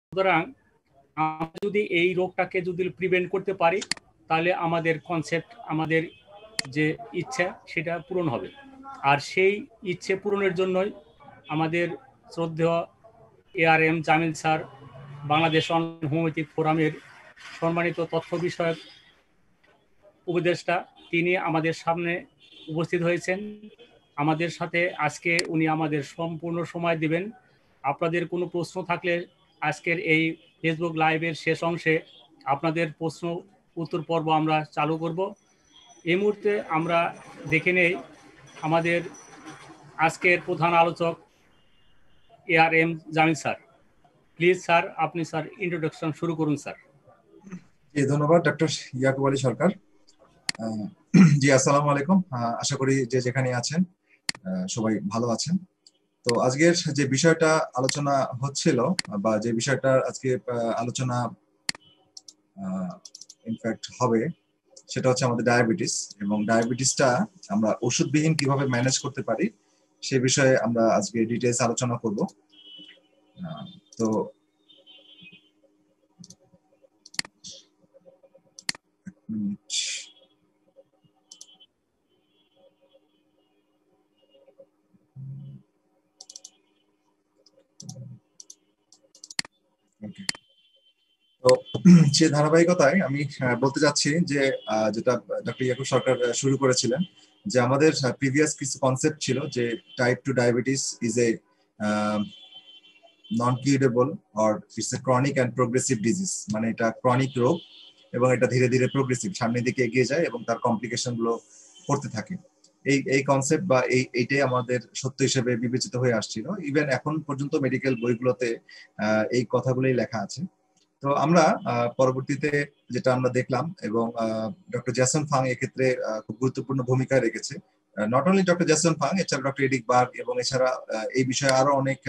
সুতরাং আমরা যদি এই রোগটাকে যদি প্রিভেন্ট করতে পারি তাহলে আমাদের কনসেপ্ট, আমাদের যে ইচ্ছা সেটা পূরণ হবে। আর সেই ইচ্ছে পূরণের জন্যই আমাদের শ্রদ্ধেয় ARM Jamil sir, Bangladesh homeopathic ফোরামের সম্মানিত তথ্য বিষয়ক উপদেষ্টা, তিনি আমাদের সামনে উপস্থিত হয়েছেন। আমাদের সাথে আজকে উনি আমাদের সম্পূর্ণ সময় দিবেন। আপনাদের কোনো প্রশ্ন থাকলে আজকের এই ফেসবুক লাইভের শেষ অংশে আপনাদের প্রশ্ন উত্তর পর্ব আমরা চালু করব। এই মুহূর্তে আমরা দেখে নেই আমাদের আজকের প্রধান আলোচক ARM Jamil sir. Please sir, আপনি স্যার ইন্ট্রোডাকশন শুরু করুন স্যার। জি, ধন্যবাদ ডক্টর ইয়াকুব আলী সরকার। জি, আসসালামু আলাইকুম। আশা করি যে যেখানে আছেন সবাই ভালো আছেন। তো আজকের যে বিষয়টা আলোচনা হচ্ছিল বা যে বিষয়টা আজকে আলোচনা ইনফ্যাক্ট হবে সেটা হচ্ছে আমাদের ডায়াবেটিস, এবং ডায়াবেটিসটা আমরা ওষুধবিহীন কিভাবে ম্যানেজ করতে পারি সে বিষয়ে আমরা আজকে ডিটেইলস আলোচনা করব। তো তো সে ধারাবাহিকতায় আমি বলতে চাচ্ছি যে যেটা ডক্টর ইয়াকুব সরকার শুরু করেছিলেন, যে আমাদের প্রিভিয়াস কিছু কনসেপ্ট ছিল যে type 2 diabetes is a non curable or it's a chronic and progressive disease, মানে এটা ক্রনিক রোগ এবং এটা ধীরে ধীরে প্রোগ্রেসিভ, সামনের দিকে এগিয়ে যায় এবং তার কমপ্লিকেশন গুলো করতে থাকে। এই কনসেপ্ট বা এইটাই আমাদের সত্য হিসেবে বিবেচিত হয়ে আসছিল। ইভেন এখন পর্যন্ত মেডিকেল বইগুলোতে এই কথাগুলোই লেখা আছে। তো আমরা পরবর্তীতে যেটা আমরা দেখলাম, এবং ডক্টর জ্যাসন ফাং এক্ষেত্রে খুব গুরুত্বপূর্ণ ভূমিকা রেখেছে। নট অনলি ডক্টর জ্যাসন ফাং, এছাড়া ডক্টর এডিক বার্গ, এবং এছাড়া এই বিষয়ে আরো অনেক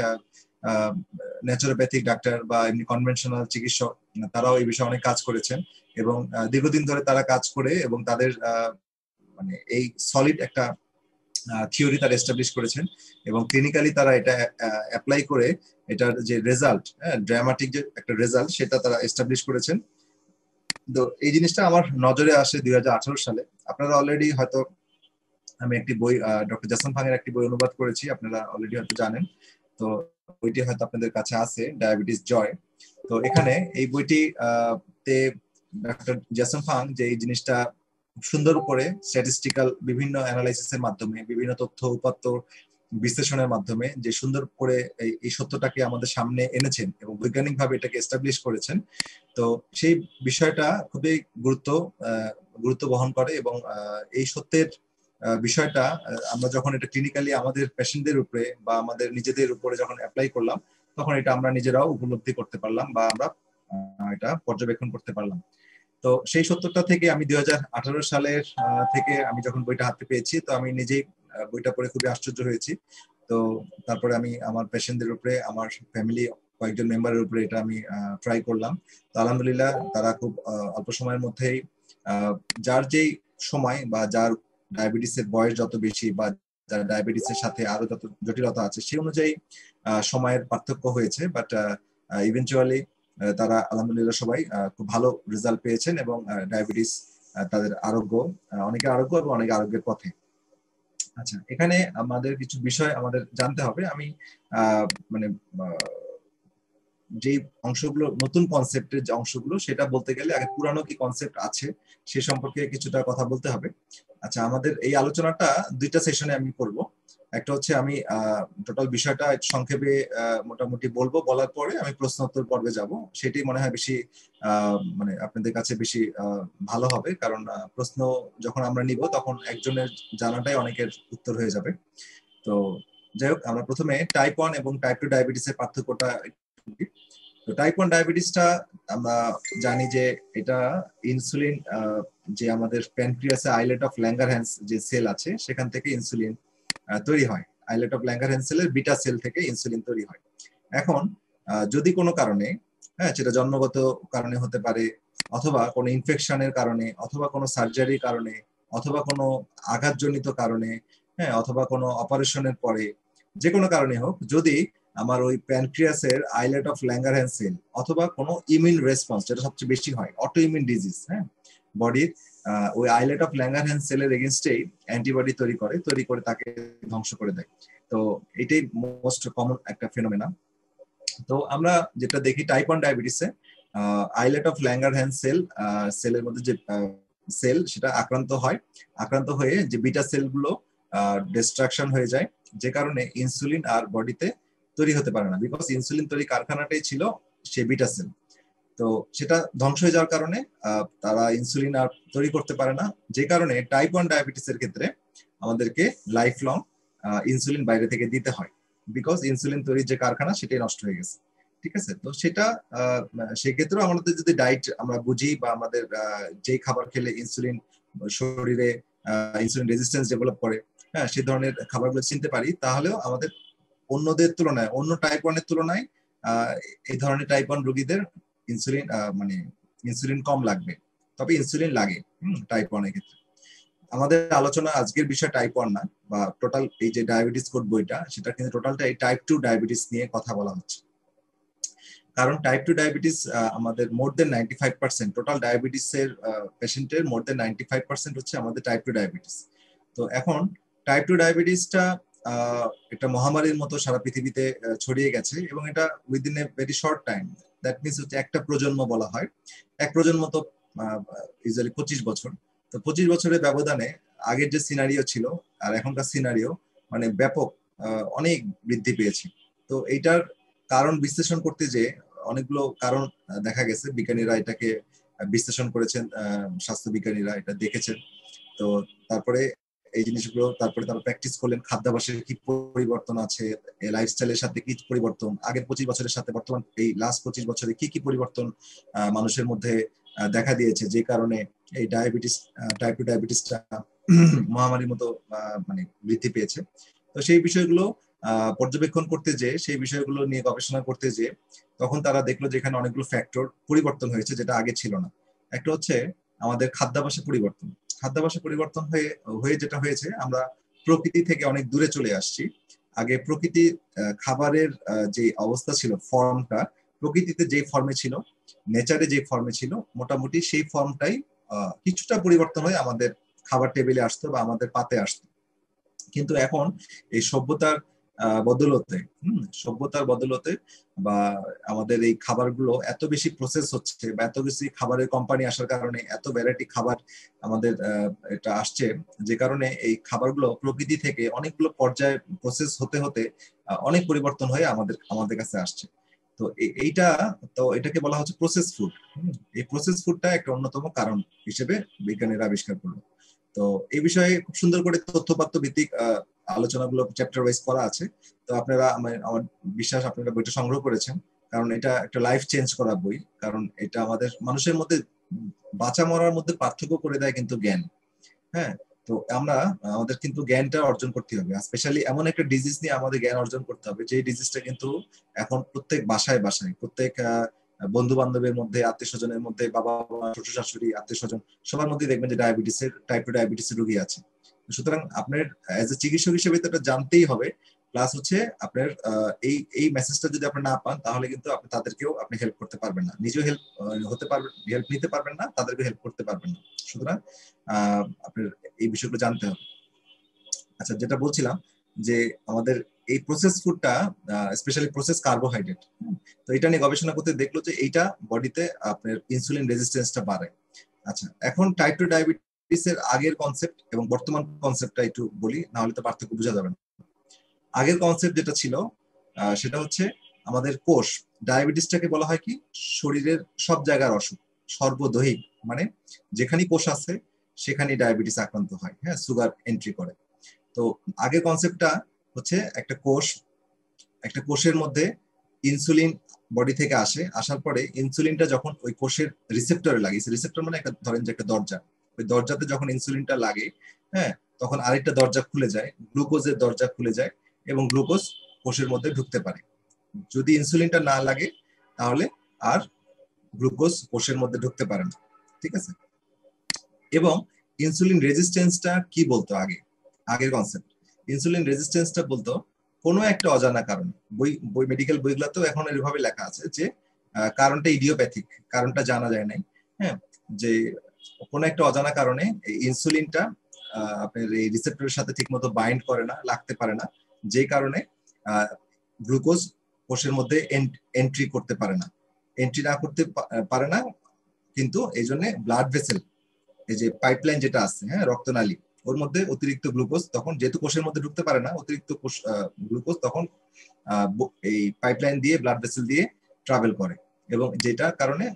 ন্যাচুরোপ্যাথিক ডাক্তার বা এমনি কনভেনশনাল চিকিৎসক, তারাও এই বিষয়ে অনেক কাজ করেছেন এবং দীর্ঘদিন ধরে তারা কাজ করে এবং তাদের মানে এই সলিড একটা থিওরি তারা এস্টাবলিশ করেছেন এবং ক্লিনিক্যালি তারা এটা অ্যাপ্লাই করে এটার যে রেজাল্ট, ড্রামাটিক যে একটা রেজাল্ট, সেটা তারা এস্টাবলিশ করেছেন। তো এই জিনিসটা আমার নজরে আসে 2018 সালে। আপনারা অলরেডি হয়তো, আমি একটি বই ডক্টর জাসন ফাং এর একটি বই অনুবাদ করেছি, আপনারা অলরেডি হয়তো জানেন। তো বইটি হয়তো আপনাদের কাছে আছে, ডায়াবেটিস জয়। তো এখানে এই বইটি তে ডক্টর জাসন ফাং যে এই জিনিসটা সুন্দর করে স্ট্যাটিস্টিক্যাল বিভিন্ন অ্যানালাইসিসের মাধ্যমে, বিভিন্ন তথ্য উপাত্ত বিশ্লেষণের মাধ্যমে যে সুন্দর করে এই সত্যটাকে আমাদের সামনে এনেছেন এবং বৈজ্ঞানিকভাবে এটাকে এস্টাবলিশ করেছেন। তো সেই বিষয়টা খুবই গুরুত্ব বহন করে এবং এই সত্যের বিষয়টা আমরা যখন এটা ক্লিনিক্যালি আমাদের পেশেন্টদের উপরে বা আমাদের নিজেদের উপরে যখন অ্যাপ্লাই করলাম, তখন এটা আমরা নিজেরাও উপলব্ধি করতে পারলাম বা আমরা এটা পর্যবেক্ষণ করতে পারলাম। তো সেই সত্যটা থেকে আমি 2018 সালের থেকে আমি যখন বইটা হাতে পেয়েছি, তো আমি নিজেই বইটা পড়ে খুবই আশ্চর্য হয়েছি। তো তারপরে আমি আমার পেশেন্টদের উপরে, আমার ফ্যামিলি কয়েকজন মেম্বারের উপরে এটা আমি ট্রাই করলাম। তো আলহামদুলিল্লাহ তারা খুব অল্প সময়ের মধ্যেই যার যেই সময় বা যার ডায়াবেটিসের বয়স যত বেশি বা যার ডায়াবেটিসের সাথে আরো যত জটিলতা আছে সেই অনুযায়ী সময়ের পার্থক্য হয়েছে, বাট ইভেনচুয়ালি তারা আলহামদুলিল্লাহ সবাই খুব ভালো রেজাল্ট পেয়েছেন এবং ডায়াবেটিস তাদের আরোগ্য, অনেকের আরোগ্য এবং অনেকে আরোগ্যের পথে। আচ্ছা, এখানে আমাদের কিছু বিষয় আমাদের জানতে হবে। আমি মানে যে অংশগুলো নতুন কনসেপ্টের যে অংশগুলো সেটা বলতে গেলে আগে পুরানো কি কনসেপ্ট আছে সে সম্পর্কে কিছুটা কথা বলতে হবে। আচ্ছা, আমাদের এই আলোচনাটা দুইটা সেশনে আমি করব। একটা হচ্ছে আমি টোটাল বিষয়টা সংক্ষেপে মোটামুটি বলবো, বলার পরে আমি প্রশ্ন উত্তর পর্বে যাব। সেটাই মনে হয় বেশি মানে আপনাদের কাছে বেশি ভালো হবে, কারণ প্রশ্ন যখন আমরা নিব তখন একজনের জানাটাই অনেকের উত্তর হয়ে যাবে। তো যাই হোক, আমরা প্রথমে টাইপ 1 এবং টাইপ 2 ডায়াবেটিসের পার্থক্যটা। তো টাইপ 1 ডায়াবেটিসটা আমরা জানি যে এটা ইনসুলিন, যে আমাদের প্যানক্রিয়াসে আইলেট অফ ল্যাঙ্গারহ্যান্স যে সেল আছে সেখান থেকে ইনসুলিন তৈরি হয়। আইলেট অফ ল্যাঙ্গারহ্যান্স সেলের বিটা সেল থেকে ইনসুলিন তৈরি হয়। এখন যদি কোনো কারণে, সেটা জন্মগত কারণে হতে পারে, অথবা কোনো ইনফেকশনের কারণে, অথবা কোনো সার্জারির কারণে, অথবা কোনো আঘাতজনিত কারণে, অথবা কোনো অপারেশনের পরে, যে কোনো কারণে হোক, যদি আমার ওই প্যানক্রিয়াসের আইলেট অফ ল্যাঙ্গারহ্যান্স সেল অথবা কোনো ইমিউন রেসপন্স, যেটা সবচেয়ে বেশি হয় অটো ইমিউন ডিজিজ, হ্যাঁ, বডির ওই আইলেট অফ ল্যাঙ্গারহ্যান্স সেলের এগেনস্টেই অ্যান্টিবডি তৈরি করে তাকে ধ্বংস করে দেয়। তো এটাই মোস্ট কমন একটা ফেনোমেনা। তো আমরা যেটা দেখি টাইপ 1 ডায়াবেটিসে আইলেট অফ ল্যাঙ্গারহ্যান্স সেলের মধ্যে যে সেল সেটা আক্রান্ত হয়ে যে বিটা সেলগুলো ডিস্ট্রাকশন হয়ে যায়, যে কারণে ইনসুলিন আর বডিতে তৈরি হতে পারে না, বিকজ ইনসুলিন তৈরি কারখানাটাই ছিল সে বিটা সেল। তো সেটা ধ্বংস হয়ে যাওয়ার কারণে তারা ইনসুলিন আর তৈরি করতে পারে না, যে কারণে টাইপ 1 ডায়াবেটিসের ক্ষেত্রে আমাদেরকে লাইফ লং ইনসুলিন বাইরে থেকে দিতে হয়, বিকজ ইনসুলিন তৈরির যে কারখানা সেটাই নষ্ট হয়ে গেছে। ঠিক আছে, তো সেটা সেক্ষেত্রেও আমাদের যদি ডায়েট আমরা বুঝি বা আমাদের যে খাবার খেলে ইনসুলিন শরীরে ইনসুলিন রেজিস্ট্যান্স ডেভেলপ করে, হ্যাঁ, সেই ধরনের খাবারগুলো চিনতে পারি, তাহলেও আমাদের অন্যদের তুলনায়, অন্য টাইপ 1 এর তুলনায় এই ধরনের টাইপ 1 রোগীদের ইনসুলিন মানে ইনসুলিন কম লাগবে, তবে ইনসুলিন লাগে টাইপ 1 এর ক্ষেত্রে। আমাদের আলোচনা আজকের বিষয় টাইপ 1 না, বা টোটাল এই যে ডায়াবেটিস কোড বইটা সেটা কিন্তু টোটালটাই টাইপ 2 ডায়াবেটিস নিয়ে কথা বলা হচ্ছে। কারণ টাইপ 2 ডায়াবেটিস আমাদের মোর দেন 95%, টোটাল ডায়াবেটিসের পেশেন্টের মোর দেন 95% হচ্ছে আমাদের টাইপ 2 ডায়াবেটিস। তো এখন টাইপ 2 ডায়াবেটিসটা এটা মহামারীর মতো সারা পৃথিবীতে ছড়িয়ে গেছে, এবং এটা within a very short time, that means হচ্ছে একটা প্রজন্ম বলা হয়, এক প্রজন্ম তো ইউজুয়ালি 25 বছর। তো 25 বছরের ব্যবধানে আগের যে সিনারিও ছিল আর এখনকার সিনারিও মানে ব্যাপক অনেক বৃদ্ধি পেয়েছে। তো এইটার কারণ বিশ্লেষণ করতে যে অনেকগুলো কারণ দেখা গেছে, বিজ্ঞানীরা এটাকে বিশ্লেষণ করেছেন, স্বাস্থ্য বিজ্ঞানীরা এটা দেখেছেন। তো তারপরে এই জিনিসগুলো তারপরে তারা প্র্যাকটিস করলেন, খাদ্যাভ্যাসের কি পরিবর্তন আছে, লাইফস্টাইলের সাথে কি পরিবর্তন, আগের 25 বছরের সাথে বর্তমান এই লাস্ট 25 বছরে কি কি পরিবর্তন মানুষের মধ্যে দেখা দিয়েছে, যে কারণে এই ডায়াবেটিস টাইপ 2 ডায়াবেটিসটা মহামারীর মতো মানে বৃদ্ধি পেয়েছে। তো সেই বিষয়গুলো পর্যবেক্ষণ করতে যে, সেই বিষয়গুলো নিয়ে গবেষণা করতে যে, তখন তারা দেখলো যে এখানে অনেকগুলো ফ্যাক্টর পরিবর্তন হয়েছে যেটা আগে ছিল না। একটা হচ্ছে আমাদের খাদ্যাভ্যাসে পরিবর্তন। খাদ্যাভ্যাসে পরিবর্তন হয়ে যেটা হয়েছে, আমরা প্রকৃতি থেকে অনেক দূরে চলে আসছি। আগে প্রকৃতি খাবারের যে অবস্থা ছিল, ফর্মটা প্রকৃতিতে যে ফর্মে ছিল, নেচারে যে ফর্মে ছিল, মোটামুটি সেই ফর্মটাই কিছুটা পরিবর্তন হয়ে আমাদের খাবার টেবিলে আসতো বা আমাদের পাতে আসতো। কিন্তু এখন এই সভ্যতার বদলতে বা আমাদের এই খাবারগুলো এত বেশি প্রসেস হচ্ছে, বা এত বেশি খাবারের কোম্পানি আসার কারণে এত ভ্যারাইটি খাবার আমাদের এটা আসছে, যে কারণে এই খাবারগুলো প্রকৃতি থেকে অনেকগুলো পর্যায়ে প্রসেস হতে হতে অনেক পরিবর্তন হয়ে আমাদের কাছে আসছে। তো এটাকে বলা হচ্ছে প্রসেস ফুড। এই প্রসেস ফুডটা একটা অন্যতম কারণ হিসেবে বিজ্ঞানীরা আবিষ্কার করলো। তো এই বিষয়ে খুব সুন্দর করে তথ্যপাত্য ভিত্তিক আলোচনাগুলো চ্যাপ্টার ওয়াইজ করা আছে। তো আপনারা, আমার বিশ্বাস আপনারা বইটা সংগ্রহ করেছেন, কারণ এটা একটা লাইফ চেঞ্জ করা বই। কারণ এটা আমাদের মানুষের মধ্যে বাঁচা মরার মধ্যে পার্থক্য করে দেয় কিন্তু জ্ঞান। হ্যাঁ, তো আমাদের কিন্তু জ্ঞানটা অর্জন করতে হবে, স্পেশালি এমন একটা ডিজিজ নিয়ে আমাদের জ্ঞান অর্জন করতে হবে, যে ডিজিজটা কিন্তু এখন প্রত্যেক বাসায় প্রত্যেক বন্ধু বান্ধবের মধ্যে, আত্মীয় স্বজনের মধ্যে, বাবা মা, শ্বশুর শাশুড়ি, আত্মীয় স্বজন সবার মধ্যে দেখবেন যে টাইপ 2 ডায়াবেটিসের রোগী আছে। সুতরাং আপনার এজ এ চিকিৎসক হিসেবে তো এটা জানতেই হবে, প্লাস হচ্ছে আপনার এই মেসেজটা যদি আপনি না পান, তাহলে কিন্তু আপনি তাদেরকেও আপনি হেল্প করতে পারবেন না, নিজেও হেল্প নিতে পারবেন না, তাদেরকে হেল্প করতে পারবেন না। সুতরাং আপনার এই বিষয়গুলো জানতে হবে। আচ্ছা, যেটা বলছিলাম যে আমাদের এই প্রসেস ফুডটা, স্পেশালি প্রসেস কার্বোহাইড্রেট, তো এটা নিয়ে গবেষণা করতে দেখলো যে এইটা বডিতে আপনার ইনসুলিন রেজিস্ট্যান্সটা বাড়ায়। আচ্ছা, এখন টাইপ 2 ডায়াবেটিসের আগের কনসেপ্ট এবং বর্তমান কনসেপ্টটা একটু বলি, না হলে তো পার্থক্য বোঝা যাবে না। আগের কনসেপ্ট যেটা ছিল সেটা হচ্ছে আমাদের কোষ, ডায়াবেটিসটাকে বলা হয় কি শরীরের সব জায়গার অসুখ, সর্বদৈহিক, মানে যেখানে কোষ আছে সেখানে ডায়াবেটিস আক্রান্ত হয়, হ্যাঁ, সুগার এন্ট্রি করে। তো আগের কনসেপ্টটা হচ্ছে একটা কোষের মধ্যে ইনসুলিন বডি থেকে আসার পরে ইনসুলিনটা যখন ওই কোষের রিসেপ্টরে লাগে, রিসেপ্টর মানে একটা, ধরেন যে একটা দরজা, ওই দরজাতে যখন ইনসুলিনটা লাগে, হ্যাঁ, তখন আরেকটা দরজা খুলে যায়, গ্লুকোজের দরজা খুলে যায়, এবং গ্লুকোজ কোষের মধ্যে ঢুকতে পারে। যদি ইনসুলিনটা না লাগে তাহলে আর গ্লুকোজ কোষের মধ্যে ঢুকতে পারে না। ঠিক আছে, এবং ইনসুলিন রেজিস্ট্যান্সটা কি বলতো আগের কনসেপ্ট, ইনসুলিন রেজিস্ট্যান্সটা বলতো কোনো একটা অজানা কারণে, বই মেডিকেল বইগুলোতেও এখন এভাবে লেখা আছে যে কারণটা ইডিওপ্যাথিক, কারণটা জানা যায় নাই, হ্যাঁ, যে কোনো একটা অজানা কারণে ইনসুলিনটা আপনার এই রিসেপ্টরের সাথে ঠিকমতো বাইন্ড করে না, লাগতে পারে না, যে কারণে গ্লুকোজ কোষের মধ্যে এন্ট্রি করতে পারে না, এন্ট্রি না করতে পারে না, কিন্তু এই জন্য ব্লাড ভেসেল, এই যে পাইপলাইন যেটা আছে, হ্যাঁ, রক্তনালী, ওর মধ্যে অতিরিক্ত গ্লুকোজ তখন, যেহেতু কোষের মধ্যে ঢুকতে পারে না, অতিরিক্ত গ্লুকোজ তখন এই পাইপলাইন দিয়ে, ব্লাড ভেসেল দিয়ে ট্রাভেল করে, এবং যেটা কারণে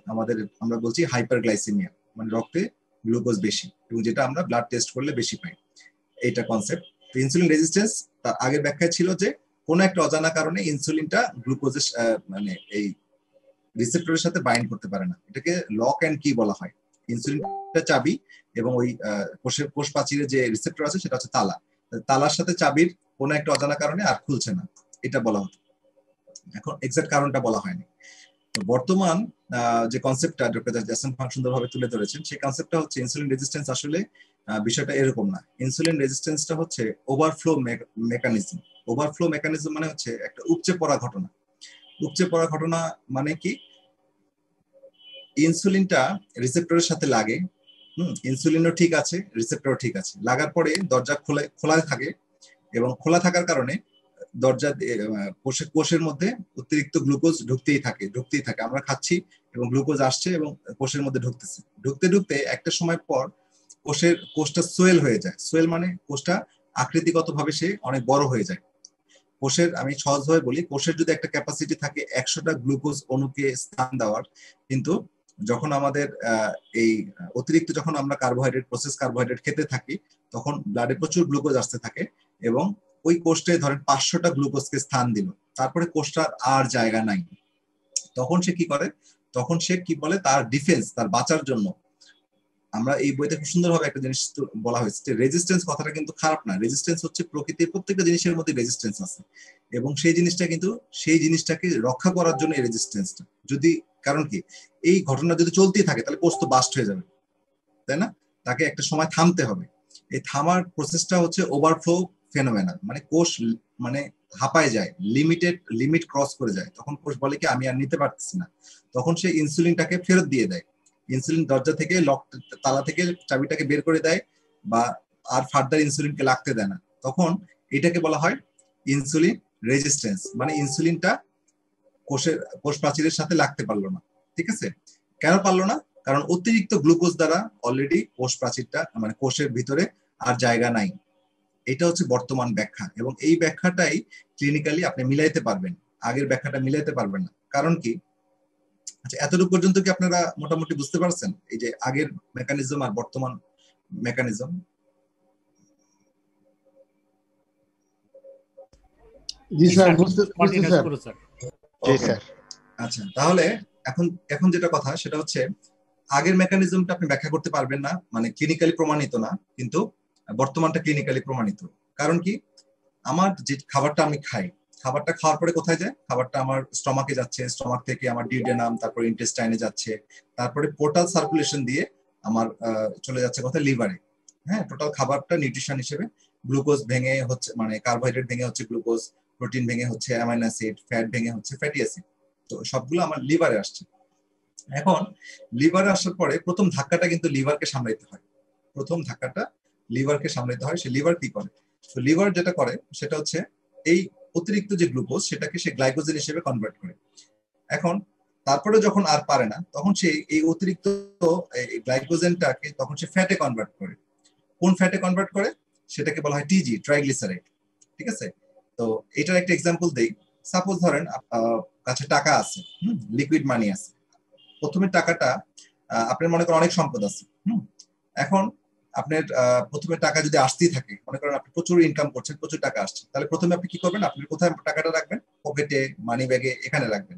আমরা বলছি হাইপারগ্লাইসেমিয়া, মানে রক্তে গ্লুকোজ বেশি, এবং যেটা আমরা ব্লাড টেস্ট করলে বেশি পাই, এইটা কনসেপ্ট। তো ইনসুলিন রেজিস্ট্যান্স তার আগের ব্যাখ্যা ছিল যে কোনো একটা অজানা কারণে ইনসুলিনটা গ্লুকোজের মানে এই রিসেপ্টরের সাথে বাইন্ড করতে পারে না, এটাকে লক অ্যান্ড কি বলা হয়। ইনসুলিনটা চাবি, এবং ওই কোষ প্রাচীরে যে রিসেপ্টর আছে সেটা হচ্ছে তালা, তালার সাথে চাবির কোনো একটা অজানা কারণে আর খুলছে না, এটা বলা হতো। এখন এক্সাক্ট কারণটা বলা হয়নি। তো বর্তমান যে কনসেপ্টটা ডক্টর জেসন ফাং সুন্দরভাবে তুলে ধরেছেন, সেই কনসেপ্টটা হচ্ছে ইনসুলিন রেজিস্ট্যান্স আসলে বিষয়টা এরকম না। ইনসুলিন রেজিস্ট্যান্সটা হচ্ছে ওভারফ্লো মেকানিজম। ওভারফ্লো মেকানিজম মানে হচ্ছে একটা উপচে পড়া ঘটনা। উপচে পড়া ঘটনা মানে কি, ইনসুলিনটা রিসেপ্টরের সাথে লাগে, ইনসুলিনও ঠিক আছে, রিসেপ্টরও ঠিক আছে, লাগার পরে দরজা খোলা থাকে, এবং খোলা থাকার কারণে দরজা কোষের মধ্যে অতিরিক্ত গ্লুকোজ ঢুকতেই থাকে, আমরা খাচ্ছি এবং গ্লুকোজ আসছে এবং কোষের মধ্যে ঢুকতেছে, ঢুকতে ঢুকতে একটা সময় পর কোষটা সোয়েল হয়ে যায়। সোয়েল মানে কোষটা আকৃতিগতভাবে সে অনেক বড় হয়ে যায়। কোষের, আমি সহজভাবে বলি, কোষের যদি একটা ক্যাপাসিটি থাকে 100টা গ্লুকোজ অণুকে স্থান দেওয়ার, কিন্তু যখন আমাদের এই অতিরিক্ত যখন আমরা কার্বোহাইড্রেট, প্রসেস কার্বোহাইড্রেট খেতে থাকি, তখন ব্লাডে প্রচুর গ্লুকোজ আসতে থাকে, এবং ওই কোষটায় ধরেন 500টা গ্লুকোজকে স্থান দিল, তারপরে কোষটার আর জায়গা নাই, তখন সে কি করে, তখন সে কি বলে, তার ডিফেন্স, তার বাঁচার জন্য, আমরা এই বইতে খুব সুন্দরভাবে একটা জিনিস বলা হয়েছে যে রেজিস্ট্যান্স কথাটা কিন্তু খারাপ না, রেজিস্ট্যান্স হচ্ছে প্রকৃতির প্রত্যেকটা জিনিসের মধ্যে রেজিস্ট্যান্স আছে, এবং সেই জিনিসটা কিন্তু সেই জিনিসটাকে রক্ষা করার জন্য এই রেজিস্ট্যান্সটা, যদি, কারণ কি, এই ঘটনা যদি চলতেই থাকে তাহলে কোষ তো বাস্ট হয়ে যাবে, তাই না, তাকে একটা সময় থামতে হবে। এই থামার প্রসেসটা হচ্ছে ওভারফ্লো ফেনোমেনা, মানে কোষ মানে হাঁপায় যায়, লিমিট ক্রস করে যায়, তখন কোষ বলে কি আমি আর নিতে পারতেছি না, তখন সে ইনসুলিনটাকে ফেরত দিয়ে দেয়, ইনসুলিন দরজা থেকে তালা থেকে চাবিটাকে বের করে দেয়, বা আর ফার্দার ইনসুলিনকে লাগতে দেয় না, তখন এটাকে বলা হয় ইনসুলিন রেজিস্ট্যান্স, মানে ইনসুলিনটা কোষ প্রাচীরের সাথে লাগতে পারলো না। ঠিক আছে, কেন পারলো না, কারণ অতিরিক্ত গ্লুকোজ দ্বারা অলরেডি কোষ প্রাচীরটা, মানে কোষের ভিতরে আর জায়গা নাই। এটা হচ্ছে বর্তমান ব্যাখ্যা, এবং এই ব্যাখ্যাটাই ক্লিনিক্যালি আপনি মিলাইতে পারবেন, আগের ব্যাখ্যাটা মিলাইতে পারবেন না। কারণ কি, আচ্ছা, এতটুকু পর্যন্ত কি আপনারা মোটামুটি বুঝতে পারছেন, এই যে আগের মেকানিজম আর বর্তমান মেকানিজম? জি স্যার, বুঝতে স্যার। জি স্যার। আচ্ছা, তাহলে এখন যেটা কথা সেটা হচ্ছে, আগের মেকানিজমটা আপনি ব্যাখ্যা করতে পারবেন না, মানে ক্লিনিক্যালি প্রমাণিত না, কিন্তু বর্তমানটা ক্লিনিক্যালি প্রমাণিত। কারণ কি, আমার যে খাবারটা আমি খাই, খাবারটা খাওয়ার পরে কোথায় যায়, খাবারটা আমার স্টমাকে যাচ্ছে, স্টমাক থেকে আমার ডিউডেনাম, তারপর ইন্টেস্টাইনে যাচ্ছে, তারপরে পোর্টাল সার্কুলেশন দিয়ে আমার চলে যাচ্ছে কোথায়, লিভারে। হ্যাঁ, টোটাল খাবারটা নিউট্রিশন হিসেবে গ্লুকোজ ভেঙে হচ্ছে, মানে কার্বোহাইড্রেট ভেঙে হচ্ছে গ্লুকোজ, প্রোটিন ভেঙে হচ্ছে অ্যামাইনো অ্যাসিড, ফ্যাট ভেঙে হচ্ছে ফ্যাটি অ্যাসিড, তো সবগুলো আমার লিভারে আসছে। এখন লিভারে আসার পরে প্রথম ধাক্কাটা কিন্তু লিভারকে সামলাইতে হয়, সে লিভার কি করে, তো লিভার যেটা করে সেটা হচ্ছে এই অতিরিক্ত যে গ্লুকোজ সেটাকে সে গ্লাইকোজেন হিসেবে কনভার্ট করে। এখন তারপরে যখন আর পারে না, তখন সে এই অতিরিক্ত গ্লাইকোজেনটাকে তখন সে ফ্যাটে কনভার্ট করে। কোন ফ্যাটে কনভার্ট করে, সেটাকে বলা হয় টিজি, ট্রাইগ্লিসারাইড। ঠিক আছে, তো এটার একটা এক্সাম্পল দেই। সাপোজ ধরেন কাছে টাকা আছে, লিকুইড মানি আছে, প্রথমে টাকাটা, আপনার মনে করেন অনেক সম্পদ আছে, এখন আপনার প্রথমে টাকা যদি আসতেই থাকে, মনে করেন আপনি প্রচুর ইনকাম করছেন, প্রচুর টাকা আসছে, তাহলে প্রথমে আপনি কি করবেন, আপনি কোথায় টাকাটা রাখবেন, পকেটে, মানি ব্যাগে, এখানে রাখবেন।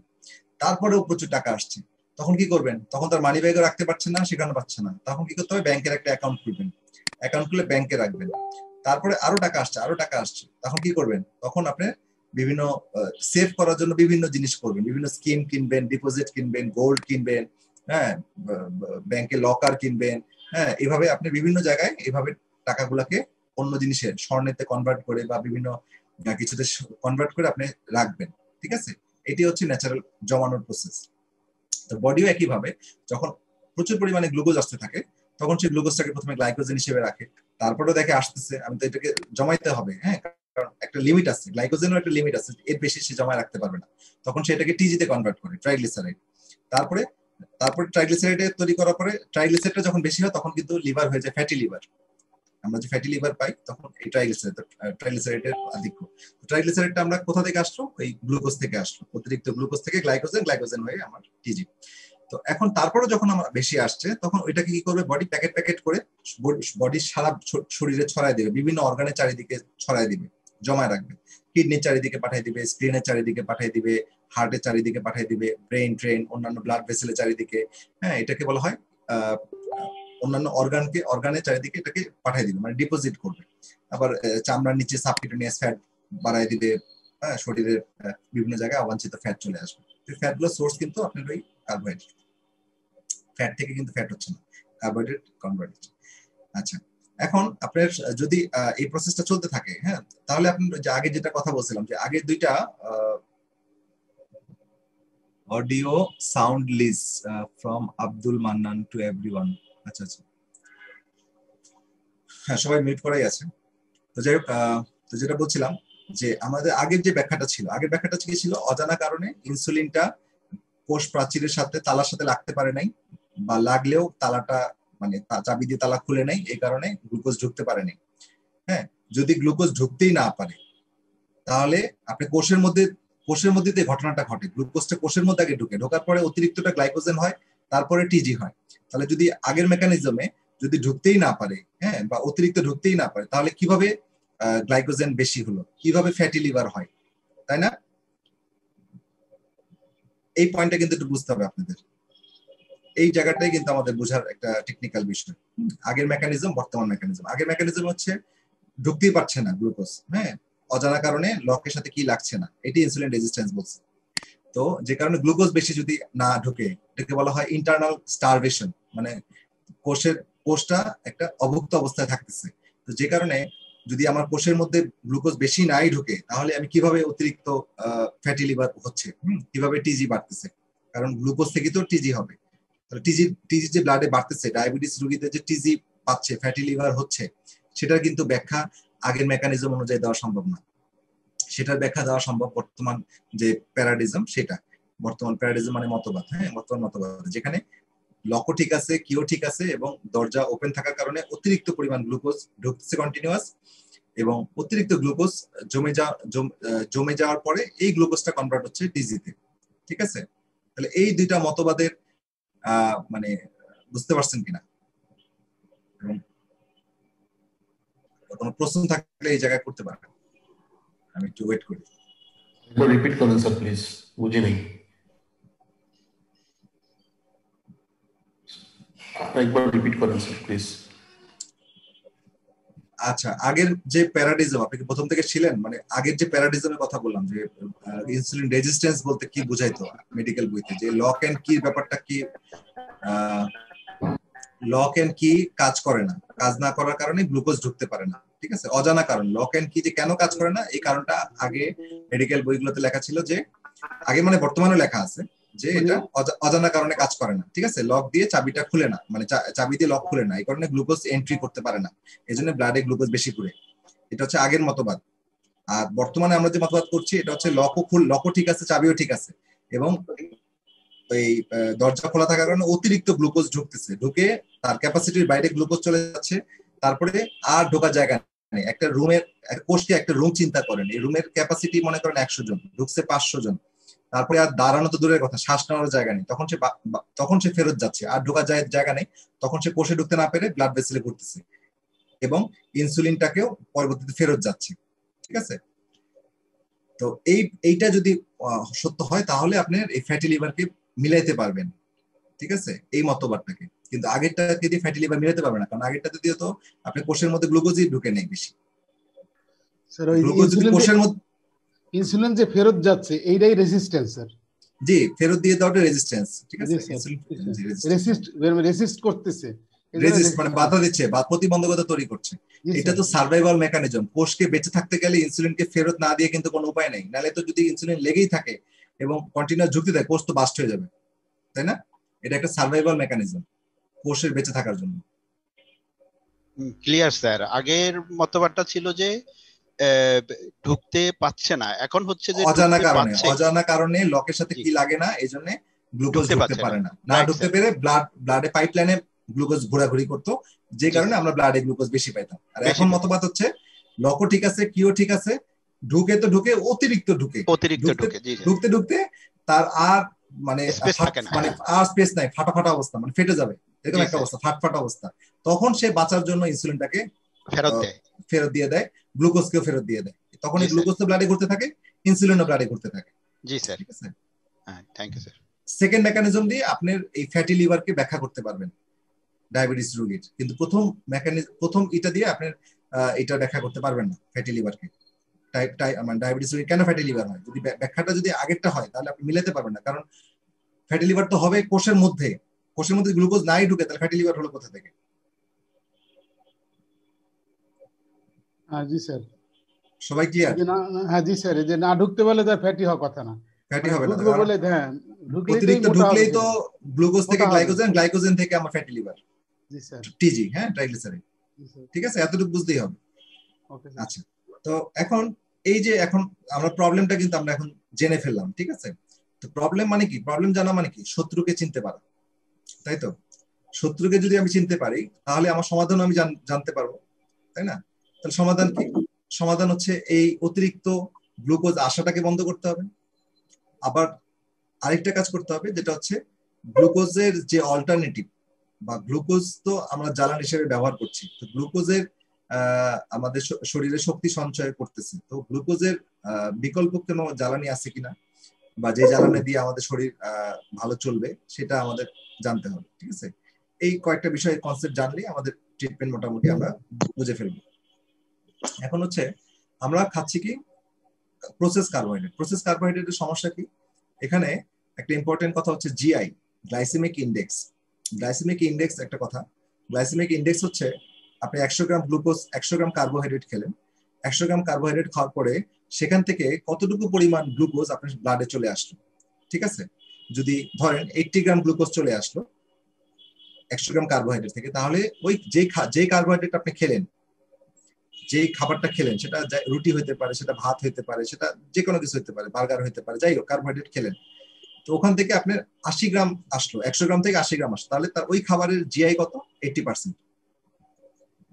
তারপরেও প্রচুর টাকা আসছে, তখন কি করবেন, তখন তার মানি ব্যাগে রাখতে পারছেন না, সেখানে পাচ্ছে না, তখন কি করতে হবে, ব্যাংকের একটা অ্যাকাউন্ট খুলবেন, অ্যাকাউন্ট খুলে ব্যাংকে রাখবেন। তারপরে আরো টাকা আসছে, তখন কি করবেন, তখন আপনি বিভিন্ন সেভ করার জন্য বিভিন্ন জিনিস করবেন, বিভিন্ন স্কিম কিনবেন, ডিপোজিট কিনবেন, গোল্ড কিনবেন, হ্যাঁ, ব্যাংকে লকার কিনবেন, হ্যাঁ, এভাবে আপনি বিভিন্ন জায়গায় এভাবে টাকাগুলোকে অন্য জিনিসে, স্বর্ণেতে কনভার্ট করে, বা বিভিন্ন কিছুতে কনভার্ট করে আপনি রাখবেন, ঠিক আছে? এটি হচ্ছে ন্যাচারাল জমানোর প্রসেস। তো বডিও একইভাবে যখন প্রচুর পরিমাণে গ্লুকোজ আসতে থাকে তখন সেই গ্লুকোজটাকে প্রথমে গ্লাইকোজেন হিসেবে রাখে, তারপরেও দেখে আসতেছে আমি তো এটাকে জমাইতে হবে, হ্যাঁ, কারণ একটা লিমিট আছে, গ্লাইকোজেনের একটা লিমিট আছে, এর বেশি সে জমায় রাখতে পারবে না, তখন সে এটাকে টিজিতে কনভার্ট করে, ট্রাইগ্লিসারাইড। তারপরে ট্রাইগ্লিসারাইডে তৈরি করার পরে ট্রাইগ্লিসারাইডটা যখন বেশি হয় তখন কিন্তু লিভার হয়ে যায় ফ্যাটি লিভার। আমরা যে ফ্যাটি লিভার পাই তখন এই ট্রাইগ্লিসারাইডের আধিক্য। ট্রাইগ্লিসারাইডটা আমরা কোথা থেকে আসলো? ওই গ্লুকোজ থেকে আসলো, অতিরিক্ত গ্লুকোজ থেকে গ্লাইকোজেন হয়ে আমার টিজি। তো এখন তারপরে যখন আমার বেশি আসছে তখন ওইটাকে কি করবে, বডি প্যাকেট করে বডির সারা শরীরে ছড়ায় দিবে, বিভিন্ন অর্গানের চারিদিকে ছড়ায় দিবে, জমায় রাখবে, কিডনির চারিদিকে পাঠিয়ে দিবে, স্প্লিনের চারিদিকে পাঠিয়ে দিবে, হার্টের চারিদিকে পাঠিয়ে দিবে, ব্রেন ট্রেন অন্যান্য ব্লাড ভেসেলের চারিদিকে, হ্যাঁ, এটাকে বলা হয় অন্যান্য অর্গানের চারিদিকে এটাকে পাঠিয়ে দিবে, মানে ডিপোজিট করবে। আবার চামড়ার নিচে সাবকিউটেনিয়াস ফ্যাট বাড়ায় দিবে, হ্যাঁ, শরীরের বিভিন্ন জায়গায় অবাঞ্ছিত ফ্যাট চলে আসবে। ফ্যাট গুলো সোর্স কিন্তু আপনার ওই কার্বোহাইড্রেট, ফ্যাট থেকে কিন্তু ফ্যাট হচ্ছে না, কার্বোহাইড্রেট কনভার্ট হচ্ছে। আচ্ছা, এখন আপনার যদি এই প্রসেসটা চলতে থাকে, হ্যাঁ, তাহলে আপনি যে আগে যেটা কথা বলছিলাম যে আগে দুইটা অডিও সাউন্ড লিস from Abdul Mannan to everyone. আচ্ছা আচ্ছা, হ্যাঁ, সবাই মিউট করাই আছে। তো যাই হোক, তো যেটা বলছিলাম যে আমাদের আগের যে ব্যাখ্যাটা ছিল অজানা কারণে ইনসুলিনটা কোষ প্রাচীরের সাথে তালার সাথে লাগতে পারে নাই, বা লাগলেও তালাটা মানে চাবি দিয়ে তালা খুলে নাই, এই কারণে গ্লুকোজ ঢুকতে পারে নাই। হ্যাঁ, যদি গ্লুকোজ ঢুকতেই না পারে তাহলে আপনি কোষের মধ্যে ঘটনাটা ঘটে, গ্লুকোজটা কোষের মধ্যে আগে ঢোকার পরে অতিরিক্তটা গ্লাইকোজেন হয়, তারপরে টিজি হয়। তাহলে যদি আগের মেকানিজমে যদি ঢুকতেই না পারে, হ্যাঁ, বা অতিরিক্ত ঢুকতেই না পারে, তাহলে কিভাবে গ্লাইকোজেন বেশি হলো, কিভাবে ফ্যাটি লিভার হয়, তাই না? এই পয়েন্টটা কিন্তু একটু বুঝতে হবে আপনাদের, এই জায়গাটাই কিন্তু আমাদের বোঝার একটা টেকনিক্যাল বিষয়। আগের মেকানিজম, বর্তমান মেকানিজম। আগের মেকানিজম হচ্ছে ঢুকতেই পারছে না গ্লুকোজ, হ্যাঁ, অজানা কারণে লকের সাথে কি লাগছে না, এটি ইনসুলিন রেজিস্ট্যান্স বলছে। তো যে কারণে গ্লুকোজ বেশি যদি না ঢুকে এটাকে বলা হয় ইন্টারনাল স্টারভেশন, মানে কোষটা একটা অভুক্ত অবস্থায় থাকতেছে। তো যে কারণে যদি আমার কোষের মধ্যে গ্লুকোজ বেশি নাই ঢুকে তাহলে আমি কিভাবে অতিরিক্ত ফ্যাটি লিভার হচ্ছে, কিভাবে টিজি বাড়তেছে, কারণ গ্লুকোজ থেকে তো টিজি হবে। তাহলে টিজি যে ব্লাডে বাড়তেছে, ডায়াবেটিস রোগীদের যে টিজি পাচ্ছে, ফ্যাটি লিভার হচ্ছে, সেটার কিন্তু ব্যাখ্যা আগের মেকানিজম অনুযায়ী দেওয়া সম্ভব না। সেটার ব্যাখ্যা দেওয়া সম্ভব বর্তমান যে প্যারাডিজম, সেটা বর্তমান প্যারাডিজম মানে মতবাদ, হ্যাঁ, বর্তমান মতবাদ, যেখানে লকও ঠিক আছে, কিও ঠিক আছে, এবং দরজা ওপেন থাকার কারণে অতিরিক্ত পরিমাণ গ্লুকোজ ঢুকছে কন্টিনিউয়াস, এবং অতিরিক্ত গ্লুকোজ জমে যাওয়ার পরে এই গ্লুকোজটা কনভার্ট হচ্ছে টিজিতে, ঠিক আছে? তাহলে এই দুইটা মতবাদের মানে বুঝতে পারছেন কিনা? এবং কোনো প্রশ্ন থাকলে এই জায়গায় করতে পারেন, আমি একটু ওয়েট করি। রিপিট করুন স্যার প্লিজ, বুঝি নাই, একবার রিপিট করেন স্যার প্লিজ। আচ্ছা, আগের যে প্যারাডিজম, আপনি কি প্রথম থেকে ছিলেন? মানে আগের যে প্যারাডিজমের কথা বললাম, যে ইনসুলিন রেজিস্ট্যান্স বলতে কি বোঝাইতো মেডিকেল বইতে, যে লক এন্ড কি ব্যাপারটা কি, লক এন্ড কি কাজ করে না, কাজ না করার কারণে গ্লুকোজ ঢুকতে পারে না, ঠিক আছে? অজানা কারণ, লক এন্ড কি যে কেন কাজ করে না, এই কারণটা আগে মেডিকেল বইগুলোতে লেখা ছিল, যে আগে মানে বর্তমানে লেখা আছে যে এটা অজানা কারণে কাজ করে না, ঠিক আছে? লক দিয়ে চাবিটা খুলে না, মানে চাবি দিয়ে লক খুলে না, এই কারণে গ্লুকোজ এন্ট্রি করতে পারে না, এই জন্য ব্লাডে গ্লুকোজ বেশি ঘুরে। এটা হচ্ছে আগের মতবাদ। আর বর্তমানে আমরা যে মতবাদ করছি এটা হচ্ছে লকও ঠিক আছে, চাবিও ঠিক আছে, এবং এই দরজা খোলা থাকার কারণে অতিরিক্ত গ্লুকোজ ঢুকে তার ক্যাপাসিটির বাইরে গ্লুকোজ চলে যাচ্ছে, তারপরে আর ঢোকার জায়গা নেই। একটা রুমের কোষকে একটা রুম চিন্তা করেন, এই রুমের ক্যাপাসিটি মনে করেন 100 জন, ঢুকছে 500 জন, তারপরে আর দাঁড়ানো তো দূরের কথা, শ্বাস নেওয়ার জায়গা নেই, তখন সে ফেরত যাচ্ছে, আর ঢোকার জায়গা নেই, তখন সে কোষে ঢুকতে না পেরে ব্লাড ভেসেলে ঘুরতেছে, এবং ইনসুলিনটাকেও পরবর্তীতে ফেরত যাচ্ছে, ঠিক আছে? তো এইটা যদি সত্য হয় তাহলে আপনি এই ফ্যাটি লিভারকে মিলাইতে পারবেন, ঠিক আছে, এই মতবাদটাকে। কিন্তু আগেরটাকে দিয়ে ফ্যাটি লিভার মিলাতে পারবে না, কারণ আগেরটাতে দিয়ে তো আপনি কোষের মধ্যে গ্লুকোজই ঢুকে নেই বেশি। স্যার ওই ইনসুলিন যে ফেরত যাচ্ছে এইটাই রেজিস্ট্যান্স স্যার। জি, ফেরত দিয়ে দাওটা রেজিস্ট্যান্স, ঠিক আছে, রেজিস্ট করতেছে রেজিস্ট মানে বাধা দিচ্ছে বা প্রতিবন্ধকতা তৈরি করছে। এটা তো সার্ভাইভাল মেকানিজম। কোষকে বেঁচে থাকতে গেলে ইনসুলিনকে ফেরত না দিয়ে কিন্তু কোনো উপায় নেই, নাহলে তো যদি ইনসুলিন লেগেই থাকে এবং কন্টিনিউয়াস ঝুঁকতে থাকে, কোষ তো বাস্ট হয়ে যাবে, তাই না? এটা একটা সার্ভাইভাল মেকানিজম কোষের বেঁচে থাকার জন্য। Clear sir. আগের মতবাদটা ছিল যে ঢুকতে পাচ্ছে না, এখন হচ্ছে যে অজানা কারণে লকের সাথে কি লাগে না, এই জন্য গ্লুকোজ ঢুকতে পারে না। না ঢুকতে পেরে ব্লাডে পাইপলাইনে গ্লুকোজ ঘোরাঘুরি করতো, যে কারণে আমরা ব্লাডে গ্লুকোজ বেশি পাইতাম। আর এখন মতবাদ হচ্ছে লকও ঠিক আছে, কিও ঠিক আছে, ঢুকে অতিরিক্ত ঢুকতে ঢুকতে তার আর মানে আর স্পেস নাই, ফাটা অবস্থা, মানে ফেটে যাবে এরকম একটা অবস্থা, ফাটা অবস্থা। তখন সে বাঁচার জন্য ইনসুলিনটাকে ফেরত দিয়ে দেয়, গ্লুকোজকেও ফেরত দিয়ে দেয়। তখন এই গ্লুকোজ তো ব্লাডে ঘুরতে থাকে, ইনসুলিনও ব্লাডে ঘুরতে থাকে। জি স্যার, ঠিক আছে। হ্যাঁ, thank you sir. Second mechanism দিয়ে আপনি এই ফ্যাটি লিভারকে ব্যাখ্যা করতে পারবেন ডায়াবেটিস রোগীর, কিন্তু প্রথম এটা দিয়ে আপনি এটা ব্যাখ্যা করতে পারবেন না ফ্যাটি লিভারকে। মানে ডায়াবেটিস রোগী কেন ফ্যাটি লিভার হয়, যদি ব্যাখ্যাটা যদি আগেরটা হয় তাহলে আপনি মিলাতে পারবেন না। কারণ ফ্যাটি লিভার তো হবে কোষের মধ্যে গ্লুকোজ নাই ঢুকে, তাহলে ফ্যাটি লিভার হলো কোথা থেকে? জি স্যার, সবাই ক্লিয়ার? হ্যাঁ জি স্যার, এই যে না ঢুকতে বলে তার ফ্যাটি হওয়ার কথা না, ফ্যাটি হবে না, বলে হ্যাঁ অতিরিক্ত ঢুকলেই তো গ্লুকোজ থেকে গ্লাইকোজেন থেকে আমার ফ্যাটি লিভার, জি স্যার, টিজি, হ্যাঁ, ট্রাইগ্লিসারাইড। ঠিক আছে, এতটুকু বুঝতেই হবে। আচ্ছা, তো এখন এই যে এখন আমরা প্রবলেমটা কিন্তু আমরা এখন জেনে ফেললাম, ঠিক আছে? তো প্রবলেম মানে কি? প্রবলেম জানা মানে কি? শত্রুকে চিনতে পারা, তাই তো? শত্রুকে যদি আমি চিনতে পারি তাহলে আমার সমাধান আমি জানতে পারবো, তাই না? তাহলে সমাধান কি? সমাধান হচ্ছে এই অতিরিক্ত গ্লুকোজ আসাটাকে বন্ধ করতে হবে। আবার আরেকটা কাজ করতে হবে, যেটা হচ্ছে গ্লুকোজের যে অল্টারনেটিভ, বা গ্লুকোজ তো আমরা জ্বালানি হিসেবে ব্যবহার করছি, তো গ্লুকোজের আমাদের শরীরে শক্তি সঞ্চয় করতেছে, তো গ্লুকোজের বিকল্প কোনো জ্বালানি আছে কিনা, বা যে জ্বালানি দিয়ে আমাদের শরীর ভালো চলবে, সেটা আমাদের জানতে হবে, ঠিক আছে? এই কয়েকটা বিষয় কনসেপ্ট জানলেই আমাদের ট্রিটমেন্ট মোটামুটি আমরা বুঝে ফেলবো। এখন হচ্ছে আমরা খাচ্ছি কি প্রসেস কার্বোহাইড্রেট। প্রসেস কার্বোহাইড্রেটের সমস্যা কি? এখানে একটা ইম্পর্টেন্ট কথা হচ্ছে GI, glycemic index. Glycemic index একটা কথা। গ্লাইসেমিক ইন্ডেক্স হচ্ছে আপনি 100 গ্রাম গ্লুকোজ, 100 গ্রাম কার্বোহাইড্রেট খেলেন, 100 গ্রাম কার্বোহাইড্রেট খাওয়ার পরে সেখান থেকে কতটুকু পরিমাণ গ্লুকোজ আপনার ব্লাডে চলে আসলো, ঠিক আছে? যদি ধরেন 80 গ্রাম গ্লুকোজ চলে আসলো 100 গ্রাম কার্বোহাইড্রেট থেকে, তাহলে ওই যে কার্বোহাইড্রেট আপনি খেলেন, যে খাবারটা খেলেন, সেটা রুটি হইতে পারে, সেটা ভাত হইতে পারে, সেটা যে কোনো কিছু হইতে পারে, বার্গার হইতে পারে, যাই হোক কার্বোহাইড্রেট খেলেন, তো ওখান থেকে আপনার 80 গ্রাম আসলো, 100 গ্রাম থেকে 80 গ্রাম আসলো, তাহলে তার ওই খাবারের জিআই কত? 80%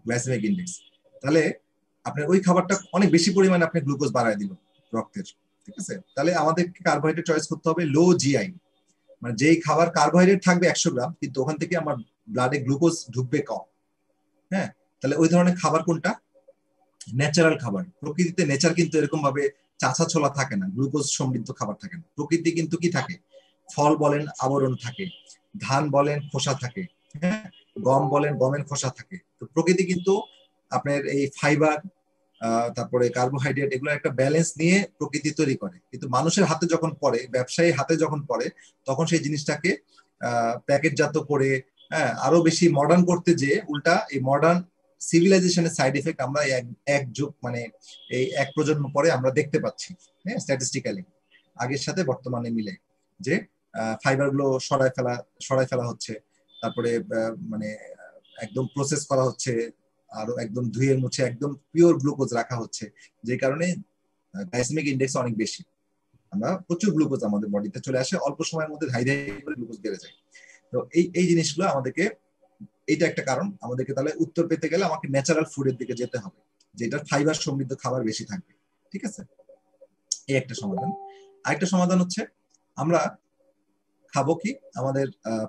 গ্লাইসেমিক ইন্ডেক্স। তাহলে আপনার ওই খাবারটা অনেক বেশি পরিমাণে আপনি গ্লুকোজ বাড়ায় দিল রক্তের, ঠিক আছে? তাহলে আমাদের কার্বোহাইড্রেট চয়েস করতে হবে লো জিআই, মানে যেই খাবার কার্বোহাইড্রেট থাকবে 100 গ্রাম, কিন্তু ওখান থেকে আমার ব্লাডে গ্লুকোজ ঢুকবে কম। হ্যাঁ, তাহলে ওই ধরনের খাবার কোনটা? ন্যাচারাল খাবার। প্রকৃতিতে নেচার কিন্তু এরকম ভাবে চাচা ছোলা থাকে না, গ্লুকোজ সমৃদ্ধ খাবার থাকে না। প্রকৃতি কিন্তু কি থাকে? ফল বলেন আবরণ থাকে, ধান বলেন খোসা থাকে, হ্যাঁ, গম বলেন গমের খোসা থাকে। তো প্রকৃতি কিন্তু আপনার এই ফাইবার, তারপরে কার্বোহাইড্রেট, এগুলো একটা ব্যালেন্স নিয়ে প্রকৃতি তৈরি করে। কিন্তু মানুষের হাতে যখন পড়ে, ব্যবসায়ী হাতে যখন পড়ে, তখন সেই জিনিসটাকে প্যাকেটজাত করে, হ্যাঁ, আরো বেশি মডার্ন করতে যেয়ে উল্টা এই মডার্ন সিভিলাইজেশনের সাইড এফেক্ট আমরা এক যুগ মানে এই এক প্রজন্ম পরে আমরা দেখতে পাচ্ছি, হ্যাঁ, স্ট্যাটিস্টিক্যালি আগের সাথে বর্তমানে মিলে, যে ফাইবার গুলো সরাই ফেলা হচ্ছে, তারপরে মানে একদম প্রসেস করা হচ্ছে, আরো একদম ধুয়ে মুছে একদম পিওর গ্লুকোজ রাখা হচ্ছে, যে কারণে গ্লাইসেমিক ইন্ডেক্স অনেক বেশি। আমরা প্রচুর গ্লুকোজ আমাদের বডিতে চলে আসে, অল্প সময়ের মধ্যে ধাই করে গ্লুকোজ বেড়ে যায়। তো এই জিনিসগুলো আমাদেরকে, এইটা একটা কারণ আমাদেরকে, তাহলে উত্তর পেতে গেলে আমাকে ন্যাচারাল ফুডের দিকে যেতে হবে, যেটা ফাইবার সমৃদ্ধ খাবার বেশি থাকবে, ঠিক আছে? এই একটা সমাধান। আরেকটা সমাধান হচ্ছে আমরা খাবো কি, আমাদের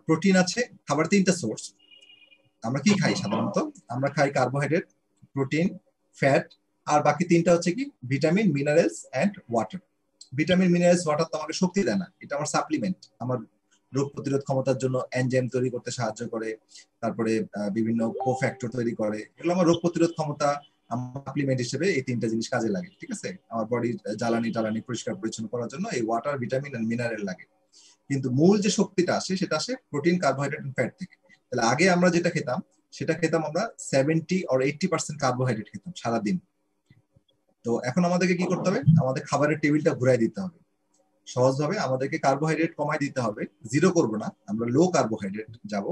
প্রোটিন আছে, খাবার 3টা সোর্স। আমরা কি খাই সাধারণত? আমরা খাই কার্বোহাইড্রেট, প্রোটিন, ফ্যাট, আর বাকি 3টা হচ্ছে কি vitamin, minerals and water. Vitamin, minerals, water তো আমাকে শক্তি দেয় না, এটা আমার সাপ্লিমেন্ট, আমার রোগ প্রতিরোধ ক্ষমতার জন্য এনজাইম তৈরি করতে সাহায্য করে, তারপরে বিভিন্ন কোফ্যাক্টর তৈরি করে, এগুলো আমার রোগ প্রতিরোধ ক্ষমতা, আমার সাপ্লিমেন্ট হিসেবে এই 3টা জিনিস কাজে লাগে, ঠিক আছে? আমার বডির জ্বালানি পরিষ্কার পরিচ্ছন্ন করার জন্য এই ওয়াটার, ভিটামিন এন্ড মিনারেল লাগে। কিন্তু মূল যে শক্তিটা আসে সেটা আসে প্রোটিন, কার্বোহাইড্রেট এন্ড ফ্যাট থেকে। তাহলে আগে আমরা যেটা খেতাম সেটা খেতাম আমরা 70 or 80% কার্বোহাইড্রেট খেতাম সারাদিন। তো এখন আমাদেরকে কি করতে হবে, আমাদের খাবারের টেবিলটা ঘুরাই দিতে হবে। সহজভাবে আমাদেরকে কার্বোহাইড্রেট কমাই দিতে হবে, জিরো করবো না, আমরা লো কার্বোহাইড্রেট যাব,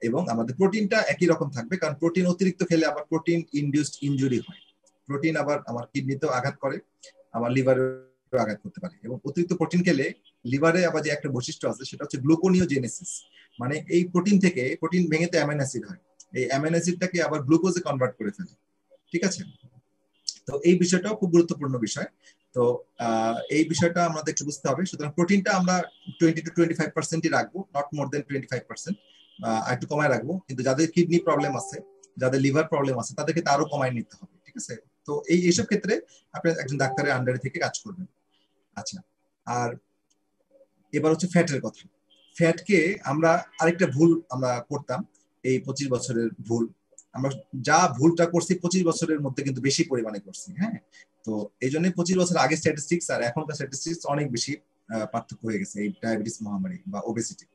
এবং আমাদের প্রোটিনটা একই রকম থাকবে, কারণ প্রোটিন অতিরিক্ত খেলে আবার প্রোটিন ইনডিউসড ইনজুরি হয়। প্রোটিন আবার আমার কিডনিতেও আঘাত করে, আমার লিভারেও আঘাত করতে পারে। এবং অতিরিক্ত প্রোটিন খেলে লিভারে আবার যে একটা বৈশিষ্ট্য আছে সেটা হচ্ছে গ্লুকোনিওজেনেসিস, মানে এই প্রোটিন থেকে, প্রোটিন ভেঙে তো অ্যামাইনো অ্যাসিড হয়, এই অ্যামাইনো অ্যাসিডটাকে আবার গ্লুকোজে কনভার্ট করে ফেলে। ঠিক আছে, তো এই বিষয়টাও খুব গুরুত্বপূর্ণ বিষয়। তো এই বিষয়টা আমাদের একটু বুঝতে হবে। সুতরাং প্রোটিনটা আমরা 20 to 25%ই রাখবো, নট মোর দেন 25%, একটু কমায় রাখবো। কিন্তু যাদের কিডনি প্রবলেম আছে, যাদের লিভার প্রবলেম আছে, তাদেরকে আরো কমায় নিতে হবে। ঠিক আছে, তো এইসব ক্ষেত্রে আপনি একজন ডাক্তারের আন্ডারে থেকে কাজ করবেন। আচ্ছা, আর এবার হচ্ছে ফ্যাটের কথা। ফ্যাটকে আমরা আরেকটা ভুল আমরা করতাম, এই 25 বছরের ভুল, আমরা যা ভুলটা করছি 25 বছরের মধ্যে কিন্তু বেশি পরিমাণে করছি। হ্যাঁ, তো এই জন্য 25 বছর আগে স্ট্যাটিস্টিক্স আর এখনকার স্ট্যাটিস্টিক্স অনেক বেশি পার্থক্য হয়ে গেছে এই ডায়াবেটিস মহামারী বা ওবেসিটি।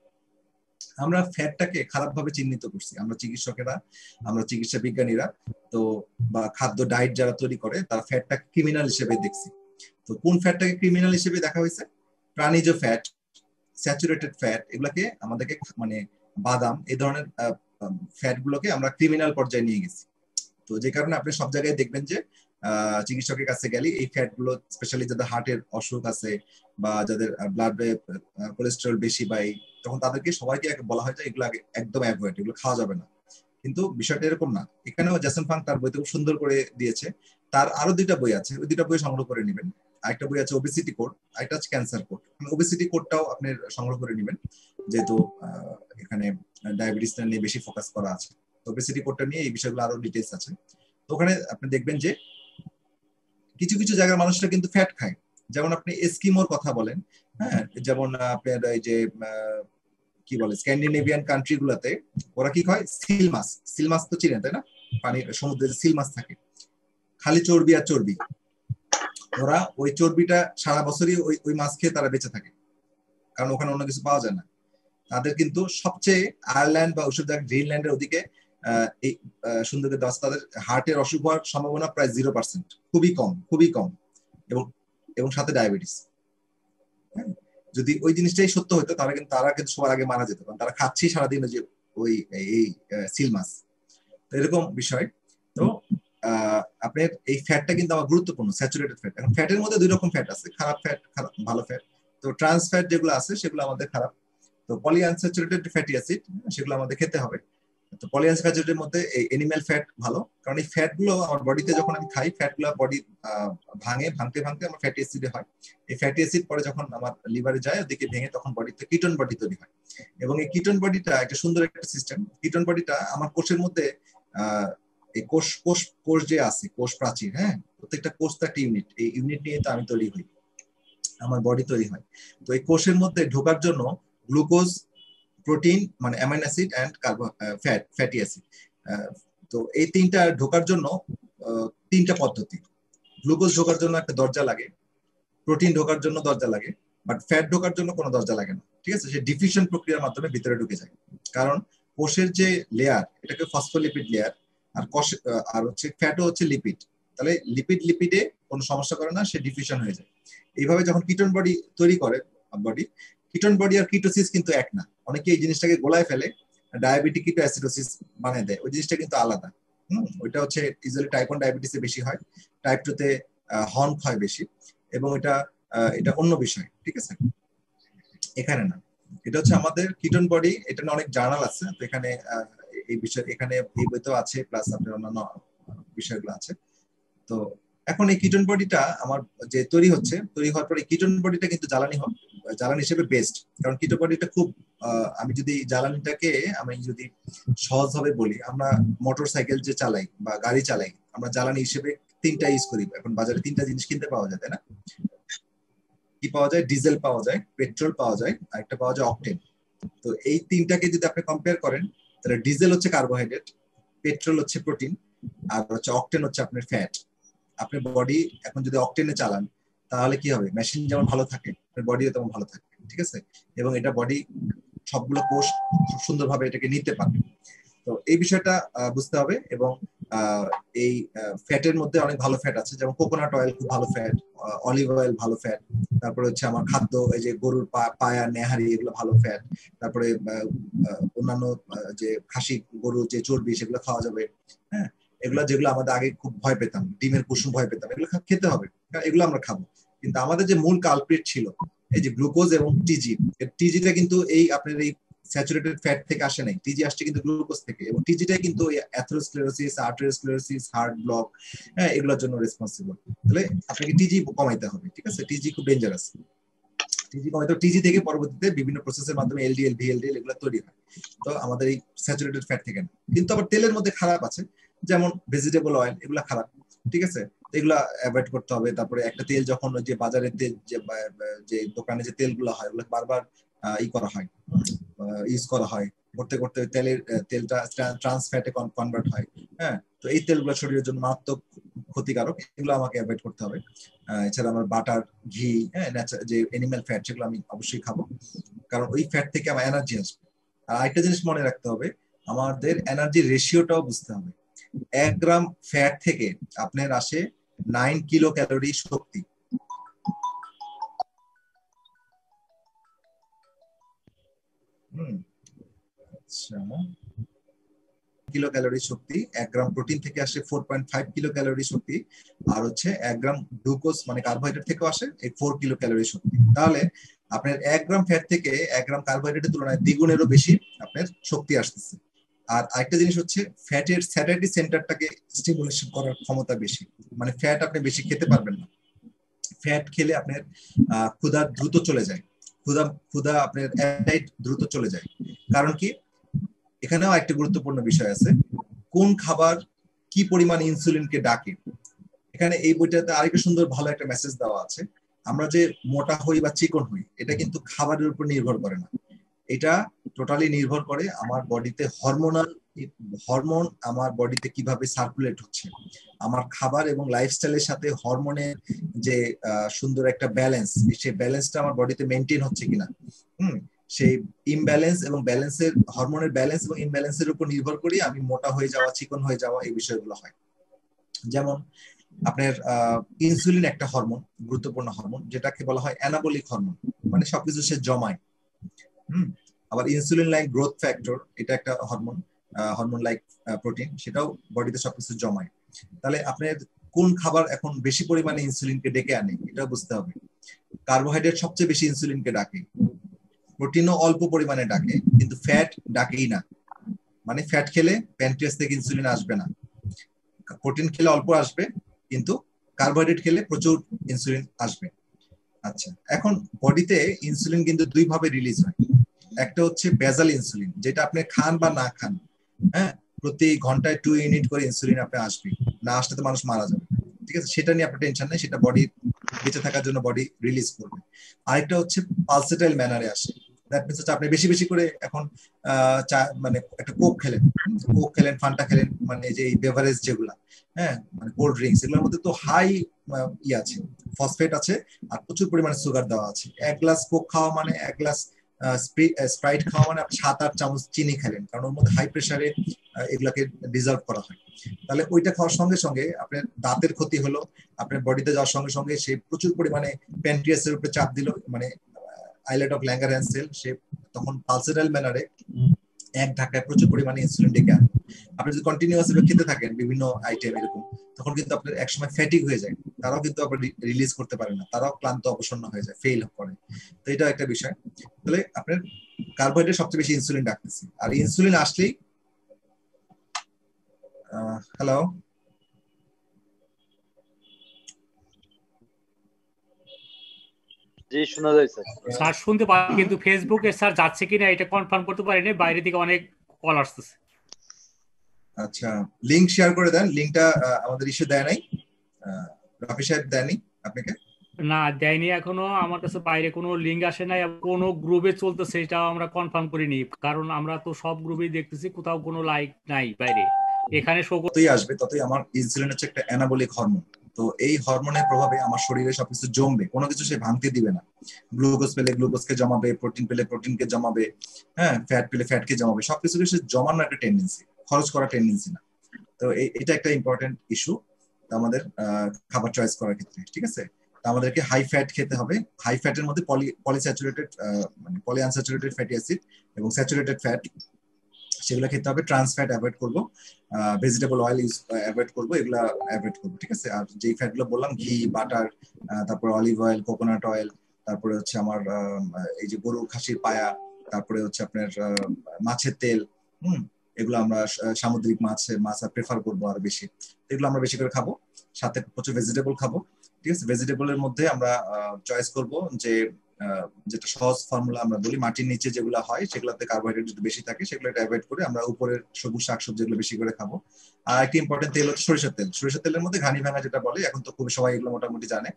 আমরা ফ্যাটটাকে খারাপভাবে চিহ্নিত করছি, আমরা চিকিৎসকেরা, আমরা চিকিৎসা বিজ্ঞানীরা, তো বা খাদ্য ডায়েট যারা তৈরি করে তারা ফ্যাটটাকে ক্রিমিনাল হিসেবে দেখছি। তো কোন ফ্যাটটাকে ক্রিমিনাল হিসেবে দেখা হয়েছে? প্রাণীজ ফ্যাট, স্যাচুরেটেড ফ্যাট, এগুলাকে আমাদেরকে মানে বাদাম, এই ধরনের ফ্যাট গুলোকে আমরা ক্রিমিনাল পর্যায়ে নিয়ে গেছি। তো যে কারণে আপনি সব জায়গায় দেখবেন যে চিকিৎসকের কাছে গেলে এই ফ্যাট গুলো, স্পেশালি যাদের হার্টের অসুখ আছে বা যাদের ব্লাড কোলেস্টেরল বেশি পাই, তখন তাদেরকে সবাইকে বলা হয় যে এগুলো একদম অ্যাভয়েড, এগুলো খাওয়া যাবে না। কিন্তু বিষয়টা এরকম না। এখানেও জেসন ফাং তার বইতে খুব সুন্দর করে দিয়েছে। তার আরো 2টা বই আছে, ওই 2টা বই সংগ্রহ করে নেবেন। আরেকটা বই আছে ওবেসিটি কোড, আরেকটা আছে ক্যান্সার কোড। ওবেসিটি কোডটাও আপনি সংগ্রহ করে নেবেন, যেহেতু এখানে ডায়াবেটিস নিয়ে বেশি ফোকাস করা আছে। ওবেসিটি কোডটা নিয়ে এই বিষয়গুলো আরো ডিটেইলস আছে। তো ওখানে আপনি দেখবেন যে কিছু কিছু জায়গার মানুষরা কিন্তু ফ্যাট খায়। যেমন আপনি এস্কিমোর কথা বলেন, হ্যাঁ, যেমন আপনার এই যে কি বলে স্ক্যান্ডিনেভিয়ান কান্ট্রি গুলাতে ওরা কি খায়? সিল মাছ। সিল মাছ তো চিনেন তাই না? পানির সমুদ্রে সিল মাছ থাকে, খালি চর্বি আর চর্বি। ওরা ওই চর্বিটা সারা বছরই ওই মাছ খেয়ে তারা বেঁচে থাকে, কারণ ওখানে অন্য কিছু পাওয়া যায় না। তাদের কিন্তু সবচেয়ে আয়ারল্যান্ড বা ওইসব জায়গায় গ্রিনল্যান্ডের ওদিকে এই সুন্দর করে দেওয়া, তাদের হার্টের অসুখ হওয়ার সম্ভাবনা প্রায় 0%, খুবই কম, খুবই কম, এবং সাথে ডায়াবেটিস। যদি ওই জিনিসটাই সত্য হতো তাহলে কিন্তু তারা কিন্তু সবার আগে মারা যেত, কারণ তারা খাচ্ছেই সারাদিন যে ওই এই সিল মাছ। তো এরকম বিষয়। তো আপনার এই ফ্যাটটা কিন্তু আমার গুরুত্বপূর্ণ, স্যাচুরেটেড ফ্যাট। এখন ফ্যাটের মধ্যে 2 রকম ফ্যাট আছে, খারাপ ফ্যাট, ভালো ফ্যাট। তো ট্রান্স ফ্যাট যেগুলো আছে সেগুলো আমাদের খারাপ। তো পলিআনস্যাচুরেটেড ফ্যাটি অ্যাসিড সেগুলো আমাদের খেতে হবে। তো পলিআনস্যাচুরেটেড মধ্যে এই এনিম্যাল ফ্যাট ভালো, কারণ এই ফ্যাট গুলো আমার বডিতে যখন আমি খাই, ফ্যাট গুলো বডি ভাঙতে আমার ফ্যাটি অ্যাসিডে হয়। এই ফ্যাটি অ্যাসিড পরে যখন আমার লিভারে যায় ওদিকে ভেঙে, তখন বডিতে কিটোন বডি তৈরি হয়। এবং এই কিটোন বডিটা একটা সুন্দর একটা সিস্টেম। কিটোন বডিটা আমার কোষের মধ্যে এই কোষ যে আছে, কোষ প্রাচীর, হ্যাঁ, প্রত্যেকটা কোষ তো একটা ইউনিট, এই ইউনিট নিয়ে তো আমি তৈরি হই, আমার বডি তৈরি হয়। তো এই কোষের মধ্যে ঢোকার জন্য গ্লুকোজ, প্রোটিন মানে amino acid and fatty acid, তো এই 3টা ঢোকার জন্য 3টা পদ্ধতি। গ্লুকোজ ঢোকার জন্য একটা দরজা লাগে, প্রোটিন ঢোকার জন্য দরজা লাগে, বাট ফ্যাট ঢোকার জন্য কোনো দরজা লাগে না। ঠিক আছে, সে ডিফিউশন প্রক্রিয়ার মাধ্যমে ভিতরে ঢুকে যায়। কারণ কোষের যে লেয়ার, এটাকে ফসফোলিপিড লেয়ার, আর হচ্ছে ফ্যাটও হচ্ছে লিপিড। তাহলে লিপিডে কোনো সমস্যা করে না, সে ডিফিউশন হয়ে যায়। এইভাবে যখন কিটোন বডি তৈরি করে বডি, কিটোন বডি আর কিটোসিস কিন্তু এক না। অনেকে এই জিনিসটাকে গোলায় ফেলে, ডায়াবেটিক কিটোঅ্যাসিডোসিস বানিয়ে দেয়। ওই জিনিসটা কিন্তু আলাদা। ওইটা হচ্ছে ইউজুয়ালি টাইপ 1 ডায়াবেটিসে বেশি হয়, টাইপ 2 তে হর্ন হয় বেশি, এবং এটা অন্য বিষয়। ঠিক আছে, এখানে না। এটা হচ্ছে আমাদের কিটোন বডি, এটা অনেক জার্নাল আছে। তো এখানে এই বিষয়, এখানে এই বইতেও আছে, প্লাস আপনার অন্যান্য বিষয়গুলো আছে। তো এখন এই কিটোন বডিটা আমার যে তৈরি হওয়ার পরে কিটোন বডিটা কিন্তু জ্বালানি হিসেবে বেস্ট। কারণ কিটোন বডিটা খুব, আমি যদি জ্বালানিটাকে আমি যদি সহজভাবে বলি, আমরা মোটর সাইকেল যে চালাই বা গাড়ি চালাই, আমরা জ্বালানি হিসেবে 3টা ইউজ করি। এখন বাজারে 3টা জিনিস কিনতে পাওয়া যায়, তাই না? কি পাওয়া যায়? ডিজেল পাওয়া যায়, পেট্রোল পাওয়া যায়, আর একটা পাওয়া যায় অকটেন। তো এই 3টাকে যদি আপনি কম্পেয়ার করেন, তাহলে ডিজেল হচ্ছে কার্বোহাইড্রেট, পেট্রোল হচ্ছে প্রোটিন, আর হচ্ছে অকটেন হচ্ছে আপনার ফ্যাট। আপনি বডি এখন যদি অকটেনে চালান, তাহলে কি হবে? মেশিন যেমন ভালো থাকে, আপনার বডিও তেমন ভালো থাকে। ঠিক আছে, এবং এটা বডি সবগুলো কোষ খুব সুন্দরভাবে এটাকে নিতে পারবে। তো এই বিষয়টা বুঝতে হবে। এবং এই ফ্যাটের মধ্যে অনেক ভালো ফ্যাট আছে, যেমন কোকোনাট অয়েল খুব ভালো ফ্যাট, অলিভ অয়েল ভালো ফ্যাট, তারপরে হচ্ছে আমার খাদ্য এই যে গরুর পায়া নেহারি এগুলো ভালো ফ্যাট, তারপরে অন্যান্য যে খাসি গরু যে চর্বি সেগুলো খাওয়া যাবে। হ্যাঁ, এগুলো যেগুলো আমাদের আগে খুব ভয় পেতাম, ডিমের কুসুম ভয় পেতাম, এগুলো খেতে হবে, এগুলো আমরা খাবো। কিন্তু আমাদের যে মূল কালপ্রিট ছিল এই যে গ্লুকোজ এবং টিজি, টিজিটা কিন্তু এই আপনার এই স্যাচুরেটেড ফ্যাট থেকে আসে নাই, টিজি আসছে কিন্তু গ্লুকোজ থেকে, এবং টিজিটাই কিন্তু অ্যাথেরোস্ক্লেরোসিস, আর্টেরিওস্ক্লেরোসিস, হার্ট ব্লক, হ্যাঁ, এগুলোর জন্য রেসপন্সিবল। তাহলে আপনাকে টিজি কমাইতে হবে, ঠিক আছে? টিজি খুব ডেঞ্জারাস। টিজি কমাইতে, টিজি থেকে পরবর্তীতে বিভিন্ন প্রসেসের মাধ্যমে এলডিএল, ভিএলডিএল এগুলো তৈরি হয়, তো আমাদের এই স্যাচুরেটেড ফ্যাট থেকে না। কিন্তু আবার তেলের মধ্যে খারাপ আছে, যেমন ভেজিটেবল অয়েল, এগুলা খারাপ, ঠিক আছে? এগুলা অ্যাভয়েড করতে হবে। তারপরে একটা তেল যখন ওই যে বাজারের তেল, যে দোকানে যে তেলগুলো হয় ওগুলো বারবার করা হয়, ইউজ করা হয়, করতে করতে তেলটা ট্রান্স ফ্যাটে কনভার্ট হয়। হ্যাঁ, তো এই তেলগুলো শরীরের জন্য মারাত্মক ক্ষতিকারক, এগুলো আমাকে অ্যাভয়েড করতে হবে। এছাড়া আমার বাটার, ঘি, হ্যাঁ, যে এনিম্যাল ফ্যাট, সেগুলো আমি অবশ্যই খাবো, কারণ ওই ফ্যাট থেকে আমার এনার্জি আসবে। আর আরেকটা জিনিস মনে রাখতে হবে, আমাদের এনার্জি রেশিওটাও বুঝতে হবে। 1 গ্রাম ফ্যাট থেকে আপনার আসে 9 কিলো ক্যালোরি শক্তি। আচ্ছা, কিলো ক্যালোরি শক্তি। 1 গ্রাম প্রোটিন থেকে আসে 4.5 কিলো ক্যালোরি শক্তি, আর হচ্ছে 1 গ্রাম গ্লুকোজ মানে কার্বোহাইড্রেট থেকে আসে 4 কিলো ক্যালোরি শক্তি। তাহলে আপনার 1 গ্রাম ফ্যাট থেকে 1 গ্রাম কার্বোহাইড্রেটের তুলনায় দ্বিগুণেরও বেশি আপনার শক্তি আসতেছে। আর আরেকটা জিনিস হচ্ছে, ফ্যাটের স্যাটিসফ্যাক্টরি সেন্টারটাকে স্টিমুলেশন করার ক্ষমতা বেশি, মানে ফ্যাট আপনি বেশি খেতে পারবেন না। ফ্যাট খেলে আপনার ক্ষুধা দ্রুত চলে যায়, ক্ষুধা আপনার অ্যাপেটাইট দ্রুত চলে যায়। কারণ কি, এখানেও একটা গুরুত্বপূর্ণ বিষয় আছে, কোন খাবার কি পরিমাণ ইনসুলিনকে ডাকে। এখানে এই বইটাতে আরেকটা সুন্দর ভালো একটা মেসেজ দেওয়া আছে, আমরা যে মোটা হই বা চিকন হই এটা কিন্তু খাবারের উপর নির্ভর করে না, এটা টোটালি নির্ভর করে আমার বডিতে হরমোন আমার বডিতে কিভাবে সার্কুলেট হচ্ছে, আমার খাবার এবং লাইফস্টাইলের সাথে হরমোনের যে সুন্দর একটা ব্যালেন্স, সেই ব্যালেন্সটা আমার বডিতে মেনটেন হচ্ছে কিনা। সেই ইমব্যালেন্স এবং ব্যালেন্সের, হরমোনের ব্যালেন্স এবং ইমব্যালেন্সের উপর নির্ভর করে আমি মোটা হয়ে যাওয়া, চিকন হয়ে যাওয়া, এই বিষয়গুলো হয়। যেমন আপনার ইনসুলিন একটা হরমোন, গুরুত্বপূর্ণ হরমোন, যেটাকে বলা হয় অ্যানাবলিক হরমোন, মানে সবকিছু সে জমায়। আবার ইনসুলিন লাইক গ্রোথ ফ্যাক্টর, এটা একটা হরমোন লাইক প্রোটিন, সেটাও বডিতে সবকিছু জমায়। তাহলে আপনার কোন খাবার এখন বেশি পরিমাণে ইনসুলিনকে ডেকে আনে এটা বুঝতে হবে। কার্বোহাইড্রেট সবচেয়ে বেশি ইনসুলিনকে ডাকে, প্রোটিনও অল্প পরিমাণে ডাকে, কিন্তু ফ্যাট ডাকেই না। মানে ফ্যাট খেলে প্যানক্রিয়াস থেকে ইনসুলিন আসবে না, প্রোটিন খেলে অল্প আসবে, কিন্তু কার্বোহাইড্রেট খেলে প্রচুর ইনসুলিন আসবে। আচ্ছা, এখন বডিতে ইনসুলিন কিন্তু দুই ভাবে রিলিজ হয়। একটা হচ্ছে বেজাল ইনসুলিন, যেটা আপনি খান বা না খান, হ্যাঁ, প্রতি ঘন্টায় 2 ইউনিট করে ইনসুলিন আপনি আসবে, না আসলে তো মানুষ মারা যাবে, ঠিক আছে? সেটা নিয়ে আপনার টেনশন নেই, সেটা বডি বেঁচে থাকার জন্য বডি রিলিজ করবে। আরেকটা হচ্ছে পালসেটাইল ম্যানারে আসে, দ্যাট মিন্স হচ্ছে আপনি বেশি বেশি করে এখন মানে একটা কোক খেলেন, ফান্টা খেলেন, মানে যে বেভারেজ যেগুলা, হ্যাঁ, মানে কোল্ড ড্রিঙ্কস, এগুলোর মধ্যে তো হাই আছে, ফসফেট আছে, আর প্রচুর পরিমাণে সুগার দেওয়া আছে। 1 গ্লাস কোক খাওয়া মানে 1 গ্লাস স্প্রাইট খাওয়া মানে 7-8 চামচ চিনি খেলেন, কারণ ওর মধ্যে হাই প্রেসারে এগুলাকে ডিজলভ করা হয়। তাহলে ওইটা খাওয়ার সঙ্গে সঙ্গে আপনার দাঁতের ক্ষতি হলো, আপনার বডিতে যাওয়ার সঙ্গে সঙ্গে সে প্রচুর পরিমাণে প্যানক্রিয়াসের উপরে চাপ দিল, মানে আইলেট অফ ল্যাঙ্গারহ্যান্স সেল, সে তখন পালসেটাইল ম্যানারে এক ধাক্কায় প্রচুর পরিমাণে ইনসুলিন ডেকে আনে। আপনি যদি কন্টিনিউয়াসলি খেতে থাকেন বিভিন্ন আইটেম এরকম, তখন কিন্তু আপনার একসময় ফ্যাটিক হয়ে যায়, তারাও কিন্তু আপনার রিলিজ করতে পারে না, তারাও ক্লান্ত অবসন্ন হয়ে যায়, ফেল করে। তো এটাও একটা বিষয়। তাহলে আপনার কার্বোহাইড্রেট সবচেয়ে বেশি ইনসুলিন ডাকতেছে, আর ইনসুলিন আসলেই হ্যালো, জি শোনা যায় স্যার। স্যার শুনতে পাচ্ছি, কিন্তু ফেসবুকে স্যার যাচ্ছে কিনা এটা কনফার্ম করতে পারিনি, বাইরে থেকে অনেক কল আসতেছে। আচ্ছা, লিংক শেয়ার করে দেন, লিংকটা আমাদের ইস্যু দেয় নাই, রাফি সাহেব দেয়নি আপনাকে? না দেয়নি এখনো, আমার কাছে বাইরে কোনো লিঙ্ক আসে নাই, কোনো গ্রুপে চলতেছে এটাও আমরা কনফার্ম করিনি, কারণ আমরা তো সব গ্রুপেই দেখতেছি কোথাও কোনো লাইক নাই বাইরে। এখানে যতই আসবে ততই আমার ইনসুলিন হচ্ছে একটা অ্যানাবলিক হরমোন, তো এই হরমোনের প্রভাবে আমার শরীরে সবকিছু জমবে, কোনো কিছু সে ভাঙতে দিবে না। গ্লুকোজ পেলে গ্লুকোজকে জমাবে, প্রোটিন পেলে প্রোটিনকে জমাবে, হ্যাঁ, ফ্যাট পেলে ফ্যাটকে জমাবে, সবকিছু সে জমানোর একটা টেন্ডেন্সি। খরচ করা টেন্ডেন্সি না। তো এটা একটা ইম্পর্টেন্ট ইস্যু আমাদের খাবার চয়েস করার ক্ষেত্রে, ঠিক আছে। তো আমাদেরকে হাই ফ্যাট খেতে হবে। হাই ফ্যাটের মধ্যে পলিস্যাচুরেটেড মানে পলি আনস্যাচুরেটেড ফ্যাটি অ্যাসিড এবং স্যাচুরেটেড ফ্যাট সেগুলো খেতে হবে। ট্রান্স ফ্যাট অ্যাভয়েড করবো, ভেজিটেবল অয়েল ইউজ অ্যাভয়েড করবো, এগুলা অ্যাভয়েড করবো, ঠিক আছে। আর যেই ফ্যাট গুলো বললাম, ঘি, বাটার, তারপরে অলিভ অয়েল, কোকোনাট অয়েল, তারপরে হচ্ছে আমার এই যে গরু খাসির পায়া, তারপরে হচ্ছে আপনার মাছের তেল, এগুলো আমরা সামুদ্রিক মাছ প্রেফার করবো আরো বেশি, এগুলো আমরা বেশি করে খাবো। সাথে প্রচুর ভেজিটেবল খাবো, ঠিক আছে। ভেজিটেবলের মধ্যে আমরা চয়েস করব যে যেটা সহজ ফর্মুলা আমরা বলি, মাটির নিচে যেগুলো হয় সেগুলোতে কার্বোহাইড্রেট যদি বেশি থাকে সেগুলো অ্যাভয়েড করে আমরা উপরের সবুজ শাকসবজি যেগুলো বেশি করে খাবো। আর একটা ইম্পর্টেন্ট তেল হচ্ছে সরিষার তেল। সরিষার তেলের মধ্যে ঘানি ভাঙা যেটা বলে, এখন তো খুবই সবাই এগুলো মোটামুটি জানে।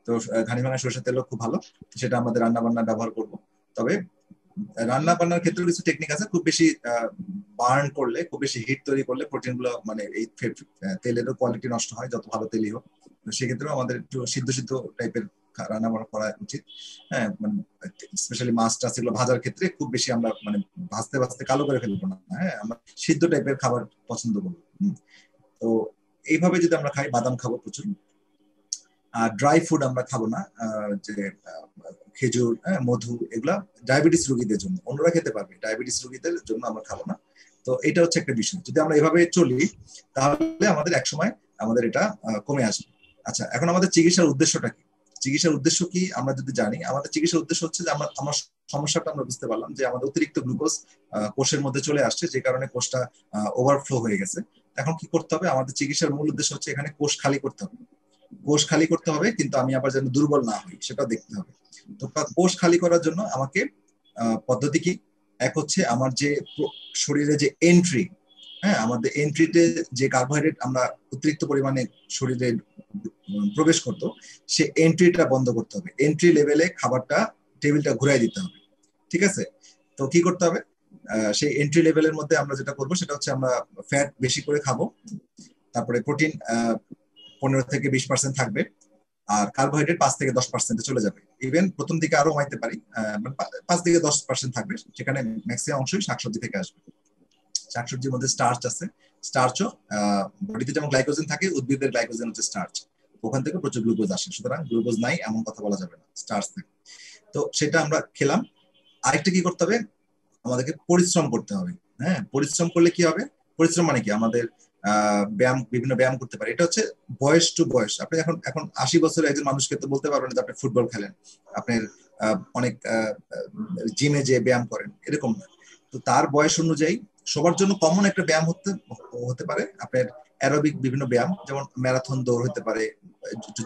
তো ঘানি ভাঙা সরিষার তেলও খুব ভালো, সেটা আমাদের রান্না বান্না ব্যবহার করব। তবে রান্না বান্নার ক্ষেত্রে কিছু টেকনিক আছে। খুব বেশি বার্ন করলে, খুব বেশি হিট তৈরি করলে প্রোটিন গুলো মানে এই তেলেরও কোয়ালিটি নষ্ট হয়, যত ভালো তেলই হোক। তো সেক্ষেত্রেও আমাদের একটু সিদ্ধ সিদ্ধ টাইপের রান্না বান্না করা উচিত। হ্যাঁ, মানে স্পেশালি মাছ টাছ এগুলো ভাজার ক্ষেত্রে খুব বেশি আমরা মানে ভাজতে ভাজতে কালো করে ফেলবো না। হ্যাঁ, আমরা সিদ্ধ টাইপের খাবার পছন্দ করবো। তো এইভাবে যদি আমরা খাই, বাদাম খাবো প্রচুর, ড্রাই ফুড আমরা খাবো না, যে খেজুর, মধু, এগুলা ডায়াবেটিস রোগীদের জন্য, অন্যরা খেতে পারবে, ডায়াবেটিস রোগীদের জন্য আমরা খাবো না। তো এটা হচ্ছে একটা বিষয়। যদি আমরা এভাবে চলি তাহলে আমাদের একসময় আমাদের এটা কমে আসবে। আচ্ছা, এখন আমাদের চিকিৎসার উদ্দেশ্যটা কি? চিকিৎসার উদ্দেশ্য কি আমরা যদি জানি, আমাদের চিকিৎসার উদ্দেশ্য হচ্ছে যে আমার সমস্যাটা আমরা বুঝতে পারলাম যে আমাদের অতিরিক্ত গ্লুকোজ কোষের মধ্যে চলে আসছে, যে কারণে কোষটা ওভারফ্লো হয়ে গেছে। এখন কি করতে হবে? আমাদের চিকিৎসার মূল উদ্দেশ্য হচ্ছে এখানে কোষ খালি করতে হবে। কোষ খালি করতে হবে, কিন্তু আমি আবার যেন দুর্বল না হই সেটা দেখতে হবে। তো কোষ খালি করার জন্য আমাকে পদ্ধতি কি? এক হচ্ছে আমার যে শরীরে যে এন্ট্রি, হ্যাঁ, আমাদের এন্ট্রিতে যে কার্বোহাইড্রেট আমরা অতিরিক্ত পরিমাণে শরীরে প্রবেশ করতো, সে এন্ট্রিটা বন্ধ করতে হবে। এন্ট্রি লেভেলে খাবারটা, টেবিলটা ঘুরাই দিতে হবে, ঠিক আছে। তো কি করতে হবে? সেই এন্ট্রি লেভেলের মধ্যে আমরা যেটা করবো সেটা হচ্ছে আমরা ফ্যাট বেশি করে খাবো, তারপরে প্রোটিন 15-20% থাকবে, আর কার্বোহাইড্রেট 5-10% চলে যাবে। ইভেন প্রথম দিকে আরো কমাইতে পারি, 5-10% থাকবে, সেখানে ম্যাক্সিমাম অংশই শাকসবজি থেকে আসবে। শাকসবজির মধ্যে স্টার্চ আছে, স্টার্চও বডিতে যেমন গ্লাইকোজেন থাকে, উদ্ভিদের গ্লাইকোজেন হচ্ছে স্টার্চ, ওখান থেকে প্রচুর গ্লুকোজ আসে। সুতরাং গ্লুকোজ নাই এমন কথা বলা যাবে না, স্টার্চ থাকে। তো সেটা আমরা খেলাম। আরেকটা কি করতে হবে? আমাদেরকে পরিশ্রম করতে হবে। হ্যাঁ, পরিশ্রম করলে কি হবে? পরিশ্রম মানে কি? আমাদের ব্যায়াম, বিভিন্ন ব্যায়াম করতে পারে। এটা হচ্ছে বয়স টু বয়স। আপনি এখন 80 বছরের একজন মানুষকে তো বলতে পারবেন যে আপনি ফুটবল খেলেন, আপনার অনেক জিমে যে ব্যায়াম করেন, এরকম না। তো তার বয়স অনুযায়ী সবার জন্য কমন একটা ব্যায়াম হতে পারে আপনার অ্যারোবিক বিভিন্ন ব্যায়াম, যেমন ম্যারাথন দৌড় হতে পারে,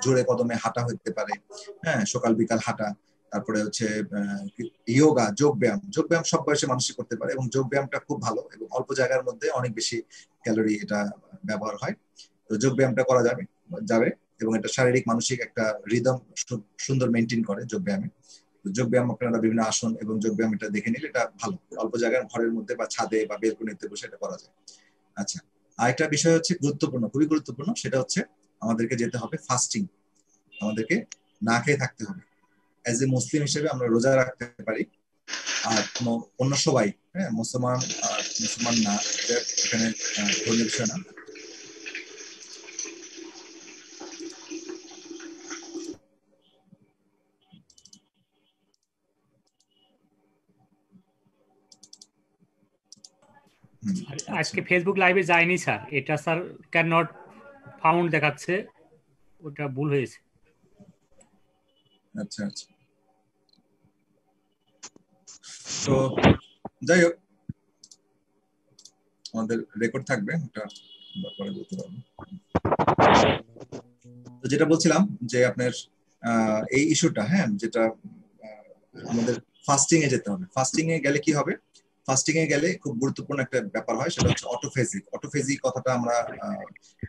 জোরে কদমে হাঁটা হতে পারে, হ্যাঁ, সকাল বিকাল হাঁটা। তারপরে হচ্ছে যোগা, যোগ ব্যায়াম সব বয়সে মানুষই করতে পারে, এবং যোগ ব্যায়ামটা খুব ভালো এবং অল্প জায়গার মধ্যে অনেক বেশি ক্যালোরি এটা ব্যবহার হয়। তো যোগ ব্যায়ামটা করা যাবে এবং এটা শারীরিক মানসিক একটা রিদম সুন্দর মেনটেন করে যোগ ব্যায়ামে। যোগ ব্যায়াম আপনারা বিভিন্ন আসন এবং যোগ ব্যায়াম এটা দেখে নিলে এটা ভালো, অল্প জায়গায় ঘরের মধ্যে বা ছাদে বা বেলকনিতে বসে এটা করা যায়। আচ্ছা, আরেকটা বিষয় হচ্ছে গুরুত্বপূর্ণ, খুবই গুরুত্বপূর্ণ, সেটা হচ্ছে আমাদেরকে যেতে হবে ফাস্টিং। আমাদেরকে না খেয়ে থাকতে হবে। অ্যাজ এ মুসলিম হিসেবে আমরা রোজা রাখতে পারি, আর কোনো অন্য সবাই, হ্যাঁ, মুসলমান আর মুসলমান না, এখানে ধর্মীয় বিষয় না। আজকে ফেসবুক লাইভে যায়নি স্যার, এটা স্যার ক্যান নট ফাউন্ড দেখাচ্ছে, ওটা ভুল হয়েছে। আচ্ছা আচ্ছা, তো যাই হোক, আমাদের রেকর্ড থাকবে, ওটা পরে বলতে পারবো। তো যেটা বলছিলাম যে আপনার এই ইস্যুটা, হ্যাঁ, যেটা আমাদের ফাস্টিং এ যেতে হবে। ফাস্টিং এ গেলে কি হবে? ফাস্টিং এ গেলে খুব গুরুত্বপূর্ণ একটা ব্যাপার হয়, সেটা হচ্ছে অটোফেজি। অটোফেজি কথাটা আমরা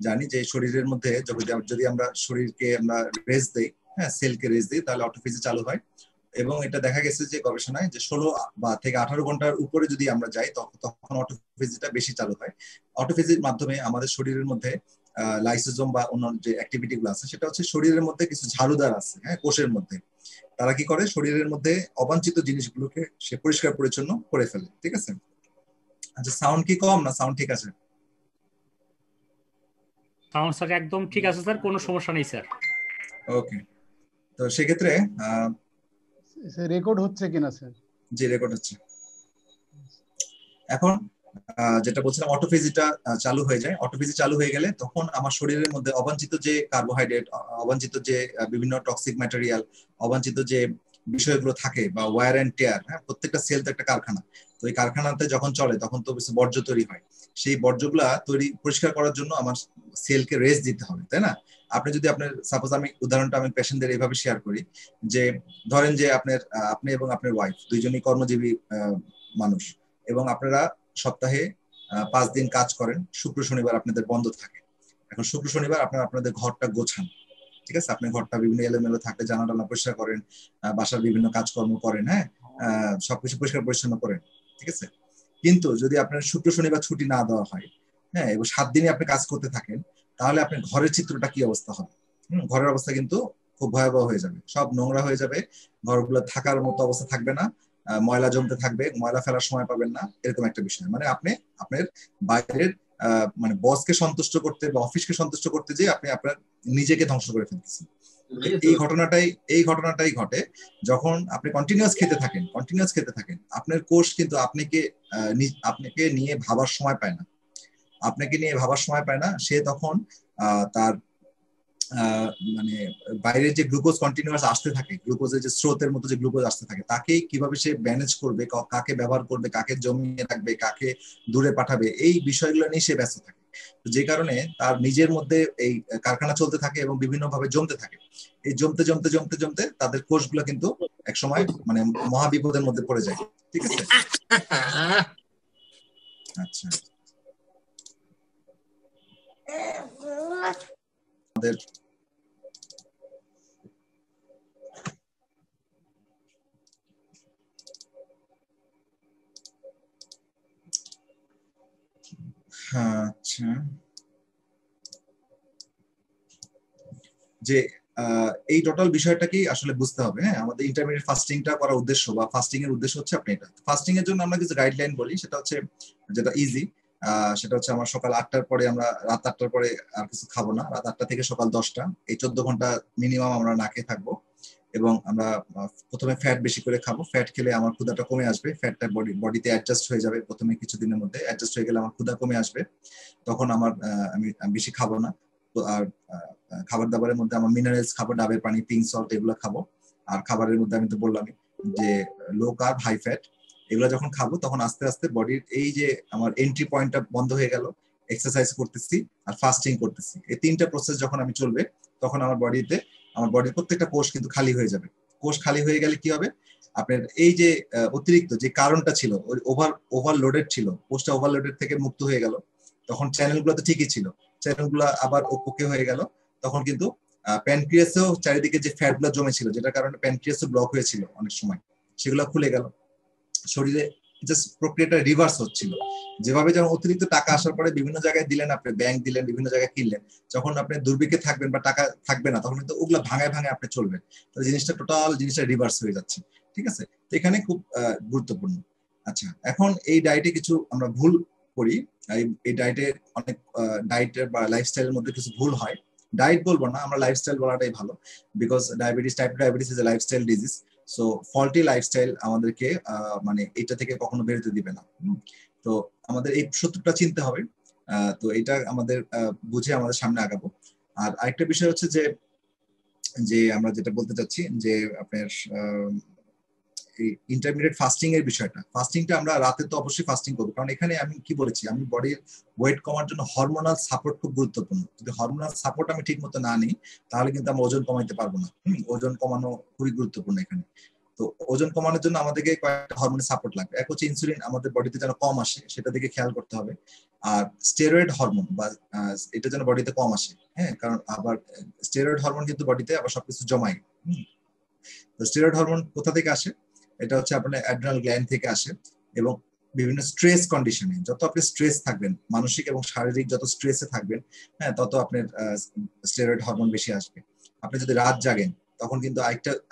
জানি যে শরীরের মধ্যে যদি আমরা শরীরকে আমরা রেস্ট দেই, হ্যাঁ, সেলকে রেস্ট দিই, তাহলে অটোফেজি চালু হয়। এবং এটা দেখা গেছে যে গবেষণায় যে 16 বা থেকে 18 ঘন্টার উপরে যদি আমরা যাই তখন অটোফেজিটা বেশি চালু হয়। অটোফেজির মাধ্যমে আমাদের শরীরের মধ্যে লাইসোজোম বা অন্য যে অ্যাক্টিভিটি গুলো আছে, সেটা হচ্ছে শরীরের মধ্যে কিছু ঝাড়ুদার আছে, হ্যাঁ, কোষের মধ্যে। তারা কি করে? শরীরের মধ্যে অবাঞ্ছিত জিনিসগুলোকে সে পরিষ্কার পরিচ্ছন্ন করে ফেলে, ঠিক আছে। আচ্ছা, সাউন্ড কি কম না সাউন্ড ঠিক আছে? সাউন্ড স্যার একদম ঠিক আছে স্যার, কোনো সমস্যা নেই স্যার। ওকে, তো সেক্ষেত্রে রেকর্ড হচ্ছে কিনা স্যার? যে রেকর্ড হচ্ছে। এখন যেটা বলছিলাম, অটোফেজিটা চালু হয়ে যায়। অটোফেজি চালু হয়ে গেলে তখন আমার শরীরের মধ্যে অবাঞ্ছিত যে কার্বোহাইড্রেট, অবাঞ্ছিত যে বিভিন্ন টক্সিক ম্যাটেরিয়াল, অবাঞ্ছিত যে বিষয়গুলো থাকে বা ওয়্যার এন্ড টেয়ার, হ্যাঁ, প্রত্যেকটা সেল তো একটা কারখানা। তো এই কারখানাতে যখন চলে তখন তো বর্জ্য তৈরি হয়। সেই বর্জ্যগুলা পরিষ্কার করার জন্য আমার সেলকে রেস্ট দিতে হবে, তাই না? আপনি যদি আপনার সাপোজ, আমি উদাহরণটা আমি পেশেন্টদের এইভাবে শেয়ার করি যে ধরেন যে আপনি এবং আপনার ওয়াইফ দুইজনই কর্মজীবী মানুষ, এবং আপনারা সপ্তাহে 5 দিন কাজ করেন, শুক্র শনিবার আপনাদের বন্ধ থাকে। এখন শুক্র শনিবার আপনারা আপনাদের ঘরটা গোছান, ঠিক আছে? আপনি ঘরটা বিভিন্ন এলোমেলো থাকলে জানা টানা পরিষ্কার করেন, বাসার বিভিন্ন কাজকর্ম করেন, হ্যাঁ, সবকিছু পরিষ্কার পরিচ্ছন্ন করেন, ঠিক আছে? কিন্তু যদি আপনার শুক্র শনিবার ছুটি না দেওয়া হয়, হ্যাঁ, এবং 7 দিনই আপনি কাজ করতে থাকেন, তাহলে আপনার ঘরের চিত্রটা কি অবস্থা হবে? ঘরের অবস্থা কিন্তু খুব ভয়াবহ হয়ে যাবে, সব নোংরা হয়ে যাবে, ঘরগুলো থাকার মতো অবস্থা থাকবে না, ময়লা জমতে থাকবে, ময়লা ফেলার সময় পাবেন না, এরকম একটা বিষয়। মানে আপনি আপনার বাইরের মানে বসকে সন্তুষ্ট করতে বা অফিসকে সন্তুষ্ট করতে যে আপনি আপনার নিজেকে ধ্বংস করে ফেলতেছেন। এই ঘটনাটাই ঘটে যখন আপনি কন্টিনিউয়াস খেতে থাকেন। আপনার কোষ কিন্তু আপনাকে নিয়ে ভাবার সময় পায় না। সে তখন তার মানে বাইরের যে গ্লুকোজ কন্টিনিউয়াস আসতে থাকে, গ্লুকোজের যে স্রোতের মতো যে গ্লুকোজ আসতে থাকে, তাকে কিভাবে সে ম্যানেজ করবে, কাকে ব্যবহার করবে, কাকে জমিয়ে রাখবে, কাকে দূরে পাঠাবে, এই বিষয়গুলো নিয়ে সে ব্যস্ত থাকে। যে কারণে তার নিজের মধ্যে এই কারখানা চলতে থাকে এবং বিভিন্ন ভাবে জমতে থাকে। এই জমতে তাদের কোষগুলো কিন্তু এক সময় মানে মহাবিপদের মধ্যে পড়ে যায়, ঠিক আছে? আচ্ছা, আমাদের আচ্ছা, যে এই টোটাল বিষয়টাকেই আসলে বুঝতে হবে। হ্যাঁ, আমাদের ইন্টারমিডিয়েট ফাস্টিংটা করার উদ্দেশ্য বা ফাস্টিং এর উদ্দেশ্য হচ্ছে আপনি এটা। ফাস্টিং এর জন্য আমরা কিছু গাইডলাইন বলি, সেটা হচ্ছে যেটা ইজি, সেটা হচ্ছে আমরা সকাল 8টার পরে, আমরা রাত 8টার পরে আর কিছু খাবো না। রাত 8টা থেকে সকাল 10টা, এই 14 ঘন্টা মিনিমাম আমরা না খেয়ে থাকবো। এবং আমরা প্রথমে ফ্যাট বেশি করে খাবো। ফ্যাট খেলে আমার ক্ষুধাটা কমে আসবে, ফ্যাটটা বডিতে অ্যাডজাস্ট হয়ে যাবে। প্রথমে কিছুদিনের মধ্যে অ্যাডজাস্ট হয়ে গেলে আমার ক্ষুধা কমে আসবে, তখন আমি বেশি খাবো না। আর খাবার দাবারের মধ্যে আমার মিনারেলস খাবো, ডাবের পানি, পিঙ্ক সল্ট, এগুলো খাবো। আর খাবারের মধ্যে আমি তো বললামই যে লো কার্ব হাই ফ্যাট, এগুলো যখন খাবো তখন আস্তে আস্তে বডির এই যে আমার এন্ট্রি পয়েন্টটা বন্ধ হয়ে গেল, এক্সারসাইজ করতেছি আর ফাস্টিং করতেছি, এই 3টা প্রসেস যখন আমি চলবে, তখন আমার বডির প্রত্যেকটা কোষ কিন্তু খালি হয়ে যাবে। কোষ খালি হয়ে গেলে কি হবে, আপনার এই যে অতিরিক্ত যে কারণটা ছিল, ওভারলোডেড ছিল, কোষটা ওভারলোডেড থেকে মুক্ত হয়ে গেল। তখন চ্যানেলগুলো তো ঠিকই ছিল, চ্যানেলগুলো আবার ওকে হয়ে গেল। তখন কিন্তু প্যানক্রিয়াসেও চারিদিকে যে ফ্যাট গুলো জমে ছিল, যেটার কারণে প্যানক্রিয়াসও ব্লক হয়েছিল অনেক সময়, সেগুলো খুলে গেল। শরীরে জাস্ট প্রক্রিয়াটা রিভার্স হচ্ছিল। যেভাবে যেমন অতিরিক্ত টাকা আসার পরে বিভিন্ন জায়গায় দিলেন, আপনি ব্যাংক দিলেন, বিভিন্ন জায়গায় কিনলেন, যখন আপনি দুর্ভিক্ষে থাকবেন বা টাকা থাকবে না, তখন কিন্তু ওগুলো ভাঙায় আপনি চলবেন। তো জিনিসটা রিভার্স হয়ে যাচ্ছে, ঠিক আছে? তো এখানে খুব গুরুত্বপূর্ণ। আচ্ছা, এখন এই ডায়েটে কিছু আমরা ভুল করি। এই ডায়েটে অনেক ডায়েটের বা লাইফস্টাইলের মধ্যে কিছু ভুল হয়। ডায়েট বলবো না, আমরা লাইফস্টাইল বলাটাই ভালো, because type 2 diabetes is a lifestyle disease. So faulty lifestyle আমাদেরকে মানে এটা থেকে কখনো বেরোতে দিবে না। তো আমাদের এই সত্যটা চিনতে হবে। তো এটা আমাদের বুঝে আমাদের সামনে আগাবো। আর আরেকটা বিষয় হচ্ছে যে যে আমরা যেটা বলতে চাচ্ছি যে আপনার ইন্টারমিডিয়েট ফাস্টিং এর বিষয়টা, ফাস্টিংটা আমরা রাতে তো অবশ্যই ফাস্টিং করবো, কারণ এখানে আমি কি বলেছি, আমি বডির ওয়েট কমার জন্য হরমোনাল সাপোর্ট খুব গুরুত্বপূর্ণ। যদি হরমোনাল সাপোর্ট আমি ঠিক মতো না নিই, তাহলে কিন্তু আমরা ওজন কমাইতে পারবো না। ওজন কমানো খুবই গুরুত্বপূর্ণ এখানে। তো ওজন কমানোর জন্য আমাদেরকে কয়েকটা হরমোনের সাপোর্ট লাগবে। এক হচ্ছে ইনসুলিন আমাদের বডিতে যেন কম আসে, সেটা দিকে খেয়াল করতে হবে। আর স্টেরয়েড হরমোন বা এটা যেন বডিতে কম আসে, হ্যাঁ, কারণ আবার স্টেরয়েড হরমোন কিন্তু বডিতে আবার সবকিছু জমায়। তো স্টেরয়েড হরমোন কোথা থেকে আসে? এটা হচ্ছে আপনার অ্যাড্রিনাল গ্ল্যান্ড থেকে আসে। এবং বিভিন্ন স্ট্রেস কন্ডিশনে, যত আপনি স্ট্রেস থাকবেন, মানসিক এবং শারীরিক যত স্ট্রেসে থাকবেন, হ্যাঁ, তত আপনার স্টেরয়েড হরমোন বেশি আসবে। আপনি যদি রাত জাগেন, তখন কিন্তু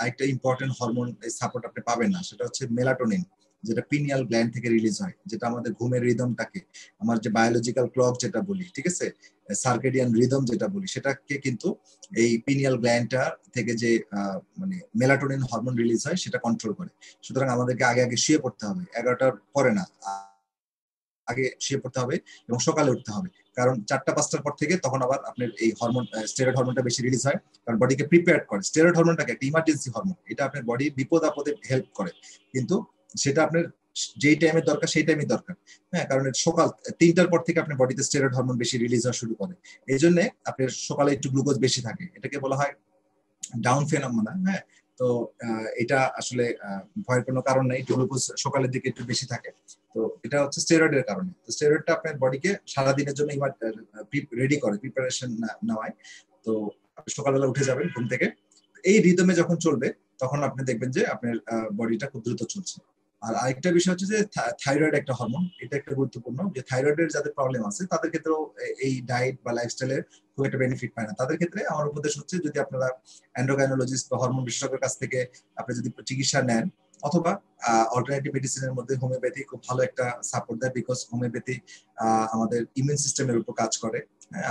আরেকটা ইম্পর্টেন্ট হরমোন সাপোর্ট আপনি পাবেন না, সেটা হচ্ছে মেলাটোনিন। যেটা পিনিয়াল গ্ল্যান্ড থেকে রিলিজ হয়, যেটা আমাদের ঘুমের রিদমটাকে, আমার যে বায়োলজিক্যাল ক্লক যেটা বলি, ঠিক আছে, সার্কেডিয়ান রিদম যেটা বলি, সেটাকে কিন্তু এই পিনিয়াল গ্ল্যান্ডটা থেকে যে মানে মেলাটোনিন হরমোন রিলিজ হয় সেটা কন্ট্রোল করে। সুতরাং আমাদেরকে আগে আগে শুয়ে পড়তে হবে, 11টার পরে না, আগে শুয়ে পড়তে হবে এবং সকালে উঠতে হবে। কারণ 4টা-5টার পর থেকে তখন আবার আপনার এই হরমোন স্টেরয়েড হরমোনটা বেশি রিলিজ হয়, কারণ বডিকে প্রিপেয়ার করে। স্টেরয়েড হরমোনটাকে একটা ইমার্জেন্সি হরমোন, এটা আপনার বডি বিপদ আপদে হেল্প করে, কিন্তু সেটা আপনার যেই টাইমে দরকার সেই টাইমে দরকার। হ্যাঁ, কারণ সকাল 3টার পর থেকে আপনার বডিতে স্টেরয়েড হরমোন বেশি রিলিজ হওয়া শুরু করে, এই জন্য আপনার সকালে একটু গ্লুকোজ বেশি থাকে, এটাকে বলা হয় ডাউন ফেনোমেনা। হ্যাঁ, তো এটা আসলে ভয়ের কোনো কারণ নেই, গ্লুকোজ সকালের দিকে একটু বেশি থাকে। তো এটা হচ্ছে স্টেরয়েডের কারণে। তো স্টেরয়েডটা আপনার বডিকে সারাদিনের জন্য রেডি করে, প্রিপারেশন নেওয়ায়। তো আপনি সকালবেলা উঠে যাবেন ঘুম থেকে, এই রিদমে যখন চলবে তখন আপনি দেখবেন যে আপনার বডিটা খুব দ্রুত চলছে। আর আরেকটা বিষয় হচ্ছে যে থাইরয়েড একটা হরমোন, এটা একটা গুরুত্বপূর্ণ, যে থাইরয়েডের যাদের প্রবলেম আছে তাদের ক্ষেত্রেও এই ডায়েট বা লাইফস্টাইলের খুব একটা বেনিফিট পায় না। তাদের ক্ষেত্রে আমার উপদেশ হচ্ছে, যদি আপনারা এন্ডোক্রাইনোলজিস্ট বা হরমোন বিশেষজ্ঞের কাছ থেকে আপনি যদি চিকিৎসা নেন, অথবা অল্টারনেটিভ মেডিসিনের মধ্যে হোমিওপ্যাথি খুব ভালো একটা সাপোর্ট দেয়, বিকজ হোমিওপ্যাথি আমাদের ইমিউন সিস্টেমের উপর কাজ করে।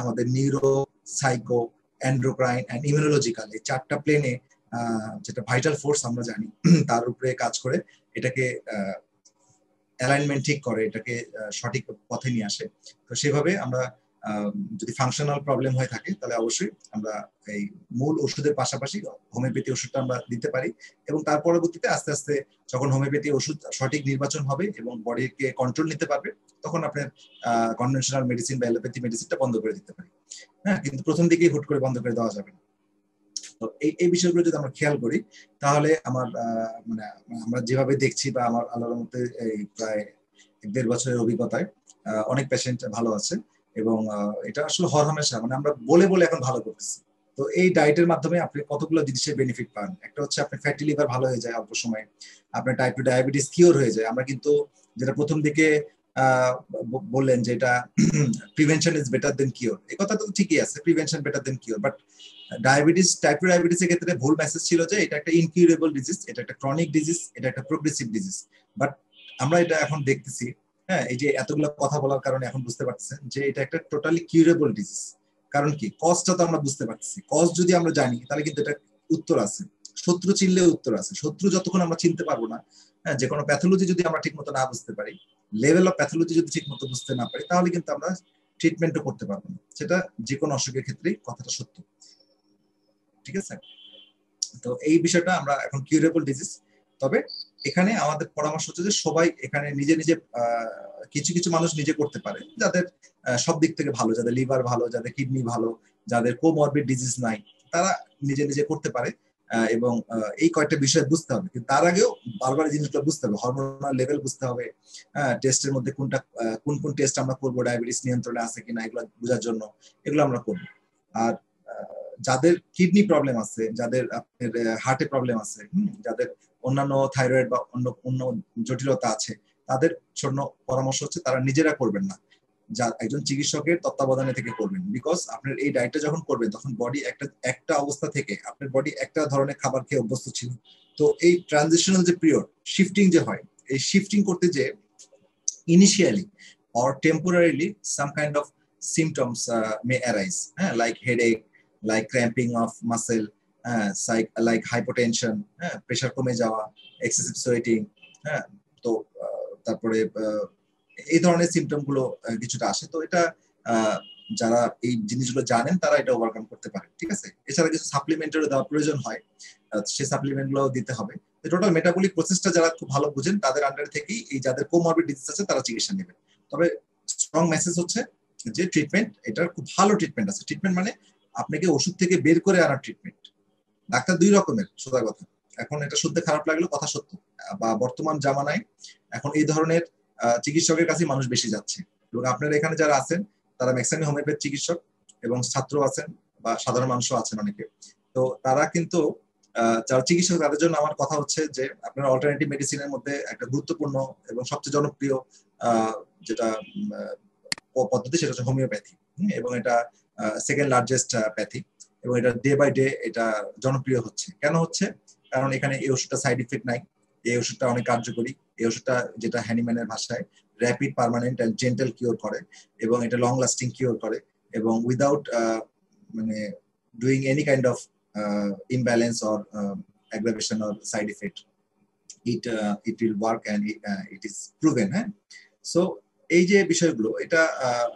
আমাদের neuro, psycho, endocrine and immunological, এই 4টা প্লেনে যেটা ভাইটাল ফোর্স আমরা জানি, তার উপরে কাজ করে এটাকে অ্যালাইনমেন্ট ঠিক করে, এটাকে সঠিক পথে নিয়ে আসে। তো সেভাবে আমরা যদি ফাংশনাল প্রবলেম হয়ে থাকে তাহলে অবশ্যই আমরা এই মূল ওষুধের পাশাপাশি হোমিওপ্যাথি ওষুধটা আমরা দিতে পারি, এবং তার পরবর্তীতে আস্তে আস্তে যখন হোমিওপ্যাথি ওষুধ সঠিক নির্বাচন হবে এবং বডিকে কন্ট্রোল নিতে পারবে, তখন আপনার কনভেনশনাল মেডিসিন বা অ্যালোপ্যাথি মেডিসিনটা বন্ধ করে দিতে পারি। হ্যাঁ, কিন্তু প্রথম দিকেই হুট করে বন্ধ করে দেওয়া যাবে না। তো এই বিষয়গুলো যদি আমরা খেয়াল করি, তাহলে আমার মানে আমরা যেভাবে দেখছি বা আমার আল্লাহর মধ্যে এই প্রায় 1-1.5 বছরের অভিজ্ঞতায় অনেক পেশেন্ট ভালো আছে, এবং এটা আসলে হরহামেশা মানে আমরা বলে বলে এখন ভালো করতেছি। তো এই ডায়েটের মাধ্যমে আপনি কতগুলো জিনিসের বেনিফিট পান। একটা হচ্ছে আপনার ফ্যাটি লিভার ভালো হয়ে যায় অল্প সময়ে, আপনার টাইপ 2 ডায়াবেটিস কিওর হয়ে যায়। আমরা কিন্তু যেটা প্রথম দিকে বললেন যে এটা prevention is better then cure, এই কথা তো ঠিকই আছে, prevention better then cure, but diabetes, type 2 ডায়াবেটিসের ক্ষেত্রে ভুল মেসেজ ছিল যে এটা একটা ইনকিউরেবল ডিজিজ, এটা একটা ক্রনিক ডিজিজ, এটা একটা প্রোগ্রেসিভ ডিজিজ। বাট আমরা এটা এখন দেখতেছি, হ্যাঁ, এই যে এতগুলো কথা বলার কারণে এখন বুঝতে পারতেছেন যে এটা একটা টোটালি কিউরেবল ডিজিজ। কারণ কি, কজটা তো আমরা বুঝতে পারতেছি, কজ যদি আমরা জানি তাহলে কিন্তু এটা উত্তর আছে, শত্রু চিনলেও উত্তর আছে। শত্রু যতক্ষণ আমরা চিনতে পারবো না, হ্যাঁ, যে কোনো প্যাথোলজি যদি আমরা ঠিক মতো না বুঝতে পারি, লেভেল অফ প্যাথোলজি যদি ঠিক মতো বুঝতে না পারি, তাহলে কিন্তু আমরা ট্রিটমেন্টও করতে পারবো না। সেটা যে কোনো অসুখের ক্ষেত্রেই কথাটা সত্য, ঠিক আছে। তো এই বিষয়টা আমরা এখন কিউরেবল ডিজিজ। তবে এখানে আমাদের পরামর্শ হচ্ছে যে সবাই এখানে নিজে নিজে কিছু কিছু মানুষ নিজে করতে পারে, যাদের সব দিক থেকে ভালো, যাদের লিভার ভালো, যাদের কিডনি ভালো, যাদের কোমরবিড ডিজিজ নাই, তারা নিজে নিজে করতে পারে। এবং এই কয়েকটা বিষয় বুঝতে হবে, কিন্তু তার আগেও বারবার জিনিসগুলো বুঝতে হবে, হরমোনাল লেভেল বুঝতে হবে, টেস্টের মধ্যে কোনটা কোন কোন টেস্ট আমরা করবো, ডায়াবেটিস নিয়ন্ত্রণে আছে কিনা এগুলো বোঝার জন্য, এগুলো আমরা করবো। আর যাদের কিডনি প্রবলেম আছে, যাদের আপনার হার্টে প্রবলেম আছে, যাদের অন্যান্য থাইরয়েড বা অন্য অন্য জটিলতা আছে, তাদের জন্য পরামর্শ হচ্ছে তারা নিজেরা করবেন না, যা একজন চিকিৎসকের তত্ত্বাবধানে থেকে করবেন। বিকজ আপনার এই ডায়েটটা যখন করবেন তখন বডি একটা অবস্থা থেকে, আপনার বডি একটা ধরনের খাবার খেয়ে অভ্যস্ত ছিল। তো এই ট্রানজিশনাল যে পিরিয়ড, শিফটিং যে হয়, এই শিফটিং করতে যে initially or temporarily some kind of symptoms may arise, like headache, like cramping of muscle, like hypotension, pressure কমে যাওয়া, excessive sweating, তো তারপরে এই ধরনের সিমটম গুলো কিছুটা আসে। তো এটা যারা এই জিনিসগুলো জানেন তারা এটা ওভারকাম করতে পারে, ঠিক আছে। এছাড়া কিছু সাপ্লিমেন্টেরও দেওয়ার প্রয়োজন হয়, সেই সাপ্লিমেন্ট গুলো দিতে হবে। টোটাল মেটাবলিক প্রসেসটা যারা খুব ভালো বুঝেন তাদের আন্ডারে থেকেই এই যাদের কোমরবিড ডিজিজ আছে তারা চিকিৎসা নেবেন। তবে স্ট্রং মেসেজ হচ্ছে যে ট্রিটমেন্ট, এটার খুব ভালো ট্রিটমেন্ট আছে। ট্রিটমেন্ট মানে আপনাকে ওষুধ থেকে বের করে আনার ট্রিটমেন্ট। ডাক্তার 2 রকমের, সোজা কথা। এখন এটা শুনতে খারাপ লাগলো, কথা সত্য। বা বর্তমান জামানায় এখন এই ধরনের চিকিৎসকের কাছে মানুষ বেশি যাচ্ছে, এবং আপনারা এখানে যারা আছেন তারা ম্যাক্সিমাম হোমিওপ্যাথি চিকিৎসক এবং ছাত্র আছেন বা সাধারণ মানুষও আছেন অনেকে। তো তারা কিন্তু যারা চিকিৎসক তাদের জন্য আমার কথা হচ্ছে যে আপনারা অল্টারনেটিভ মেডিসিনের মধ্যে একটা গুরুত্বপূর্ণ এবং সবচেয়ে জনপ্রিয় যেটা পদ্ধতি সেটা হচ্ছে হোমিওপ্যাথি, এবং এটা সেকেন্ড লার্জেস্ট প্যাথি, এবং এটা ডে বাই ডে এটা জনপ্রিয় হচ্ছে। কেন হচ্ছে? কারণ এখানে এই ওষুধটা সাইড ইফেক্ট নাই, এই ওষুধটা অনেক কার্যকরী। এই ওষুধটা যেটা হ্যানিম্যানের ভাষায় rapid, permanent and gentle cure করে, এবং এটা লং লাস্টিং কিওর করে, এবং উইদাউট মানে doing any kind of imbalance or aggravation or side effect. It will work and it is proven. So এই যে বিষয়গুলো, এটা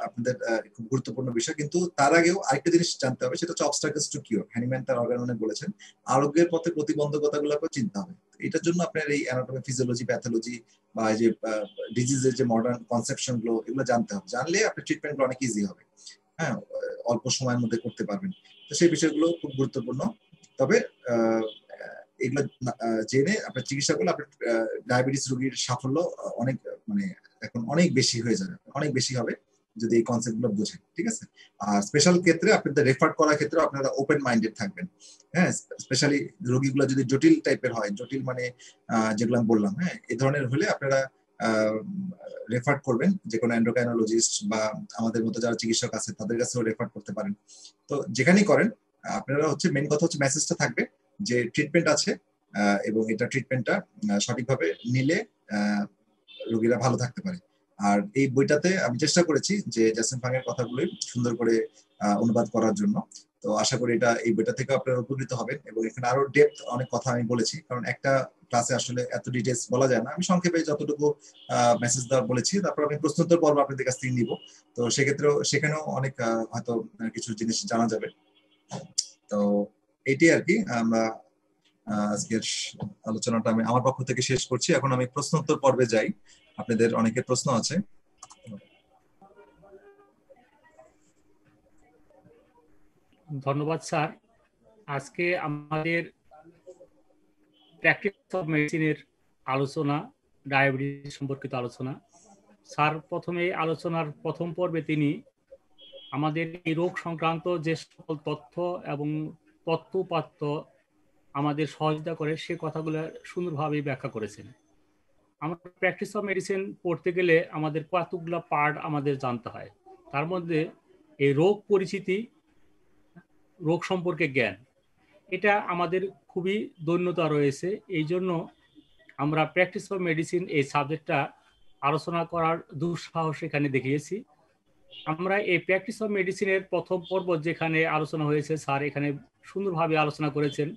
আপনাদের খুব গুরুত্বপূর্ণ বিষয়। কিন্তু তার আগেও আরেকটা জিনিস জানতে হবে, সেটা হচ্ছে অবস্টাকলস টু কিওর। হ্যানিম্যান তার অর্গাননে বলেছেন আরোগ্যের পথে প্রতিবন্ধকতাগুলোকে চিন্তা হবে। এটার জন্য আপনার এই অ্যানাটমি, ফিজিওলজি, প্যাথোলজি বা এই যে ডিজিজের যে মডার্ন কনসেপশন গুলো, এগুলো জানতে হবে। জানলে আপনার ট্রিটমেন্টগুলো অনেক ইজি হবে, হ্যাঁ, অল্প সময়ের মধ্যে করতে পারবেন। তো সেই বিষয়গুলো খুব গুরুত্বপূর্ণ। তবে এগুলো জেনে আপনার চিকিৎসা করলে আপনার ডায়াবেটিস রোগীর সাফল্য অনেক মানে এখন অনেক বেশি হয়ে যাবে, অনেক বেশি হবে যদি এই কনসেপ্ট গুলো বুঝেন, ঠিক আছে? আর স্পেশাল ক্ষেত্রে আপনাদের রেফার করার ক্ষেত্রে আপনারা ওপেন মাইন্ডেড থাকবেন, হ্যাঁ। স্পেশালি রোগীগুলো যদি জটিল টাইপের হয়, জটিল মানে যেগুলো আমি বললাম, হ্যাঁ, এই ধরনের হলে আপনারা রেফার করবেন যে কোনো এন্ডোক্রাইনোলজিস্ট বা আমাদের মতো যারা চিকিৎসক আছে তাদের কাছেও রেফার করতে পারেন। তো যেখানেই করেন আপনারা হচ্ছে মেইন কথা হচ্ছে মেসেজটা থাকবে যে ট্রিটমেন্ট আছে, এবং এটা ট্রিটমেন্টটা সঠিকভাবে নিলে রোগীরা ভালো থাকতে পারে। আর এই বইটাতে আমি চেষ্টা করেছি যে জ্যাসেন ফাং এর কথাগুলোই সুন্দর করে অনুবাদ করার জন্য। তো আশা করি এটা এই বইটা থেকে আপনারা উপকৃত হবেন, এবং এখানে আরো ডেপথ অনেক কথা আমি বলেছি, কারণ একটা ক্লাসে আসলে এত ডিটেলস বলা যায় না। আমি সংক্ষেপে যতটুকু মেসেজ দেওয়া বলেছি, তারপর আমি প্রশ্নোত্তর পর্ব আপনাদের কাছ থেকে নিব। তো সেক্ষেত্রেও সেখানেও অনেক হয়তো কিছু জিনিস জানা যাবে। তো এইটাই আর কি। আমরা আজকের আলোচনাটা আমি আমার পক্ষ থেকে শেষ করছি। এখন আমি প্রশ্নোত্তর পর্বে যাই। আপনাদের অনেকের প্রশ্ন আছে। ধন্যবাদ স্যার। আজকে আমাদের প্র্যাকটিস অফ মেডিসিনের আলোচনা, ডায়াবেটিস সম্পর্কিত আলোচনা। স্যার প্রথমে আলোচনার প্রথম পর্বে তিনি আমাদের এই রোগ সংক্রান্ত যে সকল তথ্য এবং তথ্যপাত্য আমাদের সহযোগিতা করে সে কথাগুলো সুন্দরভাবে ব্যাখ্যা করেছেন। আমরা প্র্যাকটিস অফ মেডিসিন পড়তে গেলে আমাদের কতগুলো পার্ট আমাদের জানতে হয়। তার মধ্যে এই রোগ পরিচিতি, রোগ সম্পর্কে জ্ঞান, এটা আমাদের খুবই দৈন্যতা রয়েছে। এই জন্য আমরা প্র্যাকটিস অফ মেডিসিন এই সাবজেক্টটা আলোচনা করার দুঃসাহস এখানে দেখিয়েছি। আমরা এই প্র্যাকটিস অফ মেডিসিনের প্রথম পর্ব যেখানে আলোচনা হয়েছে, স্যার এখানে সুন্দরভাবে আলোচনা করেছেন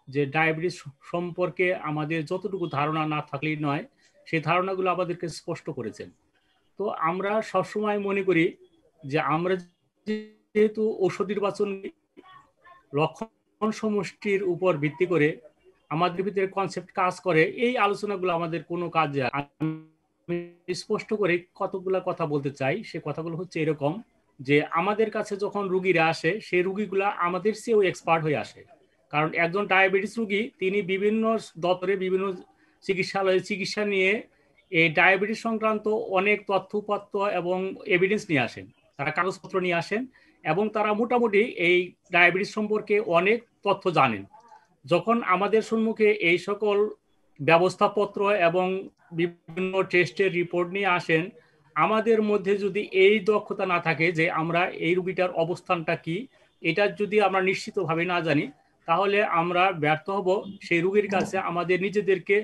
যে ডায়াবেটিস সম্পর্কে আমাদের যতটুকু ধারণা না থাকলেই নয়, সেই ধারণাগুলো আমাদেরকে স্পষ্ট করেছেন। তো আমরা সবসময় মনে করি যে আমরা যেহেতু ঔষধ নির্বাচন লক্ষণ সমষ্টির উপর ভিত্তি করে আমাদের ভিতরে কনসেপ্ট কাজ করে, এই আলোচনাগুলো আমাদের কোনো কাজে আমি স্পষ্ট করে কতগুলো কথা বলতে চাই। সে কথাগুলো হচ্ছে এরকম যে আমাদের কাছে যখন রুগীরা আসে, সেই রুগীগুলা আমাদের চেয়েও এক্সপার্ট হয়ে আসে। কারণ একজন ডায়াবেটিস রুগী তিনি বিভিন্ন দপ্তরে, বিভিন্ন চিকিৎসালয়ে চিকিৎসা নিয়ে এই ডায়াবেটিস সংক্রান্ত অনেক তথ্যপত্র এবং এভিডেন্স নিয়ে আসেন, তারা কাগজপত্র নিয়ে আসেন, এবং তারা মোটামুটি এই ডায়াবেটিস সম্পর্কে অনেক তথ্য জানেন। যখন আমাদের সম্মুখে এই সকল ব্যবস্থাপত্র এবং বিভিন্ন টেস্টের রিপোর্ট নিয়ে আসেন, আমাদের মধ্যে যদি এই দক্ষতা না থাকে যে আমরা এই রুগীটার অবস্থানটা কি, এটা যদি আমরা নিশ্চিতভাবে না জানি, তাহলে আমরা ব্যর্থ হব সেই রুগীর কাছে আমাদের নিজেদেরকে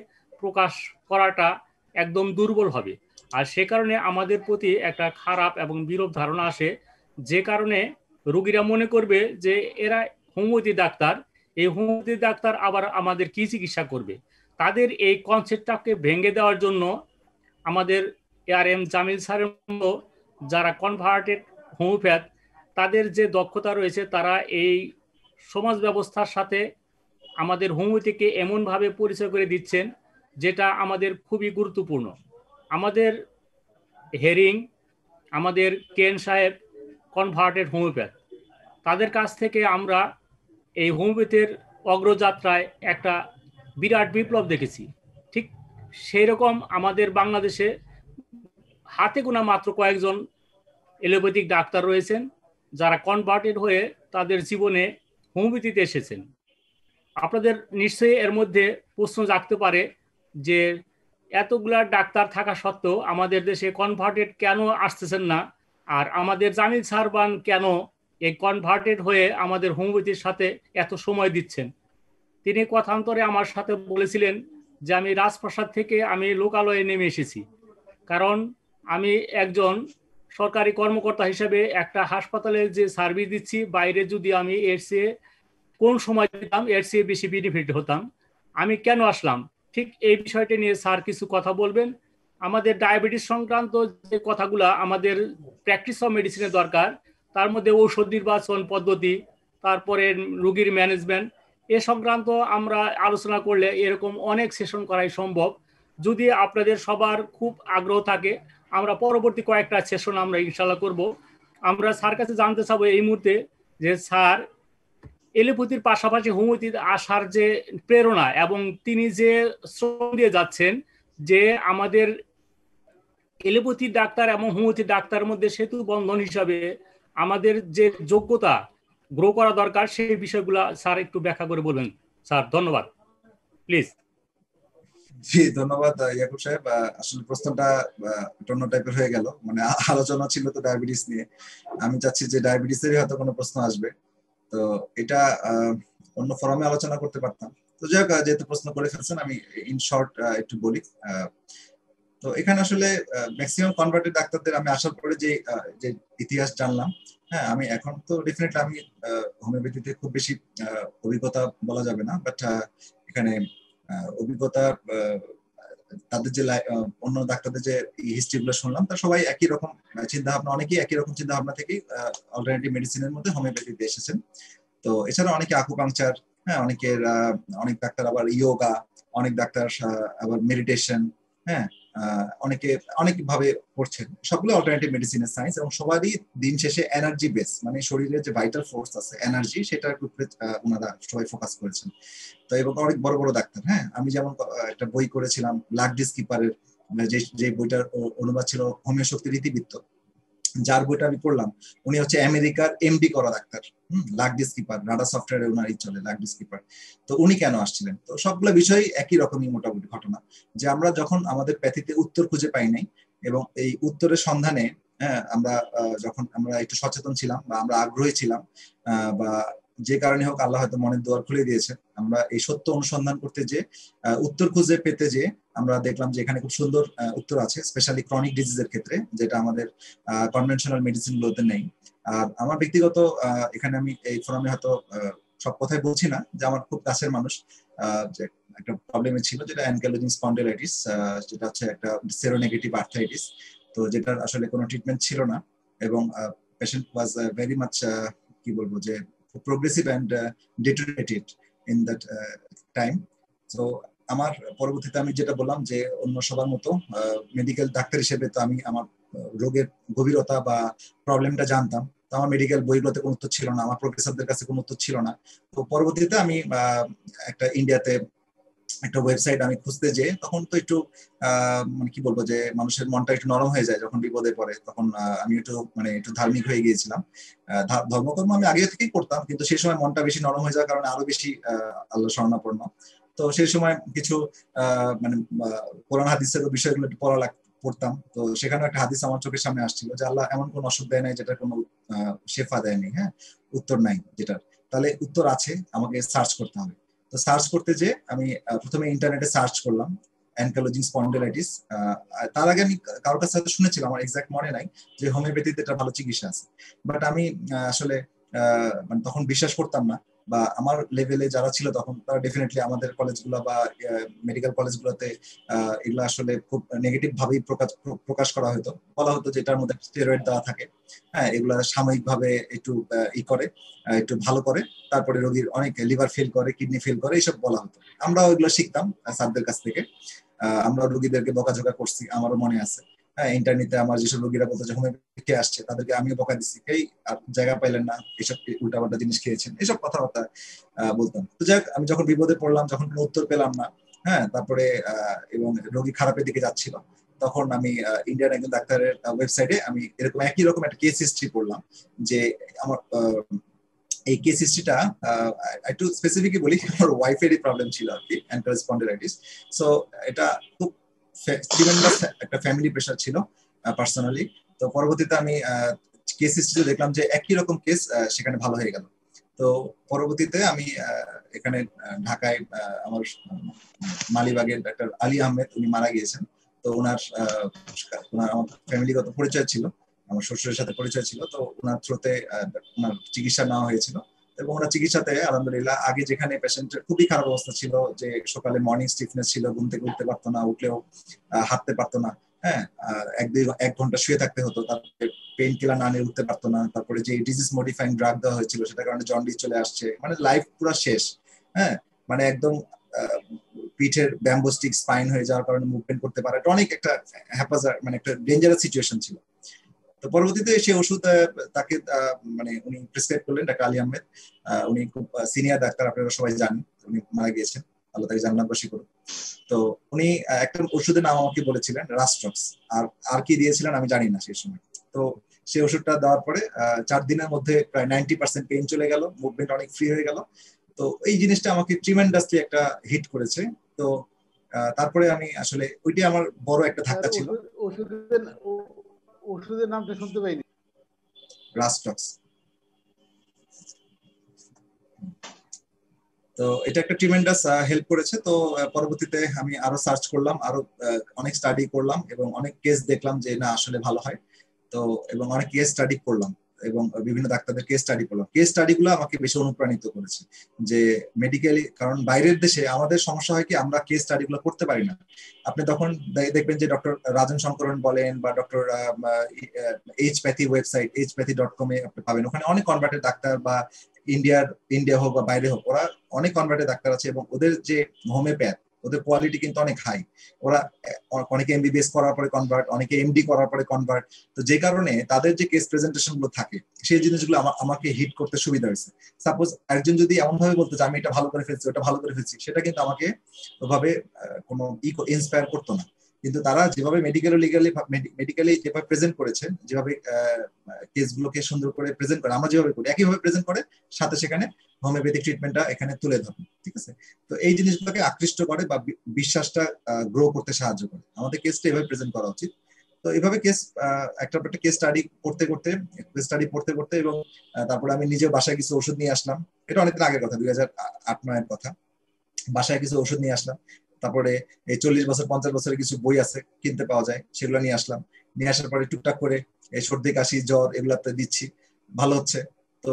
প্রকাশ করাটা একদম দুর্বল হবে। আর সে কারণে আমাদের প্রতি একটা খারাপ এবং বিরূপ ধারণা আসে, যে কারণে রুগীরা মনে করবে যে এরা হোমিওপ্যাথি ডাক্তার, এই হোমিওপ্যাথি ডাক্তার আবার আমাদের কি চিকিৎসা করবে। তাদের এই কনসেপ্টটাকে ভেঙে দেওয়ার জন্য আমাদের ARM জামিল স্যারের মতো যারা কনভার্টেড হোমিওপ্যাথ, তাদের যে দক্ষতা রয়েছে, তারা এই সমাজ ব্যবস্থার সাথে আমাদের হোমিওপ্যাথিকে এমনভাবে পরিচয় করে দিচ্ছেন যেটা আমাদের খুবই গুরুত্বপূর্ণ। আমাদের হেরিং, আমাদের কেন সাহেব কনভার্টেড হোমিওপ্যাথ, তাদের কাছ থেকে আমরা এই হোমিওপ্যাথির অগ্রযাত্রায় একটা বিরাট বিপ্লব দেখেছি। ঠিক সেই রকম আমাদের বাংলাদেশে হাতে গোনা মাত্র কয়েকজন এলোপ্যাথিক ডাক্তার রয়েছেন যারা কনভার্টেড হয়ে তাদের জীবনে হোমিওপ্যাথিতে এসেছেন। আপনাদের নিশ্চয়ই এর মধ্যে প্রশ্ন জাগতে পারে যে এতগুলা ডাক্তার থাকা সত্ত্বেও আমাদের দেশে কনভার্টেড কেন আসতেছেন না, আর আমাদের জামিল সারবান কেন এই কনভার্টেড হয়ে আমাদের হোমিওপ্যাথির সাথে এত সময় দিচ্ছেন। তিনি কথান্তরে আমার সাথে বলেছিলেন যে আমি রাজপ্রাসাদ থেকে আমি লোকালয়ে নেমে এসেছি, কারণ আমি একজন সরকারি কর্মকর্তা হিসেবে একটা হাসপাতালে যে সার্ভিস দিচ্ছি, বাইরে যদি আমি এর চেয়ে কোন সময় দিতাম এর চেয়ে বেশি বেনিফিট হতাম। আমি কেন আসলাম, ঠিক এই বিষয়টি নিয়ে স্যার কিছু কথা বলবেন। আমাদের ডায়াবেটিস সংক্রান্ত যে কথাগুলা আমাদের প্র্যাকটিস অফ মেডিসিনের দরকার, তার মধ্যে ঔষধ নির্বাচন পদ্ধতি, তারপরে রোগীর ম্যানেজমেন্ট, এ সংক্রান্ত আমরা আলোচনা করলে এরকম অনেক সেশন করাই সম্ভব। যদি আপনাদের সবার খুব আগ্রহ থাকে, আমরা পরবর্তী কয়েকটা সেশন আমরা ইনশাল্লাহ করব। আমরা স্যার কাছে জানতে চাবো এই মুহূর্তে যে স্যার এলোপ্যাথির পাশাপাশি হোমিওপ্যাথিতে আসার যে প্রেরণা এবং তিনি যে শ্রম দিয়ে যাচ্ছেন, যে আমাদের এলোপ্যাথি ডাক্তার এবং হোমিওপ্যাথি ডাক্তারের মধ্যে সেতু বন্ধন হিসাবে আমাদের যে যোগ্যতা গ্রো করা দরকার, সেই বিষয়গুলো স্যার একটু ব্যাখ্যা করে বলবেন। স্যার ধন্যবাদ, প্লিজ। জি ধন্যবাদ ইয়াকুব সাহেব। আসলে প্রশ্নটা অন্য টাইপের হয়ে গেল, মানে আলোচনা ছিল তো ডায়াবেটিস নিয়ে, আমি চাচ্ছি যে ডায়াবেটিসেরই হয়তো কোনো প্রশ্ন আসবে, তো এটা অন্য ফোরামে আলোচনা করতে পারতাম। তো যাই হোক, যেহেতু প্রশ্ন করে ফেলছেন আমি ইন শর্ট একটু বলি। তো এখানে আসলে ম্যাক্সিমাম কনভার্টেড ডাক্তারদের আমি আসার পরে যে ইতিহাস জানলাম, হ্যাঁ আমি এখন তো ডেফিনেটলি আমি হোমিওপ্যাথিতে খুব বেশি অভিজ্ঞতা বলা যাবে না, বাট এখানে অভিজ্ঞতা তাদের যে অন্য ডাক্তারদের যে হিস্ট্রি গুলো শুনলাম, তার সবাই একই রকম চিন্তা ভাবনা, অনেকেই একই রকম চিন্তা ভাবনা থেকে অল্টারনেটিভ মেডিসিনের মধ্যে হোমিওপ্যাথিতে এসেছেন। তো এছাড়া অনেকে আকুপাংচার, হ্যাঁ অনেকের অনেক ডাক্তার আবার ইয়োগা, অনেক ডাক্তার আবার মেডিটেশন, হ্যাঁ অনেকে অনেক ভাবে করছেন, সবগুলো অল্টারনেটিভ মেডিসিনের সায়েন্স, এবং সবারই দিন শেষে এনার্জি বেস, মানে শরীরে যে ভাইটাল ফোর্স আছে এনার্জি, সেটার উপরে ওনারা সবাই ফোকাস করেছেন। তো এবং অনেক বড় বড় ডাক্তার, হ্যাঁ আমি যেমন একটা বই করেছিলাম লাকডিস কিপারের, যে বইটার অনুবাদ ছিল হোমিও শক্তির ইতিবৃত্ত, যার বইটা আমি পড়লাম, উনি হচ্ছে আমেরিকার এমডি করা ডাক্তার, লাকডিস কিপার, রাডা সফটওয়্যারে ওনারই চলে লাকডিস কিপার। তো উনি কেন আসছিলেন, তো সবগুলো বিষয় একই রকমই মোটামুটি ঘটনা, যে আমরা যখন আমাদের প্যাথিতে উত্তর খুঁজে পাই নাই, এবং এই উত্তরের সন্ধানে হ্যাঁ আমরা যখন আমরা একটু সচেতন ছিলাম বা আমরা আগ্রহী ছিলাম, বা যে কারণে হোক আল্লাহ হয়তো মনের দুয়ার খুলে দিয়েছে, আমরা এই সত্য অনুসন্ধান করতে যে উত্তর খুঁজে পেতে যে আমরা দেখলাম যে এখানে খুব সুন্দর উত্তর আছে, স্পেশালি ক্রনিক ডিজিজের ক্ষেত্রে, যেটা আমাদের কনভেনশনাল মেডিসিন গুলোতে নেই। আর আমার ব্যক্তিগত এখানে আমি এই ফোরামে হয়তো সব কথাই বলছি না, যে আমার খুব কাছের মানুষ যে একটা প্রবলেমে ছিল, যেটা অ্যানকাইলোজিং স্পন্ডিলাইটিস, যেটা হচ্ছে একটা সেরোনেগেটিভ আর্থ্রাইটিস, তো যেটার আসলে কোনো ট্রিটমেন্ট ছিল না, এবং পেশেন্ট ওয়াজ ভেরি মাচ কি বলবো যে progressive and deteriorated in that time. So আমার পরবর্তীতে আমি যেটা বললাম যে অন্য সবার মতো মেডিকেল ডাক্তার হিসেবে তো আমি আমার রোগের গভীরতা বা প্রবলেমটা জানতাম, তো আমার মেডিকেল বইগুলোতে কোনো উত্তর ছিল না, আমার প্রফেসরদের কাছে কোনো উত্তর ছিল না। তো পরবর্তীতে আমি একটা ইন্ডিয়াতে একটা ওয়েবসাইট আমি খুঁজতে যেয়ে, তখন তো একটু মানে কি বলবো যে মানুষের মনটা একটু নরম হয়ে যায় যখন বিপদে পড়ে, তখন আমি একটু ধার্মিক হয়ে গিয়েছিলাম। ধর্মকর্ম আমি আগে থেকেই করতাম, কিন্তু সেই সময় মনটা বেশি নরম হয়ে যাওয়ার কারণে আরো বেশি আল্লাহ শরণাপন্ন। তো সেই সময় কিছু মানে কোরআন হাদিসের বিষয়গুলো একটু পড়তাম, তো সেখানে একটা হাদিস আমার চোখের সামনে আসছিল যে আল্লাহ এমন কোন অসুখ দেয় নাই যেটার কোনো শেফা দেয়নি, হ্যাঁ উত্তর নাই যেটার, তাহলে উত্তর আছে, আমাকে সার্চ করতে হবে। তো সার্চ করতে যে আমি প্রথমে ইন্টারনেটে সার্চ করলাম অ্যানকাইলোজিং স্পন্ডিলাইটিস। তার আগে আমি কারোর কাছে হয়তো শুনেছিলাম, আমার এক্সাক্ট মনে নাই, যে হোমিওপ্যাথিতে এটা ভালো চিকিৎসা আছে, বাট আমি আসলে মানে তখন বিশ্বাস করতাম না, বা আমার লেভেলে যারা ছিল তখন তারা ডেফিনেটলি আমাদের কলেজগুলো বা মেডিকেল কলেজগুলোতে এগুলো আসলে খুব নেগেটিভ ভাবেই প্রকাশ করা হতো, বলা হতো যে এটার মধ্যে স্টেরয়েড দেওয়া থাকে, হ্যাঁ এগুলা সাময়িক ভাবে একটু করে একটু ভালো করে, তারপরে রোগীর অনেক লিভার ফেল করে, কিডনি ফেল করে, এইসব বলা হতো। আমরা ওইগুলো শিখতাম স্যারদের কাছ থেকে, আমরা রোগীদেরকে বকাঝকা করছি, আমারও মনে আছে। হ্যাঁ ইন্টারনেটে আমার যেসব রোগীরা বলতো যে হোমিওপ্যাথি আসছে, তাদেরকে আমিও বকা দিচ্ছি, এই জায়গা পাইলেন না, এইসব উল্টাপাল্টা জিনিস খেয়েছেন, এইসব কথাবার্তা বলতাম। তো যাক, আমি যখন বিপদে পড়লাম, যখন কোনো উত্তর পেলাম না, হ্যাঁ তারপরে এবং রোগী খারাপের দিকে যাচ্ছিল, তখন আমি ইন্ডিয়ান একজন ডাক্তারের ওয়েবসাইটে আমি এরকম একই রকম একটা কেস হিস্ট্রি পড়লাম, যে আমার এই কেস হিস্ট্রিটা একটু স্পেসিফিকলি বলি, আমার ওয়াইফেরই প্রবলেম ছিল আর কি, অ্যানকাইলোজিং স্পন্ডিলাইটিস। সো এটা খুব একটা ফ্যামিলি প্রেশার ছিল পার্সোনালি। তো পরবর্তীতে আমি কেস হিস্ট্রি দেখলাম যে একই রকম কেস সেখানে ভালো হয়ে গেল। তো পরবর্তীতে আমি এখানে ঢাকায় আমার মালিবাগের ডাক্তার আলী আহমেদ উনি মারা গিয়েছেন। তো ওনার আমার ফ্যামিলিগত পরিচয় ছিল, আমার শ্বশুরের সাথে পরিচয় ছিল। তো ওনার থ্রুতে ওনার চিকিৎসা নেওয়া হয়েছিল এবং ওনার চিকিৎসাতে আলহামদুলিল্লাহ আগে যেখানে পেশেন্টের খুবই খারাপ অবস্থা ছিল, যে সকালে মর্নিং স্টিফনেস ছিল, ঘুম থেকে উঠতে পারতো না, উঠলেও হাঁটতে পারতো না, হ্যাঁ, 1 ঘন্টা শুয়ে থাকতে হতো, তারপরে পেইন কিলার না নিয়ে উঠতে পারতো না, তারপরে যে ডিজিজ মডিফাইং ড্রাগ দেওয়া হয়েছিল সেটার কারণে জন্ডিস চলে আসছে, মানে লাইফ পুরো শেষ, হ্যাঁ, মানে একদম পিঠের ব্যাম্বোস্টিক স্পাইন হয়ে যাওয়ার কারণে মুভমেন্ট করতে পারে, অনেক একটা হ্যাপাজার, মানে একটা ডেঞ্জারাস সিচুয়েশন ছিল। তো পরবর্তীতে সেই ওষুধ তাকে মানে উনি প্রেসক্রাইব করলেন ডাক্তার আলী আহমেদ। উনি খুব সিনিয়র ডাক্তার, আপনারা সবাই জানেন, উনি মারা গিয়েছেন, আল্লাহ তাকে জান্নাতবাসী করুন। তো উনি একটা ওষুধের নাম আমাকে বলেছিলেন রাস্ট্রক্স, আর কি দিয়েছিলেন আমি জানি না সেই সময়। তো সেই ওষুধটা দেওয়ার পরে 4 দিনের মধ্যে প্রায় 90% পেইন চলে গেল, মুভমেন্ট অনেক ফ্রি হয়ে গেল। তো এই জিনিসটা আমাকে ট্রিমেন্ডাসলি একটা হিট করেছে। তো তারপরে আমি আসলে ওইটাই আমার বড় একটা ধাক্কা ছিল। ওষুধের নামটা শুনতে পাইনি। রাস্টক্স। তো এটা একটা ট্রিমেন্ডাস হেল্প করেছে। তো পরবর্তীতে আমি আরো সার্চ করলাম, আরো অনেক স্টাডি করলাম এবং অনেক কেস দেখলাম যে না আসলে ভালো হয়। তো এবং অনেক কেস স্টাডি করলাম এবং বিভিন্ন ডাক্তারদের কেস স্টাডি করলাম। কেস স্টাডি গুলো আমাকে বেশি অনুপ্রাণিত করেছে যে মেডিকেলি, কারণ বাইরের দেশে আমাদের সমস্যা হয় কি আমরা কেস স্টাডি গুলো করতে পারি না। আপনি তখন দেখবেন যে ডক্টর রাজন শঙ্করন বলেন বা ডক্টর এইচপ্যাথি ওয়েবসাইট hpathy.com এ আপনি পাবেন, ওখানে অনেক কনভার্টেড ডাক্তার বা ইন্ডিয়া হোক বা বাইরে হোক, ওরা অনেক কনভার্টেড ডাক্তার আছে এবং ওদের যে হোমিওপ্যাথ ওদের কোয়ালিটি কিন্তু অনেক হাই। ওরা অনেকে এমবিবিএস করার পরে কনভার্ট, অনেকে এমডি করার পরে কনভার্ট। তো যে কারণে তাদের যে কেস প্রেজেন্টেশন গুলো থাকে সেই জিনিসগুলো আমাকে হিট করতে সুবিধা হয়েছে। সাপোজ একজন যদি এমন ভাবে বলতো যে আমি এটা ভালো করে ফেলছি, ওটা ভালো করে ফেলছি, সেটা কিন্তু আমাকে ওভাবে কোনো ইন্সপায়ার করতো না। কিন্তু তারা যেভাবে মেডিকেলি যেভাবে প্রেজেন্ট করেছেন, যেভাবে কেসগুলোকে সুন্দর করে প্রেজেন্ট করে, আমরা যেভাবে করি একইভাবে প্রেজেন্ট করে, সাথে সেখানে হোমিওপ্যাথিক ট্রিটমেন্টটা এখানে তুলে ধরেন, ঠিক আছে। তো এই জিনিসগুলোকে আকৃষ্ট করে বা বিশ্বাসটা গ্রো করতে সাহায্য করে। আমাদের কেসটা এভাবে প্রেজেন্ট করা উচিত। তো এইভাবে কেস একটা কেস স্টাডি পড়তে করতে এবং তারপরে আমি নিজে বাসায় কিছু ওষুধ নিয়ে আসলাম। এটা অনেকদিন আগের কথা, 2008-9 কথা। বাসায় কিছু ওষুধ নিয়ে আসলাম, তারপরে এই 40 বছর 50 বছরের কিছু বই আছে কিনতে পাওয়া যায়, সেগুলো নিয়ে আসলাম। নিয়ে আসার পরে টুকটাক করে এই সর্দি কাশি জ্বর এগুলাতে দিচ্ছি, ভালো হচ্ছে। তো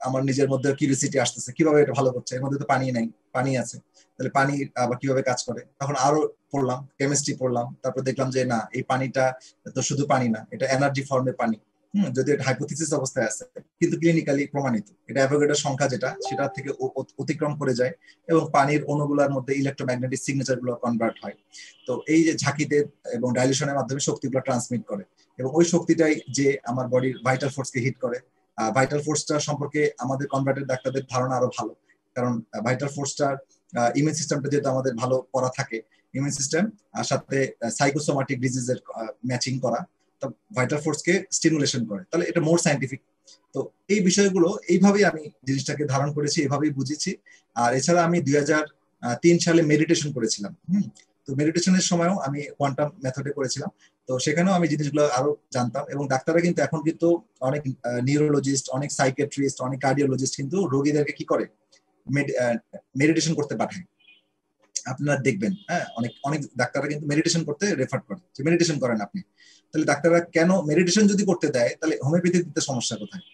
আমার নিজের মধ্যে কিউরিওসিটি আসতেছে কিভাবে এটা ভালো করছে, এর মধ্যে তো পানি নাই, পানি আছে, তাহলে পানি আবার কিভাবে কাজ করে। তখন আরো পড়লাম, কেমিস্ট্রি পড়লাম, তারপর দেখলাম যে না, এই পানিটা তো শুধু পানি না, এটা এনার্জি ফর্মের পানি। যদি এটা হাইপোথিসিস অবস্থায় আছে, কিন্তু ক্লিনিক্যালি প্রমাণিত, এটা অ্যাভোগাড্রোর সংখ্যা যেটা সেটা থেকে অতিক্রম করে যায় এবং পানির অণুগুলোর মধ্যে ইলেকট্রোম্যাগনেটিক সিগনেচার গুলো কনভার্ট হয়। তো এই যে ঝাঁকিতে এবং ডাইলিউশনের মাধ্যমে শক্তিগুলো ট্রান্সমিট করে এবং ওই শক্তিটাই যে আমার বডির ভাইটাল ফোর্সকে হিট করে। ভাইটাল ফোর্সটা সম্পর্কে আমাদের কনভার্টেড ডাক্তারদের ধারণা আরো ভালো, কারণ ভাইটাল ফোর্সটার ইমিউন সিস্টেমটা যেহেতু আমাদের ভালো করা থাকে, ইমিউন সিস্টেম আর সাথে সাইকোসোমাটিক ডিজিজের ম্যাচিং করা, তো ভাইটাল ফোর্সকে স্টিমুলেশন করে, তাহলে এটা মোর সায়েন্টিফিক। তো এই বিষয়গুলো এইভাবেই আমি জিনিসটাকে ধারণ করেছি, এভাবেই বুঝেছি। আর এছাড়া আমি 2003 সালে মেডিটেশন করেছিলাম। তো মেডিটেশনের সময়ও আমি কোয়ান্টাম মেথডে করেছিলাম। তো সেখানেও আমি জিনিসগুলো আরো জানতাম এবং ডাক্তাররা কিন্তু এখন কিন্তু অনেক নিউরোলজিস্ট, অনেক সাইকিয়াট্রিস্ট, অনেক কার্ডিওলজিস্ট কিন্তু রোগীদেরকে কি করে মেডিটেশন করতে পাঠায়। আপনারা দেখবেন, হ্যাঁ, অনেক অনেক ডাক্তাররা কিন্তু মেডিটেশন করতে রেফার করে যে মেডিটেশন করেন আপনি। তাহলে ডাক্তাররা কেন মেডিটেশন যদি করতে দেয়, তাহলে হোমিওপ্যাথি দিতে সমস্যা কোথায়?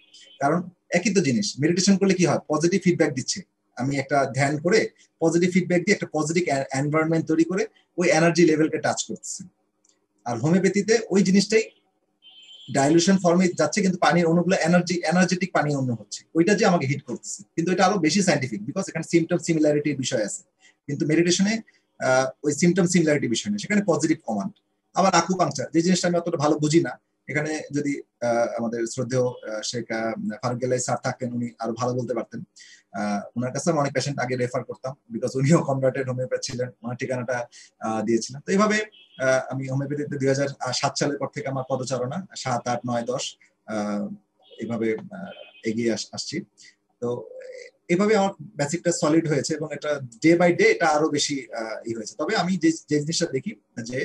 কারণ একই তো জিনিস, মেডিটেশন করলে কি হয়, পজিটিভ ফিডব্যাক দিচ্ছে। আমি একটা ধ্যান করে পজিটিভ ফিডব্যাক দিয়ে একটা পজিটিভ এনভায়রনমেন্ট তৈরি করে ওই এনার্জি লেভেলকে টাচ করতেছে। আর হোমিওপ্যাথিতে ওই জিনিসটাই ডাইলুশন ফর্মে যাচ্ছে, কিন্তু পানির অণুগুলো এনার্জেটিক পানি অণু হচ্ছে, ওইটা যে আমাকে হিট করতেছে। কিন্তু এটা আরো বেশি সাইন্টিফিক, বিকজ এখানে সিমটম সিমিলারিটির বিষয় আছে। কিন্তু মেডিটেশনে ওই সিমটম সিমিলারিটি বিষয় নেই, সেখানে পজিটিভ কমান্ড। আবার আকুপাংচার, যে জিনিসটা আমি অতটা ভালো বুঝি না, এখানে যদি আমাদের শ্রদ্ধেয় শেখ ফারুক গেলাই স্যার থাকতেন, উনি আরো ভালো বলতে পারতেন। ওনার কাছে আমি অনেক পেশেন্ট আগে রেফার করতাম, বিকজ উনিও কনভার্টেড হোমিওপ্যাথ ছিলেন, ওনার ঠিকানাটা দিয়েছিলেন। তো এইভাবে আমি হোমিওপ্যাথিতে 2007 সালের পর থেকে আমার পদচারণা 7, 8, 9, 10 এইভাবে এগিয়ে আসছি। তো এভাবে আমার বেসিকটা সলিড হয়েছে এবং এটা ডে বাই ডে এটা আরো বেশি হয়েছে। তবে আমি যে জিনিসটা দেখি যে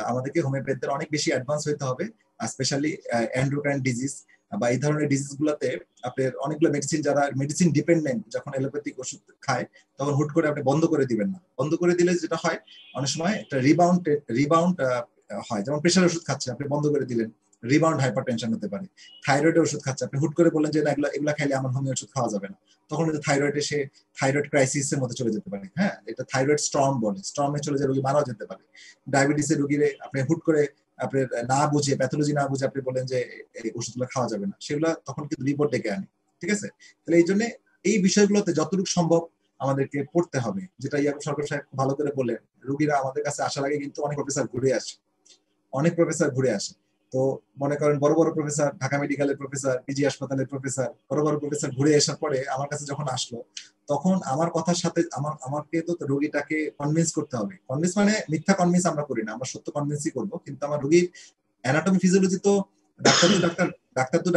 আমাদেরকে হোমিওপ্যাথদের অনেক বেশি অ্যাডভান্স হইতে হবে, স্পেশালি এন্ডোক্রাইন ডিজিজ, বা এই ধরনের ডিজিজ গুলাতে আপনার অনেকগুলো মেডিসিন, যারা মেডিসিন ডিপেন্ডেন্ট, যখন এলোপ্যাথিক ওষুধ খায় তখন হুট করে আপনি বন্ধ করে দিবেন না। বন্ধ করে দিলে যেটা হয় অনেক সময় একটা রিবাউন্ড হয়। যেমন প্রেশার ওষুধ খাচ্ছে আপনি বন্ধ করে দিলেন, রিবাউন্ড হাইপারটেনশন হতে পারে। থাইরয়েডের ওষুধ খাচ্ছে আপনি হুট করে বললেন যে না এগুলা খাইলে আমার হোমিও ওষুধ খাওয়া যাবে না, তখন থাইরয়েডে সে থাইরয়েড ক্রাইসিসের মধ্যে চলে যেতে পারে। হ্যাঁ, এটা থাইরয়েড স্টর্ম বলে, স্টর্মে চলে যায়, রোগী মারাও যেতে পারে। ডায়াবেটিসের রোগীরে আপনি হুট করে আপনার না বুঝে, প্যাথোলজি না বুঝে আপনি বলেন যে এই ওষুধগুলো খাওয়া যাবে না, সেগুলো তখন কিন্তু রিপোর্ট ডেকে আনে। ঠিক আছে, তাহলে এই জন্য এই বিষয়গুলোতে যতটুকু সম্ভব আমাদেরকে পড়তে হবে। যেটা ইয়াকুব সরকার সাহেব ভালো করে বললেন, রোগীরা আমাদের কাছে আসার আগে কিন্তু অনেক প্রফেসর ঘুরে আসে। তো মনে করেন বড় বড় প্রফেসর, ঢাকা মেডিকেলের প্রফেসর, পিজি হাসপাতালের প্রফেসর, বড় বড় প্রফেসর ঘুরে আসার পরে আমার কাছে যখন আসলো, তখন আমার কথার সাথে আমাকে তো রোগীটাকে কনভিন্স করতে হবে। কনভিন্স মানে মিথ্যা কনভিন্স আমরা করি না, আমরা সত্য কনভিন্সই করবো। কিন্তু আমার রোগীর অ্যানাটমি ফিজিওলজি তো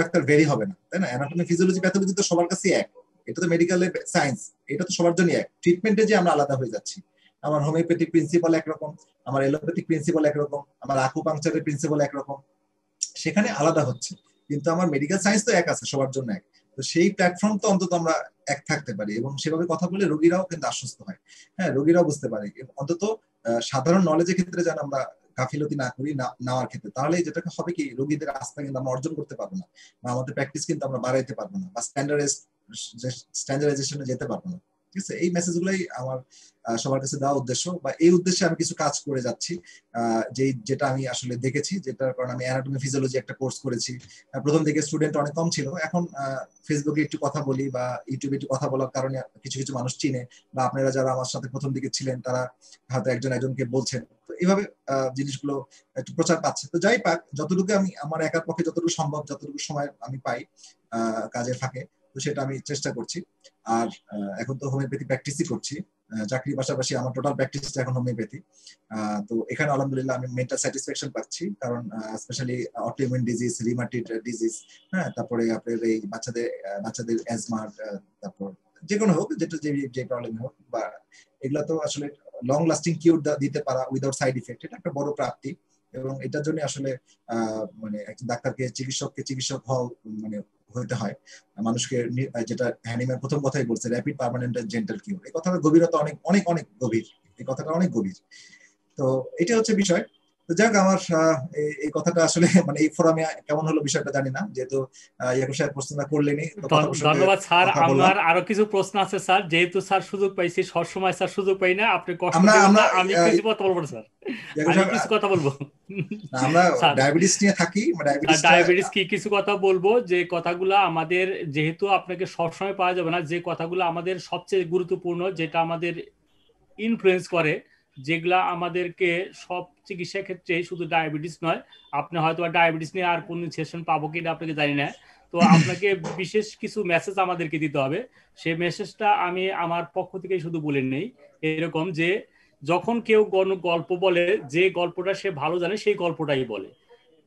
ডাক্তার ভেরি হবে না, তাই না? অ্যানাটমি ফিজিওলজি প্যাথোলজি তো সবার কাছে এক, এটা তো মেডিকেলের সায়েন্স, এটা তো সবার জন্য এক। ট্রিটমেন্টে যে আমরা আলাদা হয়ে যাচ্ছি, আমার হোমিওপ্যাথিক প্রিন্সিপাল একরকম, আমার এলোপ্যাথিক প্রিন্সিপাল একরকম, আমার আকুপাংচারের প্রিন্সিপাল একরকম, সেখানে আলাদা হচ্ছে, কিন্তু আমার মেডিকেল সায়েন্স তো এক আছে, সবার জন্য এক। তো সেই প্ল্যাটফর্ম তো অন্তত আমরা এক থাকতে পারি এবং সেভাবে কথা বলে রোগীরাও কিন্তু আশ্বস্ত হয়। হ্যাঁ, রোগীরাও বুঝতে পারে, অন্তত সাধারণ নলেজের ক্ষেত্রে যেন আমরা গাফিলতি না করি নেওয়ার ক্ষেত্রে। তাহলে যেটা হবে কি, রোগীদের আস্থা কিন্তু আমরা অর্জন করতে পারবো না, বা আমাদের প্র্যাকটিস কিন্তু আমরা বাড়াইতে পারবো না, বা স্ট্যান্ডার্ডাইজেশনে যেতে পারবো না। ঠিক আছে, এই মেসেজগুলাই আমার সবার কাছে দেওয়া উদ্দেশ্য, বা এই উদ্দেশ্যে আমি কিছু কাজ করে যাচ্ছি। যেটা আমি আসলে দেখেছি, যেটার কারণে আমি অ্যানাটমি ফিজিওলজি একটা কোর্স করেছি। প্রথম দিকে স্টুডেন্ট অনেক কম ছিল, এখন ফেসবুকে একটু কথা বলি বা ইউটিউবে একটু কথা বলার কারণে কিছু কিছু মানুষ চিনে, বা আপনারা যারা আমার সাথে প্রথম দিকে ছিলেন তারা হয়তো একজনকে বলছেন। তো এইভাবে জিনিসগুলো একটু প্রচার পাচ্ছে। তো যাই পাক, যতটুকু আমি আমার একার পক্ষে যতটুকু সম্ভব, যতটুকু সময় আমি পাই কাজের ফাঁকে, তো সেটা আমি চেষ্টা করছি। আর এখন তো হোমিওপ্যাথি প্র্যাকটিসই করছি, চাকরির পাশাপাশি আমার টোটাল প্র্যাকটিসটা এখন হোমিওপ্যাথি। তো এখানে আলহামদুলিল্লাহ আমি মেন্টাল স্যাটিসফ্যাকশন পাচ্ছি, কারণ স্পেশালি অটোইমিউন ডিজিজ, রিমাটিড ডিজিজ, হ্যাঁ, তারপরে আপনার এই বাচ্চাদের অ্যাজমা, তারপর যে কোনো হোক, যেটা যে প্রবলেম হোক, বা এগুলা তো আসলে লং লাস্টিং কিউর দিতে পারা উইদাউট সাইড ইফেক্ট, এটা একটা বড় প্রাপ্তি। এবং এটার জন্য আসলে মানে একজন ডাক্তারকে চিকিৎসক হওয়া মানে হতে হয় মানুষকে, যেটা হ্যানিম্যান প্রথম কথাই বলছে, র্যাপিড পার্মানেন্ট এন্ড জেন্টাল কিউর। এই কথাটার গভীরতা অনেক অনেক অনেক গভীর, এই কথাটা অনেক গভীর। তো এটা হচ্ছে বিষয়। তো যাক, আমার এই কথাটা আসলে মানে এই ফোরামে কেমন হলো বিষয়টা জানি না, যেহেতু ইয়াকুব সাহেব প্রশ্নটা করলেনই। ধন্যবাদ স্যার। আমার আরো কিছু প্রশ্ন আছে স্যার, যেহেতু স্যার সুযোগ পাইছি, সবসময় স্যার সুযোগ পাই না, আপনি কষ্ট করবেন না, আমি কিছু কথা বলবো স্যার, আমি কিছু কথা বলবো। আমরা ডায়াবেটিস নিয়ে থাকি, ডায়াবেটিস কি কিছু কথা বলবো, যে কথাগুলো আমাদের, যেহেতু আপনাকে সবসময় পাওয়া যাবে না, যে কথাগুলো আমাদের সবচেয়ে গুরুত্বপূর্ণ, যেটা আমাদের ইনফ্লুয়েন্স করে, যেগুলা আমাদেরকে সব চিকিৎসা ক্ষেত্রে, শুধু ডায়াবেটিস নয়, আপনি হয়তো ডায়াবেটিস নিয়ে আর কোন সেশন পাবো কিনা আপনাকে জানি না, তো আপনাকে বিশেষ কিছু মেসেজ আমাদেরকে দিতে হবে। সেই মেসেজটা আমি আমার পক্ষ থেকে শুধু বলে নেই, এরকম যে যখন কেউ গল্প বলে, যে গল্পটা সে ভালো জানে সেই গল্পটাই বলে।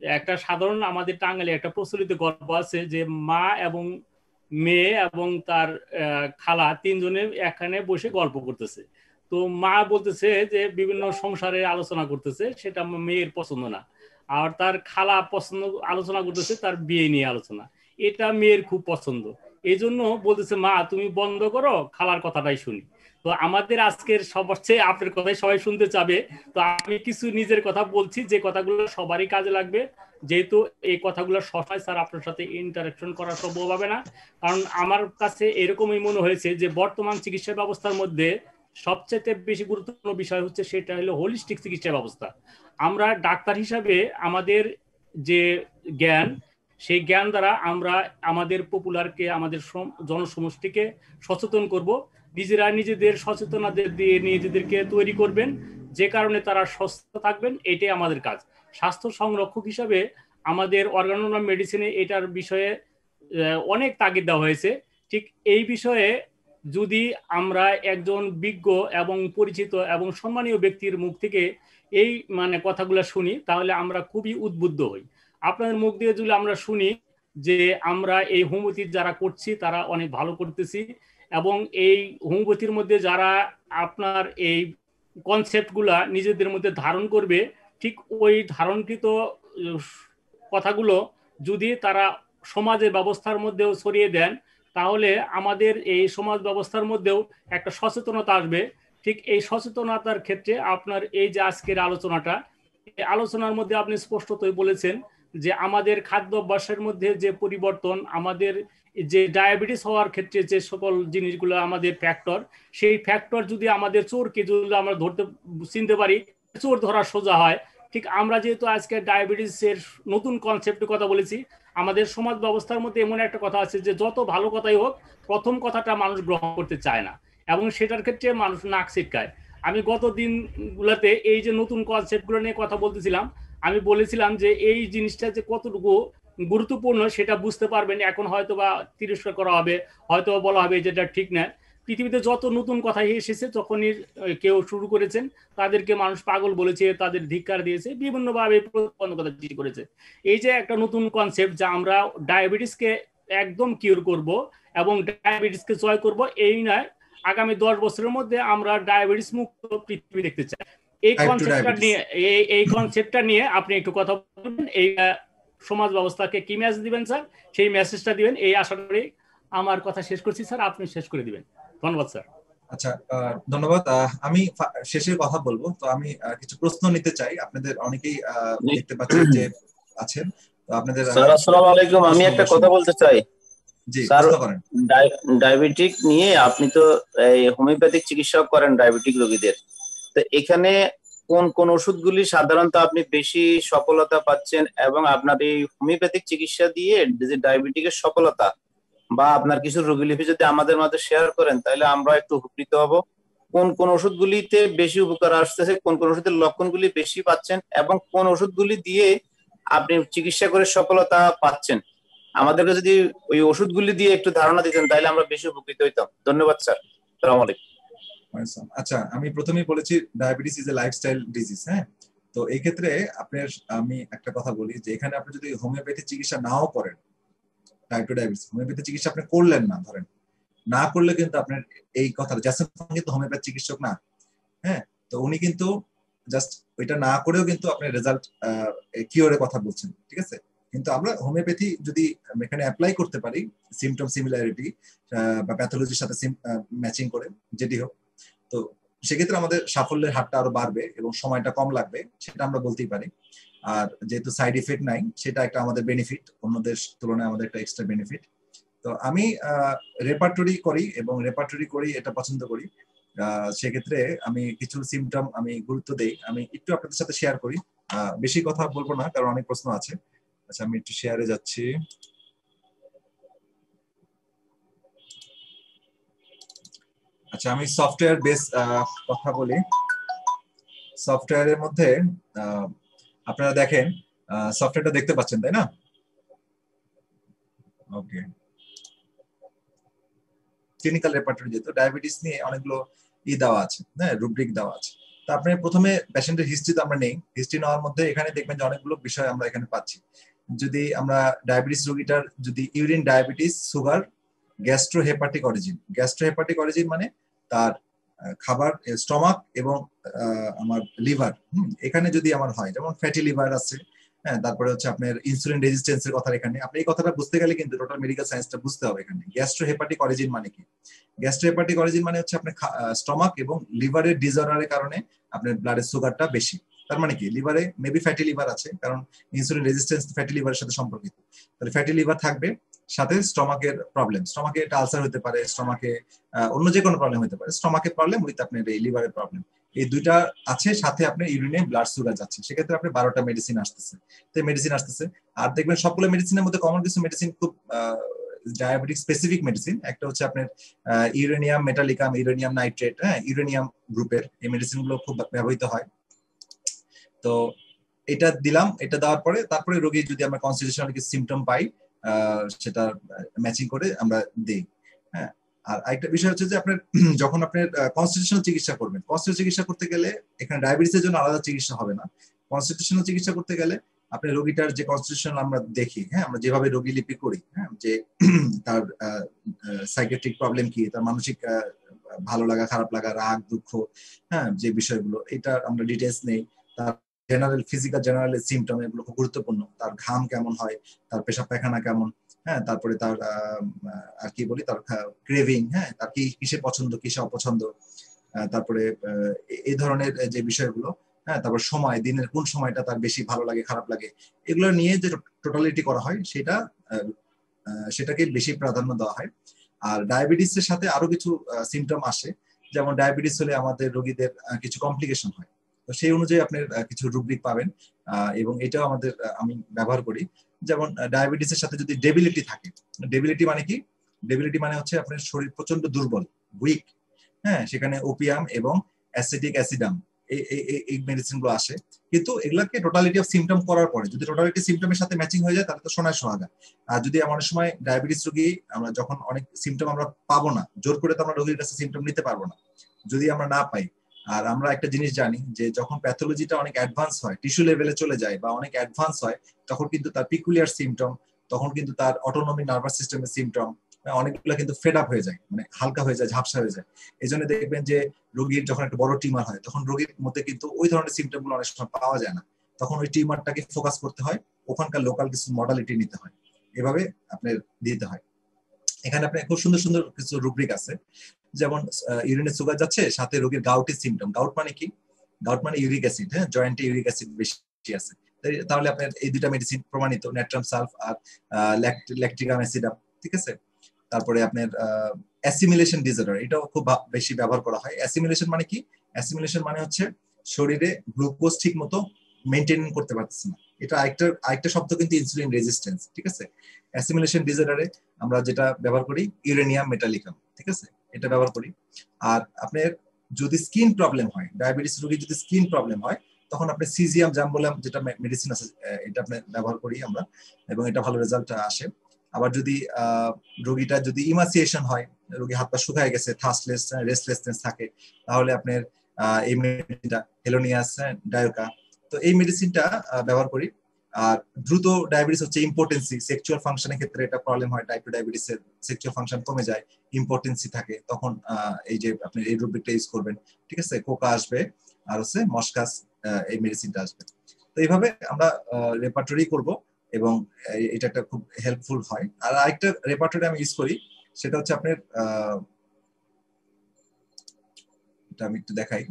একটা সাধারণ আমাদের টাঙ্গাইলে একটা প্রচলিত গল্প আছে, যে মা এবং মেয়ে এবং তার খালা তিনজনে এখানে বসে গল্প করতেছে। তো মা বলতেছে যে বিভিন্ন সংসারে আলোচনা করতেছে, সেটা মেয়ের পছন্দ না। আর তার খালা আলোচনা করতেছে তার বিয়ে নিয়ে আলোচনা, এটা মেয়ের খুব পছন্দ। এই জন্য বলতেছে, মা তুমি বন্ধ করো, খালার কথাটাই শুনি। তো আমাদের আজকের সবচেয়ে আপনার কথাই সবাই শুনতে চাবে, তো আমি কিছু নিজের কথা বলছি, যে কথাগুলো সবারই কাজে লাগবে, যেহেতু এই কথাগুলো সবাই স্যার আপনার সাথে ইন্টারাকশন করা সম্ভব হবে না। কারণ আমার কাছে এরকমই মনে হয়েছে যে বর্তমান চিকিৎসা ব্যবস্থার মধ্যে সবচেয়ে বেশি গুরুত্বপূর্ণ বিষয় হচ্ছে, সেটা হলো হোলিস্টিক চিকিৎসা ব্যবস্থা। আমরা ডাক্তার হিসাবে আমাদের যে জ্ঞান, সেই জ্ঞান দ্বারা আমরা আমাদের পপুলারকে, আমাদের জনসমষ্টিকে সচেতন করব, নিজেরা নিজেদের সচেতনতা দিয়ে নিজেদেরকে তৈরি করবেন, যে কারণে তারা সুস্থ থাকবেন। এটাই আমাদের কাজ। স্বাস্থ্য সংরক্ষক হিসাবে আমাদের অর্গানোলজি মেডিসিনে এটার বিষয়ে অনেক তাগিদ দেওয়া হয়েছে। ঠিক এই বিষয়ে যদি আমরা একজন বিজ্ঞ এবং পরিচিত এবং সম্মানীয় ব্যক্তির মুখ থেকে এই মানে কথাগুলো শুনি, তাহলে আমরা খুবই উদ্বুদ্ধ হই। আপনাদের মুখ দিয়ে যদি আমরা শুনি যে আমরা এই হোমিওপ্যাথি যারা করছি তারা অনেক ভালো করতেছি, এবং এই হোমিওপ্যাথির মধ্যে যারা আপনার এই কনসেপ্টগুলা নিজেদের মধ্যে ধারণ করবে, ঠিক ওই ধারণকৃত কথাগুলো যদি তারা সমাজের ব্যবস্থার মধ্যেও ছড়িয়ে দেন, তাহলে আমাদের এই সমাজ ব্যবস্থার মধ্যেও একটা সচেতনতা আসবে। ঠিক এই সচেতনতার ক্ষেত্রে আপনার এই যে আজকের আলোচনাটা, এই আলোচনার মধ্যে আপনি স্পষ্টতই বলেছেন যে আমাদের খাদ্য অভ্যাসের মধ্যে যে পরিবর্তন, আমাদের যে ডায়াবেটিস হওয়ার ক্ষেত্রে যে সকল জিনিসগুলো আমাদের ফ্যাক্টর, সেই ফ্যাক্টর যদি আমাদের চোরকে যদি আমরা চিনতে পারি, চোর ধরা সোজা হয়। ঠিক আমরা যেহেতু আজকে ডায়াবেটিসের নতুন কনসেপ্টের কথা বলেছি, আমাদের সমাজ ব্যবস্থার মধ্যে এমন একটা কথা আছে যে যত ভালো কথাই হোক, প্রথম কথাটা মানুষ গ্রহণ করতে চায় না, এবং সেটার ক্ষেত্রে মানুষ নাক ছিটকায়। আমি গত দিনগুলোতে এই যে নতুন কনসেপ্টগুলো নিয়ে কথা বলতেছিলাম, আমি বলেছিলাম যে এই জিনিসটা যে কতটুকু গুরুত্বপূর্ণ সেটা বুঝতে পারবেন এখন, হয়তো বা তিরস্কার করা হবে, হয়তো বলা হবে যেটা ঠিক না। পৃথিবীতে যত নতুন কথা এসেছে যখনই কেউ শুরু করেছেন, তাদেরকে মানুষ পাগল বলেছে, তাদের ধিক্কার দিয়েছে, বিভিন্নভাবে প্রতিবন্ধকতা সৃষ্টি করেছে। এই যে একটা নতুন কনসেপ্ট যে আমরা ডায়াবেটিসকে একদম কিউর করব এবং ডায়াবেটিসকে জয় করব, এই নয়, আগামী 10 বছরের মধ্যে আমরা ডায়াবেটিস মুক্ত পৃথিবী দেখতে চাই। এই কনসেপ্টটা নিয়ে আপনি একটু কথা বলবেন, এই সমাজ ব্যবস্থাকে কি মেসেজ দিবেন স্যার, সেই মেসেজটা দিবেন, এই আশা করি। আমার কথা শেষ করছি স্যার, আপনি শেষ করে দিবেন। ধন্যবাদ স্যার। আচ্ছা, ধন্যবাদ। আমি শেষের কথা বলবো। তো আমি কিছু প্রশ্ন নিতে চাই। আপনাদের অনেকেই দেখতে পাচ্ছেন যে আছেন, তো আপনাদের স্যার আসসালামু আলাইকুম। আমি একটা কথা বলতে চাই। জি, স্যার প্রশ্ন করেন। ডায়াবেটিক নিয়ে আপনি তো এই হোমিওপ্যাথিক চিকিৎসা করেন ডায়াবেটিক রোগীদের, তো এখানে কোন কোন ওষুধগুলি সাধারণত আপনি বেশি সফলতা পাচ্ছেন, এবং আপনার এই হোমিওপ্যাথিক চিকিৎসা দিয়ে যে ডায়াবেটিকের সফলতা বা আপনার কিছু রোগীলিপি যদি আমাদের মাঝে শেয়ার করেন, তাহলে আমরা একটু উপকৃত হব। কোন কোন ওষুধগুলিতে বেশি উপকার আসতেছে, কোন কোন ওষুধের লক্ষণগুলি বেশি পাচ্ছেন, এবং কোন ওষুধগুলি দিয়ে আপনি চিকিৎসা করে সফলতা পাচ্ছেন, আমাদেরকে যদি ওই ওষুধগুলি দিয়ে একটু ধারণা দিতেন তাহলে আমরা বেশি উপকৃত হইতাম। ধন্যবাদ স্যার। আসসালামু আলাইকুম। আচ্ছা, আমি প্রথমেই বলেছি diabetes is a lifestyle disease. হ্যাঁ, তো এই ক্ষেত্রে আপনার আমি একটা কথা বলি যে এখানে আপনি যদি হোমিওপ্যাথি চিকিৎসা নাও করেন, টাইপ 2 ডায়াবেটিস হোমিওপ্যাথি চিকিৎসা আপনি করলেন না, ধরেন না করলে কিন্তু আপনার এই কথা, জ্যাসন কিন্তু হোমিওপ্যাথি চিকিৎসক না। হ্যাঁ, তো উনি কিন্তু জাস্ট ওইটা না করেও কিন্তু আপনার রেজাল্ট কিওরের কথা বলছেন, ঠিক আছে। কিন্তু আমরা হোমিওপ্যাথি যদি এখানে অ্যাপ্লাই করতে পারি, সিমটম সিমিলারিটি বা প্যাথোলজির সাথে ম্যাচিং করে যেটি হোক, তো সেক্ষেত্রে আমাদের সাফল্যের হারটা আরো বাড়বে এবং সময়টা কম লাগবে, সেটা আমরা বলতেই পারি। আর যেহেতু সাইড ইফেক্ট নাই, সেটা একটা আমাদের বেনিফিট, অন্যদের তুলনায় আমাদের একটা এক্সট্রা বেনিফিট। তো আমি রেপার্টরি করি এবং রেপার্টরি করি এটা পছন্দ করি। সেক্ষেত্রে আমি কিছু সিমটম আমি গুরুত্ব দেই, আমি একটু আপনাদের সাথে শেয়ার করি। বেশি কথা বলবো না কারণ অনেক প্রশ্ন আছে। আচ্ছা, আমি একটু শেয়ারে যাচ্ছি। আচ্ছা, আমি সফটওয়্যার বেস কথা বলি। সফটওয়্যারের মধ্যে আপনারা দেখেন, সফটওয়্যারটা দেখতে পাচ্ছেন তাই না? ওকে, ক্লিনিক্যাল রেপার্টরি যেহেতু ডায়াবেটিস নিয়ে অনেকগুলো দেওয়া আছে, হ্যাঁ, রুব্রিক দেওয়া আছে। তো আপনি প্রথমে পেশেন্টের হিস্ট্রি তো আমরা নেই, হিস্ট্রি নেওয়ার মধ্যে এখানে দেখবেন যে অনেকগুলো বিষয় আমরা এখানে পাচ্ছি। যদি আমরা ডায়াবেটিস রোগীটার যদি ইউরিন ডায়াবেটিস, সুগার, গ্যাস্ট্রোহেপাটিক অরিজিন মানে তার খাবার, স্টমাক এবং আমার লিভার, এখানে যদি আমার হয়, যেমন ফ্যাটি লিভার আছে, হ্যাঁ, তারপরে হচ্ছে আপনার ইনসুলিন রেজিস্ট্যান্সের কথা, এখানে আপনি এই কথাটা বুঝতে গেলে কিন্তু টোটাল মেডিকেল সায়েন্সটা বুঝতে হবে। এখানে গ্যাস্ট্রোহেপাটিক অরিজিন মানে কি? গ্যাস্ট্রোহেপাটিক অরিজিন মানে হচ্ছে আপনার স্টমাক এবং লিভারের ডিসঅর্ডারের কারণে আপনার ব্লাডের সুগারটা বেশি। তার মানে কি লিভারে মেবি ফ্যাটি লিভার আছে, কারণ ইনসুলিন রেজিস্ট্যান্স ফ্যাটি লিভারের সাথে সম্পর্কিত। তাহলে ফ্যাটি লিভার থাকবে, সাথে স্টমাকের প্রবলেম, স্টমাকে একটা আলসার হতে পারে, স্টমাকে অন্য যে কোনো প্রবলেম হতে পারে, স্টমাকের প্রবলেম উইথ আপনার এই লিভারের প্রবলেম, এই দুইটা আছে, সাথে আপনার ইউরিনে ব্লাড সুগার যাচ্ছে, সেক্ষেত্রে আপনি 12টা মেডিসিন আসতেছে। তো মেডিসিন আসতেছে, আর দেখবেন সবগুলো মেডিসিনের মধ্যে কমন কিছু মেডিসিন, খুব ডায়াবেটিক স্পেসিফিক মেডিসিন। একটা হচ্ছে আপনার ইউরেনিয়াম মেটালিকাম, ইউরেনিয়াম নাইট্রেট, হ্যাঁ, ইউরেনিয়াম গ্রুপের এই মেডিসিন গুলো খুব ব্যবহৃত হয়। তো এটা দিলাম, এটা দেওয়ার পরে তারপরে রোগী যদি আমরা কনস্টিটিউশনাল কিছু সিমটম পাই, সেটা ম্যাচিং করে আমরা দিই। হ্যাঁ, আর আরেকটা বিষয় হচ্ছে যে আপনার যখন আপনার কনস্টিটিউশনাল চিকিৎসা করবেন, কনস্টিটিউশনাল চিকিৎসা করতে গেলে এখানে ডায়াবেটিসের জন্য আলাদা চিকিৎসা হবে না। কনস্টিটিউশনাল চিকিৎসা করতে গেলে আপনি রোগীটার যে কনস্টিটিউশন আমরা দেখি, হ্যাঁ, আমরা যেভাবে রোগী লিপি করি, হ্যাঁ, যে তার সাইকিয়াট্রিক প্রবলেম কি, তার মানসিক ভালো লাগা, খারাপ লাগা, রাগ, দুঃখ, হ্যাঁ, যে বিষয়গুলো, এটা আমরা ডিটেলস নেই। তার জেনারেল ফিজিক্যাল জেনারেল সিমটম, এগুলো খুব গুরুত্বপূর্ণ। তার ঘাম কেমন হয়, তার পেশাব পায়খানা কেমন, হ্যাঁ, তারপরে তার আর কি বলি, তার ক্রেভিং, হ্যাঁ, তার কি কিসে পছন্দ কিসে অপছন্দ, তারপরে এই ধরনের যে বিষয়গুলো, হ্যাঁ, তারপর সময়, দিনের কোন সময়টা তার বেশি ভালো লাগে খারাপ লাগে, এগুলো নিয়ে যে টোটালিটি করা হয় সেটাকে বেশি প্রাধান্য দেওয়া হয়। আর ডায়াবেটিসের সাথে আরো কিছু সিমটম আসে, যেমন ডায়াবেটিস হলে আমাদের রোগীদের কিছু কমপ্লিকেশন হয়, তো সেই অনুযায়ী আপনার কিছু রুব্রিক পাবেন, এবং এটাও আমি ব্যবহার করি। যেমন ডায়াবেটিসের সাথে যদি ডেবিলিটি থাকে, ডেবিলিটি মানে কি? ডেবিলিটি মানে হচ্ছে আপনার শরীর প্রচন্ড দুর্বল, উইক, হ্যাঁ, সেখানে ওপিয়াম এবং অ্যাসিটিক অ্যাসিডাম এই মেডিসিন গুলো আসে। কিন্তু এগুলাকে টোটালিটি অফ সিমটম করার পরে যদি টোটালিটি সিমটমের সাথে ম্যাচিং হয়ে যায় তাহলে তো সোনায় সোহাগা। আর যদি এমন সময় ডায়াবেটিস রোগী আমরা যখন অনেক সিমটম আমরা পাবো না, জোর করে তো আমরা রোগীর কাছে সিমটম নিতে পারবো না যদি আমরা না পাই। আর আমরা একটা জিনিস জানি যে যখন প্যাথোলজিটা অনেক অ্যাডভান্স হয়, টিস্যু লেভেলে চলে যায় বা অনেক অ্যাডভান্স হয়, তখন কিন্তু তার পিকুলিয়ার সিমটম, তখন কিন্তু তার অটোনমিক নার্ভাস সিস্টেমের সিমটম অনেকগুলো কিন্তু ফেড আপ হয়ে যায়, মানে হালকা হয়ে যায়, ঝাপসা হয়ে যায়। এই জন্য দেখবেন যে রোগীর যখন একটা বড় টিউমার হয় তখন রোগীর মধ্যে কিন্তু ওই ধরনের সিমটম গুলো অনেক সময় পাওয়া যায় না, তখন ওই টিউমারটাকে ফোকাস করতে হয়, ওখানকার লোকাল কিছু মডালিটি নিতে হয়, এভাবে আপনার দিতে হয়। এখানে আপনার খুব সুন্দর সুন্দর কিছু রুব্রিক আছে, যেমন ইউরিনে সুগার যাচ্ছে, সাথে রোগীর গাউটের সিমটম। গাউট মানে কি? গাউট মানে ইউরিক অ্যাসিড, হ্যাঁ, জয়েন্টে ইউরিক অ্যাসিড বেশি আছে, তাহলে আপনার এই দুটা মেডিসিন প্রমাণিত, ন্যাট্রাম সালফ আর ল্যাকটিকাম অ্যাসিডাম, ঠিক আছে। তারপরে আপনার অ্যাসিমিলেশন ডিসঅর্ডার, এটাও খুব বেশি ব্যবহার করা হয়। অ্যাসিমিলেশন মানে কি? অ্যাসিমিলেশন মানে হচ্ছে শরীরে গ্লুকোজ ঠিক মতো মেনটেন করতে পারতেছে না, এটা আরেকটা শব্দ কিন্তু ইনসুলিন রেজিস্ট্যান্স, ঠিক আছে। অ্যাসিমিলেশন ডিসঅর্ডারে আমরা যেটা ব্যবহার করি ইউরেনিয়াম মেটালিকাম, ঠিক আছে, এটা ব্যবহার করি। আর আপনার যদি স্কিন প্রবলেম হয়, ডায়াবেটিস রোগীর যদি স্কিন প্রবলেম হয়, তখন আপনি সিজিয়াম জাম বলে যেটা মেডিসিন আছে, এটা আপনি ব্যবহার করি আমরা, এবং এটা ভালো রেজাল্ট আসে। আবার যদি রোগীটা যদি ইমাসিয়েশন হয়, রোগী হাত পা শুকায় গেছে, থার্স্টলেস রেস্টলেসনেস থাকে, তাহলে আপনার এই মেডিসিনটা হেলোনিয়াস ডায়োকা, তো এই মেডিসিনটা ব্যবহার করি। আর দ্রুত ডায়াবেটিস হচ্ছে ইম্পোর্টেন্সি, সেক্সুয়াল ফাংশনের ক্ষেত্রে এটা প্রবলেম হয়, টাইপ 2 ডায়াবেটিসের সেক্সুয়াল ফাংশন কমে যায়, ইম্পোর্টেন্সি থাকে, তখন এই যে আপনি এই রুব্রিকটা ইউজ করবেন, ঠিক আছে। কোকা আসবে, আর হচ্ছে মস্কাস, এই মেডিসিনটা আসবে। তো এইভাবে আমরা রেপার্টরি করব, এবং এটা একটা খুব হেল্পফুল হয়। আর আরেকটা রেপার্টরি আমি ইউজ করি, সেটা হচ্ছে আপনার এটা আমি একটু দেখাই,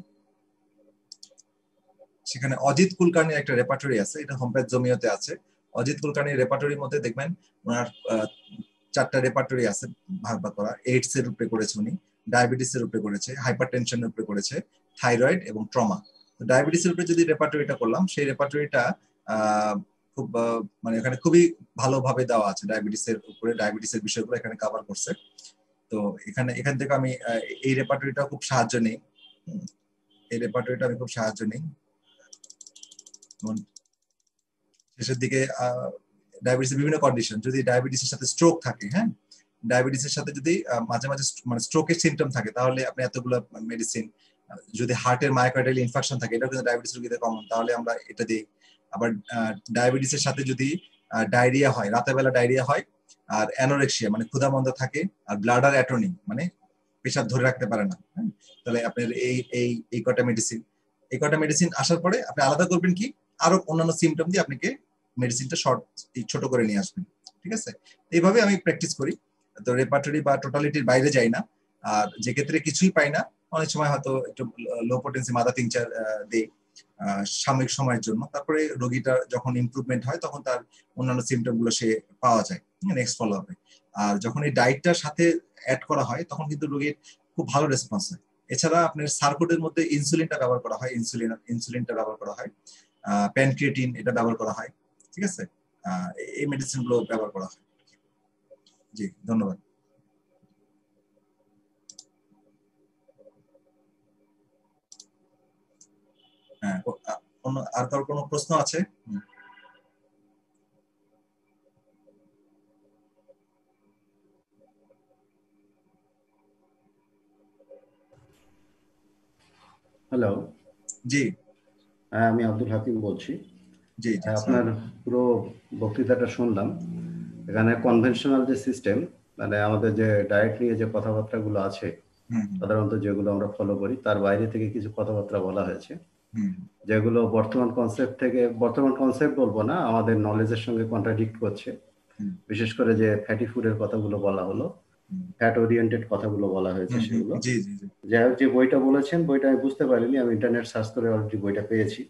সেখানে অজিত কুলকার্নির একটা রেপার্টরি আছে, এটা হোমপেজ জমিওতে আছে। অজিত কুলকার্নির রেপার্টরির মধ্যে দেখবেন ওনার 4টা রেপার্টরি আছে ভাগ ভাগ করা। এইডস এর উপরে করেছে উনি, ডায়াবেটিস এর উপরে করেছে, হাইপারটেনশনের উপরে করেছে, থাইরয়েড এবং ট্রমা। তো ডায়াবেটিস এর উপরে যদি রেপার্টরিটা করলাম, সেই রেপার্টরিটা খুব মানে এখানে খুবই ভালোভাবে দেওয়া আছে, ডায়াবেটিস এর উপরে ডায়াবেটিসের বিষয়গুলো এখানে কভার করছে। তো এখান থেকে আমি এই রেপার্টরিটা খুব সাহায্য নেই, এই রেপার্টরিটা আমি খুব সাহায্য নেই। শেষের দিকে ডায়াবেটিসের বিভিন্ন কন্ডিশন, যদি ডায়াবেটিসের সাথে স্ট্রোক থাকে, হ্যাঁ, ডায়াবেটিসের সাথে যদি মাঝে মাঝে মানে স্ট্রোকের সিমটম থাকে, তাহলে আপনি এতগুলো মেডিসিন, যদি হার্টের মায়োকার্ডিয়াল ইনফেকশন থাকে, এটা কিন্তু ডায়াবেটিস রোগীদের কমন, তাহলে আমরা এটা দিই। আবার ডায়াবেটিসের সাথে যদি ডায়রিয়া হয়, রাতের বেলা ডায়রিয়া হয়, আর অ্যানোরেক্সিয়া মানে ক্ষুধামন্দা থাকে, আর ব্লাডার অ্যাটনি মানে প্রেশার ধরে রাখতে পারে না, হ্যাঁ, তাহলে আপনার এই কটা মেডিসিন আসার পরে আপনি আলাদা করবেন কি আরো অন্যান্য সিমটম দিয়ে আপনাকে মেডিসিনটা ছোট করে নিয়ে আসবেন, ঠিক আছে। এইভাবে আমি প্র্যাকটিস করি। তো রেপার্টরি বা টোটালিটির বাইরে যাই না। আর যে ক্ষেত্রে কিছুই পাই না, অনেক সময় হয়তো একটু লো পোটেন্সি মাদা টিংচার দেই সাময়িক সময়ের জন্য, তারপরে রোগীটা যখন ইমপ্রুভমেন্ট হয় তখন তার অন্যান্য সিমটম গুলো সে পাওয়া যায় নেক্সট ফলো আপে। আর যখন এই ডায়েটটার সাথে অ্যাড করা হয় তখন কিন্তু রোগীর খুব ভালো রেসপন্স হয়। এছাড়া আপনার সার্কুটের মধ্যে ইনসুলিনটা ব্যবহার করা হয়, ইনসুলিনটা ব্যবহার করা হয়, প্যানক্রিয়েটিন এটা ব্যবহার করা হয়, ঠিক আছে। এই মেডিসিন গুলো ব্যবহার করা হয়। জি, ধন্যবাদ। হ্যাঁ, আর কারো কোনো প্রশ্ন আছে? হ্যালো, জি, হ্যাঁ, আমি আব্দুল হাকিম বলছি। জি, আপনার পুরো বক্তৃতাটা শুনলাম। এখানে কনভেনশনাল যে সিস্টেম, মানে আমাদের যে ডায়েট নিয়ে যে কথাবার্তাগুলো আছে সাধারণত যেগুলো আমরা ফলো করি, তার বাইরে থেকে কিছু কথাবার্তা বলা হয়েছে, যেগুলো বর্তমান কনসেপ্ট বলবো না, আমাদের নলেজের সঙ্গে কন্ট্রাডিক্ট করছে। বিশেষ করে যে ফ্যাটি ফুডের কথাগুলো বলা হলো, ফ্যাট ওরিয়েন্টেড কথাগুলো বলা হয়েছে সেগুলো। যাই হোক, যে বইটা বলেছেন বইটা আমি বুঝতে পারিনি, আমি ইন্টারনেট সার্চ করে অলরেডি বইটা পেয়েছি,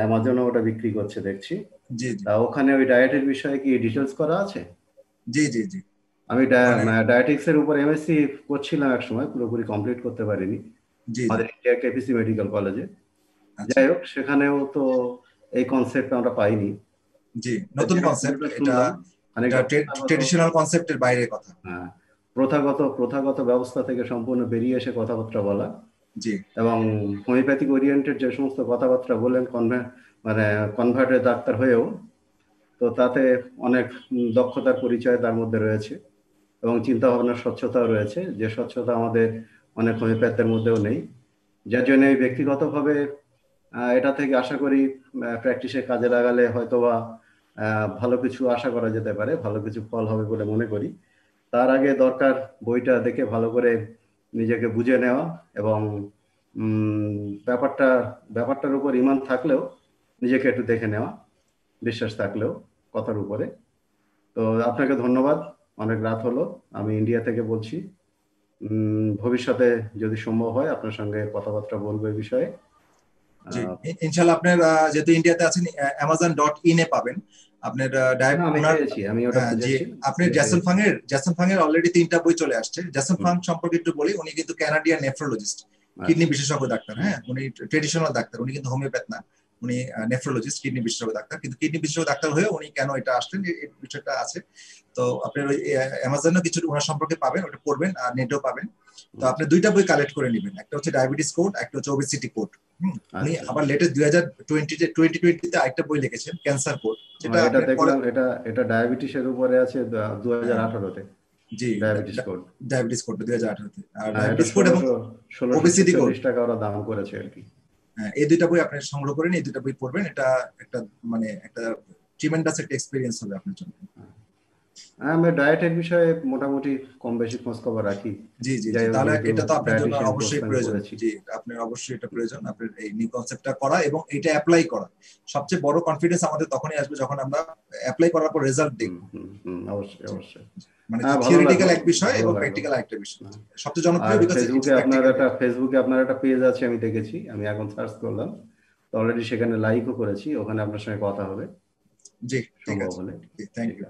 অ্যামাজনে ওটা বিক্রি করছে দেখছি। তা ওখানে ওই ডায়েটের বিষয়ে কি ডিটেলস করা আছে? জি জি জি, আমি ডায়েটিক্স এর উপর এমএসসি করছিলাম এক সময়, পুরোপুরি কমপ্লিট করতে পারিনি আমাদের ইন্ডিয়া কেপিসি মেডিকেল কলেজে। যাই হোক, সেখানেও তো এই কনসেপ্ট আমরা পাইনি। জি, নতুন কনসেপ্ট, এটা ট্র্যাডিশনাল কনসেপ্টের বাইরে কথা। হ্যাঁ, প্রথাগত ব্যবস্থা থেকে সম্পূর্ণ বেরিয়ে এসে কথাবার্তা বলা। জি, এবং হোমিওপ্যাথিক ওরিয়েন্টেড যে সমস্ত কথাবার্তা বলেন, কনভার্টেড ডাক্তার হয়েও তো তাতে অনেক দক্ষতার পরিচয় তার মধ্যে রয়েছে এবং চিন্তা ভাবনার স্বচ্ছতাও রয়েছে, যে স্বচ্ছতা আমাদের অনেক হোমিওপ্যাথদের মধ্যেও নেই। যার জন্য ব্যক্তিগতভাবে এটা থেকে আশা করি প্র্যাকটিসে কাজে লাগালে হয়তোবা ভালো কিছু আশা করা যেতে পারে, ভালো কিছু ফল হবে বলে মনে করি। তার আগে দরকার বইটা দেখে ভালো করে নিজেকে বুঝে নেওয়া এবং ব্যাপারটার উপর ইমান থাকলেও নিজেকে একটু দেখে নেওয়া, বিশ্বাস থাকলেও কথার উপরে। তো আপনাকে ধন্যবাদ, অনেক রাত হলো, আমি ইন্ডিয়া থেকে বলছি। ভবিষ্যতে যদি সম্ভব হয় আপনার সঙ্গে কথাবার্তা বলবো এই বিষয়ে। জি, ইনশাআল্লাহ। আপনার যেহেতু ইন্ডিয়াতে আছেন, amazon.in এ পাবেন আপনার আপনার জ্যাসন ফাং এর অলরেডি 3টা বই চলে আসছে। জ্যাসন ফাং সম্পর্কে একটু বলি, উনি কিন্তু কানাডিয়ান নেফ্রোলজিস্ট, কিডনি বিশেষজ্ঞ ডাক্তার। হ্যাঁ, উনি ট্রেডিশনাল ডাক্তার, উনি কিন্তু হোমিওপ্যাথ না, উনি নেফ্রোলজিস্ট, কিডনি বিশেষজ্ঞ ডাক্তার। কিন্তু কিডনি বিশেষজ্ঞ ডাক্তার হয়ে উনি কেন এটা আসলেন, এই বিষয়টা আছে। তো আপনার ওই অ্যামাজনে কিছু ওনার সম্পর্কে পাবেন, ওটা পড়বেন, আর নেটেও পাবেন। তো আপনি 2টা বই কালেক্ট করে নেবেন, একটা হচ্ছে ডায়াবেটিস কোড, একটা হচ্ছে ওবেসিটি কোড। উনি আবার লেটেস্ট 2020 তে আরেকটা বই লিখেছেন, ক্যান্সার কোড, যেটা এটা দেখলাম, এটা ডায়াবেটিসের উপরে আছে 2018 তে। জি, ডায়াবেটিস কোড 2018 তে। আর ডায়াবেটিস কোড এবং ওবেসিটি কোড 16 টাকা ওরা দাম করেছে আর কি। হ্যাঁ, এই 2টা বই আপনি সংগ্রহ করেন, এই 2টা বই পড়বেন, এটা একটা একটা ট্রিমেন্ডাস একটা এক্সপেরিয়েন্স হবে আপনার জন্য। আমি ডায়েটের বিষয়ে মোটামুটি কম বেশি খোঁজ খবর রাখি। জি জি, তাহলে এটা তো আপনার জন্য অবশ্যই প্রয়োজন। জি, আপনার অবশ্যই এটা প্রয়োজন, আপনার এই নিউ কনসেপ্টটা করা এবং এটা অ্যাপ্লাই করা। সবচেয়ে বড় কনফিডেন্স আমাদের তখনই আসবে যখন আমরা অ্যাপ্লাই করার পর রেজাল্ট দেখব। অবশ্যই মানে থিওরিটিক্যাল এক বিষয় এবং প্র্যাকটিক্যাল আরেকটা বিষয়। সবচেয়ে জনপ্রিয় বিকজ ফেসবুকে আপনার একটা পেজ আছে, আমি দেখেছি, আমি এখন সার্চ করলাম, তো অলরেডি সেখানে লাইকও করেছি, ওখানে আপনার সঙ্গে কথা হবে। জি, ঠিক আছে, থ্যাংক ইউ।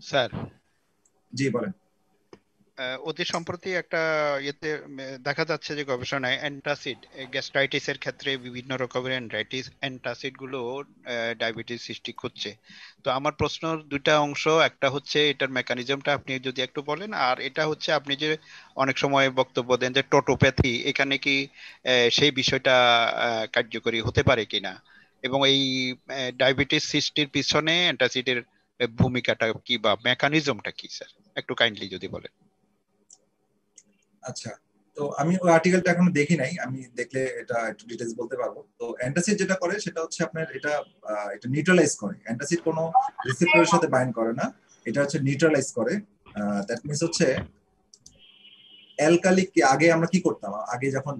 স্যার, জি বলেন। অতি সম্প্রতি একটা ইয়েতে দেখা যাচ্ছে যে গবেষণায় অ্যান্টাসিড গ্যাস্ট্রাইটিসের ক্ষেত্রে বিভিন্ন রকমের অ্যান্টাসিড গুলো ডায়াবেটিস সৃষ্টি করছে। তো আমার প্রশ্ন 2টা অংশ, একটা হচ্ছে এটার মেকানিজমটা আপনি যদি একটু বলেন, আর এটা হচ্ছে আপনি যে অনেক সময় বক্তব্য দেন যে টোটোপ্যাথি, এখানে কি সেই বিষয়টা কার্যকরী হতে পারে কিনা, এবং এই ডায়াবেটিস সৃষ্টির পিছনে অ্যান্টাসিডের ভূমিকাটা কি বা মেকানিজমটা কি স্যার, একটু কাইন্ডলি যদি বলেন। আচ্ছা, তো আমি ওই আর্টিকেলটা এখনো দেখি নাই, আমি দেখলে এটা একটু ডিটেইলস বলতে পারবো। তো অ্যান্টাসিড যেটা করে সেটা হচ্ছে আপনার এটা নিউট্রালাইজ করে। অ্যান্টাসিড কোনো রিসেপ্টরের সাথে বাইন্ড করে না, এটা হচ্ছে নিউট্রালাইজ করে। দ্যাট মিন্স হচ্ছে অ্যালকালিক, আগে আমরা কি করতাম, আগে যখন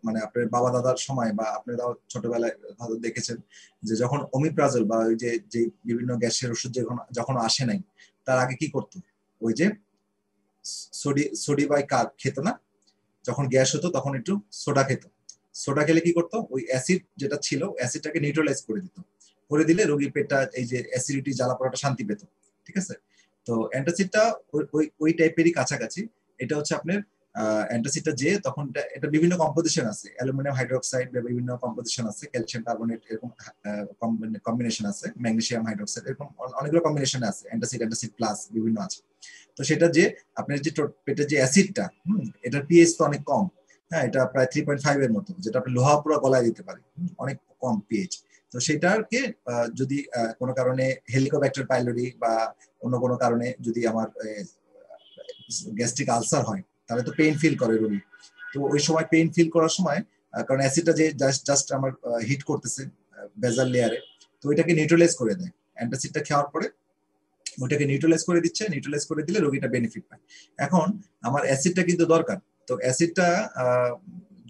মানে আপনার বাবা দাদার সময় বা আপনারাও ছোটবেলায় হয়তো দেখেছেন যে যখন ওমিপ্রাজল বা ওই যে বিভিন্ন গ্যাসের ওষুধ যখন আসে নাই, তার আগে কি করতো, ওই যে সোডিবাইকার্ব খেত না, যখন গ্যাস হতো তখন একটু সোডা খেত। সোডা খেলে কি করতো, ওই অ্যাসিড যেটা ছিল অ্যাসিডটাকে নিউট্রালাইজ করে দিত, করে দিলে রোগীর পেটটা এই যে অ্যাসিডিটি জ্বালা পোড়াটা শান্তি পেত। ঠিক আছে, তো অ্যান্টাসিডটা ওই টাইপেরই কাছাকাছি। এটা হচ্ছে আপনার অ্যান্টাসিডটা যে তখন এটা বিভিন্ন কম্পোজিশন আছে, অ্যালুমিনিয়াম হাইড্রোক্সাইড বা বিভিন্ন কম্পোজিশন আছে, ক্যালসিয়াম কার্বনেট এরকম কম্বিনেশন আছে, ম্যাগনেসিয়াম হাইড্রোক্সাইড এরকম অনেকগুলো কম্বিনেশন আছে, অ্যান্টাসিড প্লাস বিভিন্ন আছে। তো সেটা যে আপনার যে পেটের যে অ্যাসিডটা, এটার পিএইচ তো অনেক কম। হ্যাঁ, এটা প্রায় 3.5 এর মতো, যেটা আপনি লোহা পুরো গলায় দিতে পারে, অনেক কম পিএইচ। তো সেটাকে যদি কোনো কারণে হেলিকোব্যাক্টার পাইলোরি বা অন্য কোনো কারণে যদি আমার গ্যাস্ট্রিক আলসার হয়, তাহলে তো পেইন ফিল করে রোগী। তো ওই সময় পেইন ফিল করার সময়, কারণ অ্যাসিডটা যে জাস্ট আমার হিট করতেছে বেজাল লেয়ারে, তো ওইটাকে নিউট্রালাইজ করে দেয়। অ্যান্টাসিডটা খাওয়ার পরে ওটাকে নিউট্রালাইজ করে দিচ্ছে, নিউট্রালাইজ করে দিলে রোগীটা বেনিফিট পায়। এখন আমার অ্যাসিডটা কিন্তু দরকার, তো অ্যাসিডটা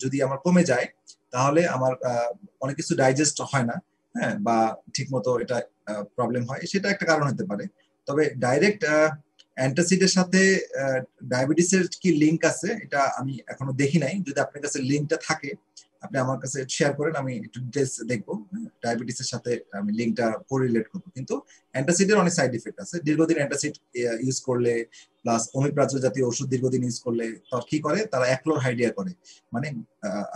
যদি আমার কমে যায় তাহলে আমার অনেক কিছু ডাইজেস্ট হয় না, হ্যাঁ, বা ঠিক মতো এটা প্রবলেম হয়, সেটা একটা কারণ হতে পারে। তবে ডাইরেক্ট অ্যান্টাসিডের সাথে ডায়াবেটিসের কি লিঙ্ক আছে এটা আমি এখনো দেখি নাই। যদি আপনার কাছে লিঙ্কটা থাকে আপনি আমার কাছে শেয়ার করেন, আমি একটু ডিটেইলস দেখবো। ডায়াবেটিসের সাথে আমি লিঙ্কটা কোরিলেট করবো। কিন্তু অ্যান্টাসিডের অনেক সাইড ইফেক্ট আছে। দীর্ঘদিন অ্যান্টাসিড ইউজ করলে প্লাস ওমিপ্রাজল জাতীয় ওষুধ দীর্ঘদিন ইউজ করলে তার কি করে, তারা অ্যাক্লোরহাইডিয়া করে, মানে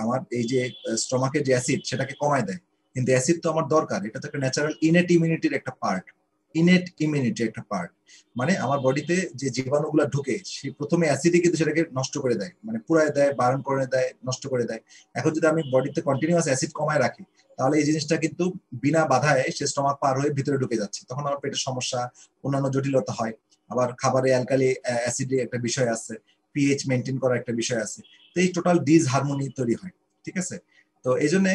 আমার এই যে স্টমাকের যে অ্যাসিড সেটাকে কমায় দেয়। কিন্তু অ্যাসিড তো আমার দরকার, এটা তো একটা ন্যাচারাল ইনেট ইমিউনিটির একটা পার্ট। ইনেট ইমিউনিটি একটা পার্ট, মানে আমার বডিতে যে জীবাণুগুলো ঢুকে সে প্রথমে অ্যাসিডই কিন্তু সেটাকে নষ্ট করে দেয়, মানে পুরাই দেয়, বারণ করে দেয়, নষ্ট করে দেয়। এখন যদি আমি বডিতে কন্টিনিউয়াস অ্যাসিড কমায় রাখি তাহলে এই জিনিসটা কিন্তু বিনা বাধায় সে স্টমাক পার হয়ে ভিতরে ঢুকে যাচ্ছে, তখন আমার পেটের সমস্যা, অন্যান্য জটিলতা হয়। আবার খাবারে অ্যালকালি অ্যাসিডের একটা বিষয় আছে, পিএইচ মেনটেন করার একটা বিষয় আছে। তো এই টোটাল ডিসহারমোনি তৈরি হয়, ঠিক আছে। তো এই জন্য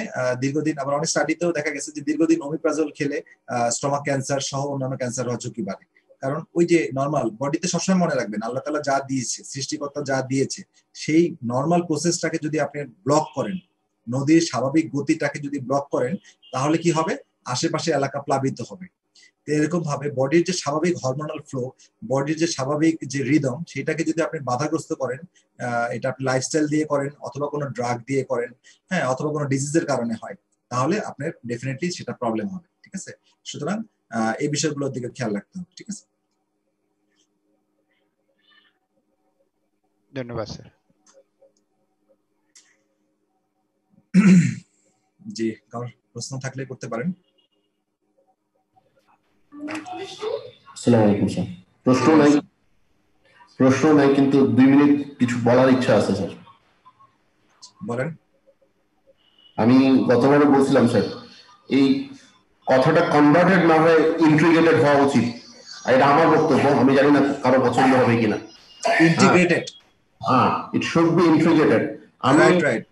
দীর্ঘদিন, আবার অনেক স্টাডিতেও দেখা গেছে যে দীর্ঘদিন ওমিপ্রাজল খেলে স্টমাক ক্যান্সার সহ অন্যান্য ক্যান্সার হওয়ার ঝুঁকি বাড়ে। কারণ ওই যে নর্মাল বডিতে সবসময় মনে রাখবেন আল্লাহ তাআলা যা দিয়েছে, সৃষ্টিকর্তা যা দিয়েছে, সেই নর্মাল প্রসেসটাকে যদি আপনি ব্লক করেন, নদীর স্বাভাবিক গতিটাকে যদি ব্লক করেন, তাহলে কি হবে, আশেপাশে এলাকা প্লাবিত হবে। তো এরকম ভাবে বডির যে স্বাভাবিক হরমোনাল ফ্লো, বডির যে স্বাভাবিক যে রিদম, সেটাকে যদি আপনি বাধাগ্রস্ত করেন, এটা আপনি লাইফস্টাইল দিয়ে করেন অথবা কোনো ড্রাগ দিয়ে করেন, হ্যাঁ, অথবা কোনো ডিজিজের কারণে হয়, তাহলে আপনার ডেফিনেটলি সেটা প্রবলেম হবে, ঠিক আছে। সুতরাং এই বিষয়গুলোর দিকে খেয়াল রাখতে হবে, ঠিক আছে। ধন্যবাদ স্যার। জি, কারোর প্রশ্ন থাকলে করতে পারেন। আসসালামু আলাইকুম স্যার। প্রশ্ন নাই কিন্তু 2 মিনিট কিছু বলার ইচ্ছা আছে স্যার। বলেন। আমি গতবারে বলছিলাম স্যার, এই কথাটা কনভার্টেড না হয়ে ইন্টিগ্রেটেড হওয়া উচিত। এটা আমার বক্তব্য, আমি জানি না কারো পছন্দ হবে কিনা। Integrated, it should B integrated. Right.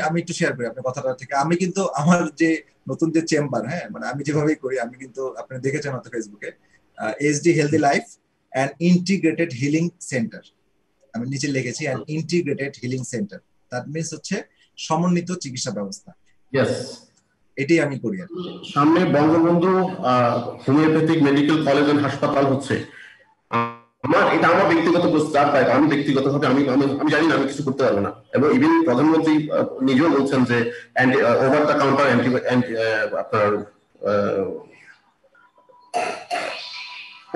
আমি একটু শেয়ার করি আপনার কথাটা থেকে। আমি কিন্তু আমার যে নতুন যে চেম্বার, হ্যাঁ, মানে আমি যেভাবে করি, আমি কিন্তু আপনি দেখেছেন হয়তো ফেসবুকে, HD healthy life and integrated healing center, আমি নিচে লিখেছি and integrated healing center. That means হচ্ছে সমন্বিত চিকিৎসা ব্যবস্থা। ইয়েস, এটাই আমি করি। সামনে Bangabandhu homeopathic medical college and হাসপাতাল হচ্ছে। এটা আমার ব্যক্তিগত প্রস্তাব, আমি ব্যক্তিগতভাবে আমি জানি না, আমি কিছু করতে পারবো না। এবং ইভেন প্রধানমন্ত্রী নিজেও বলছেন যে ওভার দ্য কাউন্টার আপনার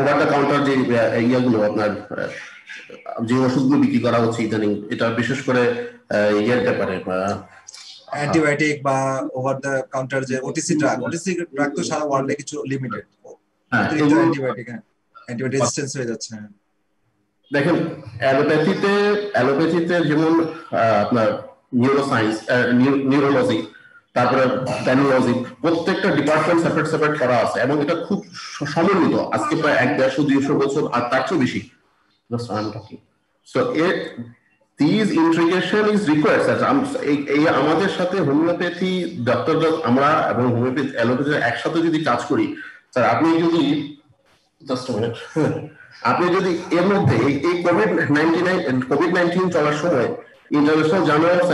ওভার দ্য কাউন্টার যে ইয়াগুলো আপনার যে ওষুধগুলো বিক্রি করা হচ্ছে ইদানিং, এটা বিশেষ করে ইয়ের ব্যাপারে অ্যান্টিবায়োটিক বা ওভার দ্য কাউন্টার যে ওটিসি ড্রাগ তো সারা ওয়ার্ল্ডে কিছু লিমিটেড, অ্যান্টিবায়োটিক রেজিস্ট্যান্স হয়ে যাচ্ছে। দেখেন, অ্যালোপ্যাথিতে যেমন আপনার নিউরোসায়েন্স, নিউরোলজি, তারপরে প্যানোলজি, প্রত্যেকটা ডিপার্টমেন্ট সেপারেট করা আছে এবং এটা খুব সমন্বিত। আজকে প্রায় 150-200 বছর আর তার চেয়ে বেশি। So these integration is required, sir. এই আমাদের সাথে হোমিওপ্যাথি ডক্টররা, আমরা এবং হোমিওপ্যাথি অ্যালোপ্যাথি একসাথে যদি কাজ করি, স্যার, আপনি যদি এর মধ্যে এই কোভিড-19 চলার সময় international journal of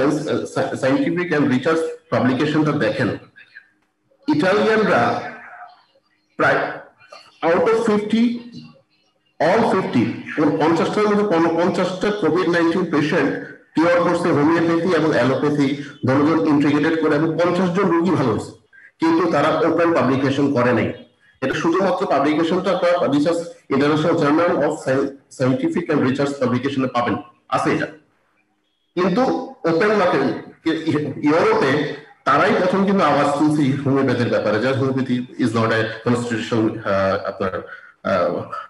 scientific and research পাবলিকেশনটা দেখেন, ইটালিয়ানরা প্রায় আউট অফ 50 50টার মধ্যে 50টা কোভিড-19 পেশেন্ট কিওর করছে হোমিওপ্যাথি এবং অ্যালোপ্যাথি দুজন ইন্টিগ্রেটেড করে, এবং 50 জন রোগী ভালো হয়েছে। কিন্তু তারা ওপেন পাবলিকেশন করে নাই। এটা শুধুমাত্র পাবলিকেশনটা research international journal of scientific and research পাবলিকেশনে পাবেন, আছে এটা। কিন্তু ওপেন মার্কেট ইউরোপে তারাই প্রথম কিন্তু আওয়াজ তুলছে হোমিওপ্যাথির ব্যাপারে, যে homeopathy is not a constitution আপনার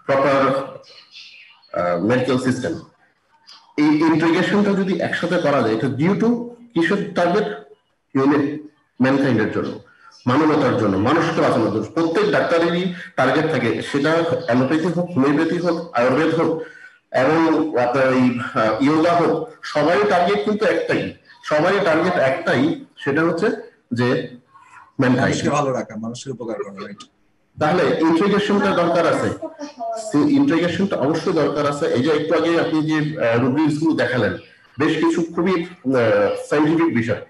প্রপার মেডিকেল সিস্টেম। এই ইন্টিগ্রেশনটা যদি একসাথে করা যায়, এটা ডিউ টু কিসের টার্গেট? ম্যানকাইন্ডের জন্য, মানবতার জন্য, মানুষকে বাঁচানোর জন্য। প্রত্যেক ডাক্তারেরই টার্গেট থাকে, সেটা অ্যালোপ্যাথি হোক, হোমিওপ্যাথি হোক, আয়ুর্বেদ হোক এবং আপনার এই ইয়োগা হোক, সবারই টার্গেট কিন্তু একটাই, সেটা হচ্ছে যে মানুষকে ভালো রাখা, মানুষের উপকার করা। রাইট। তাহলে ইন্টিগ্রেশনটা দরকার আছে, ইন্টিগ্রেশনটা অবশ্যই দরকার আছে। এই যে একটু আগে আপনি যে রুব্রিক্সগুলো দেখালেন, বেশ কিছু খুবই সায়েন্টিফিক বিষয়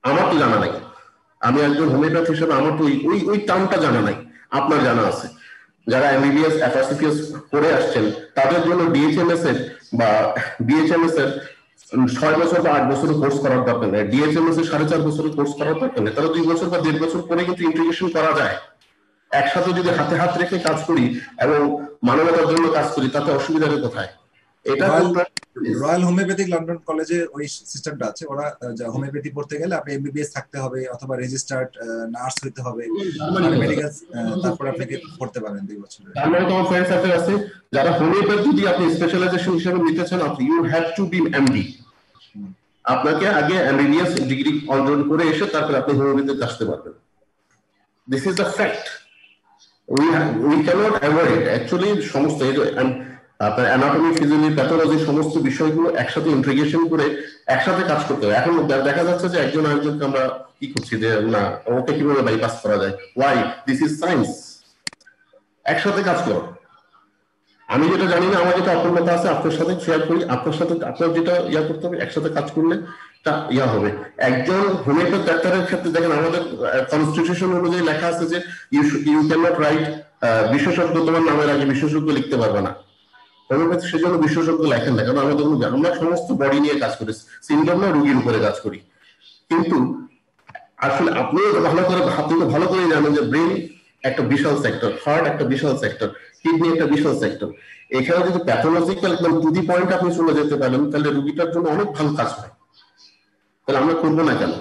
আমার তো জানা নাই। আমি একজন হোমিওপ্যাথ হিসেবে আমার তো ওই টার্মটা জানা নাই, আপনার জানা আছে। যারা এমবিবিএস এফআরসিপিএস করে আসছেন তাদের জন্য ডিএইচএমএস এর বা বিএইচএমএস এর 6 বছর বা 8 বছরের কোর্স করার দরকার নেই, ডিএইচএমএস এর 4.5 বছরের কোর্স করার দরকার নেই, তাহলে 2 বছর বা 1.5 বছর পরে কিন্তু ইন্টিগ্রেশন করা যায়। একসাথে যদি হাতে হাত রেখে কাজ করি এবং মানবতার জন্য কাজ করি তাতে অসুবিধাটা কোথায়? এটা রয়্যাল হোমিওপ্যাথিক লন্ডন কলেজে ওই সিস্টেমটা আছে। ওরা হোমিওপ্যাথি পড়তে গেলে আপনি এমবিবিএস থাকতে হবে অথবা রেজিস্টার্ড নার্স হইতে হবে, মেডিকেল, তারপর আপনি পড়তে পারেন 2 বছর। আমার তো ফ্রেন্ড সার্কেল আছে যারা হোমিওপ্যাথি যদি আপনি স্পেশালাইজেশন হিসেবে নিতে চান, আপনি you have to be MD, আপনাকে আগে এমবিবিএস ডিগ্রি অর্জন করে এসে তারপর আপনি হোমিওপ্যাথিতে আসতে পারবেন। This is the fact, we cannot avoid actually. সমস্ত আপনার অ্যানাটমি, ফিজিওলজি, প্যাথোলজি সমস্ত বিষয়গুলো একসাথে ইন্টিগ্রেশন করে একসাথে কাজ করতে হবে। এখন দেখা যাচ্ছে যে একজন আরেকজনকে আমরা কি করছি যে না ওকে কিভাবে বাইপাস করা যায়, ওয়াই, দিস ইজ সায়েন্স। একসাথে কাজ করো, আমি যেটা জানি না, আমার যেটা অপূর্ণতা আছে আপনার সাথে শেয়ার করি, আপনার সাথে আপনার যেটা ইয়া করতে হবে, একসাথে কাজ করলে তা ইয়া হবে। একজন হোমিওপ্যাথ ডাক্তারের ক্ষেত্রে দেখেন আমাদের কনস্টিটিউশন অনুযায়ী লেখা আছে যে ইউ ক্যান নট রাইট বিশেষজ্ঞ, তোমার নামের আগে বিশেষজ্ঞ লিখতে পারবে না। হোমিওপ্যাথি সেজন্য বিশেষজ্ঞ লেখেন না, কারণ আমাদের আমরা সমস্ত বডি নিয়ে কাজ করি, সিমটম না রোগীর উপরে কাজ করি। কিন্তু আসলে আপনিও ভালো করে ভালো করে জানেন যে ব্রেন একটা বিশাল সেক্টর, হার্ট একটা বিশাল সেক্টর, কিডনি একটা বিশাল সেক্টর। এখানে যদি প্যাথোলজিক্যাল একদম টু দি পয়েন্ট আপনি চলে যেতে পারেন তাহলে রোগীটার জন্য অনেক ভালো কাজ হয়। তাহলে আমরা করবো না কেন?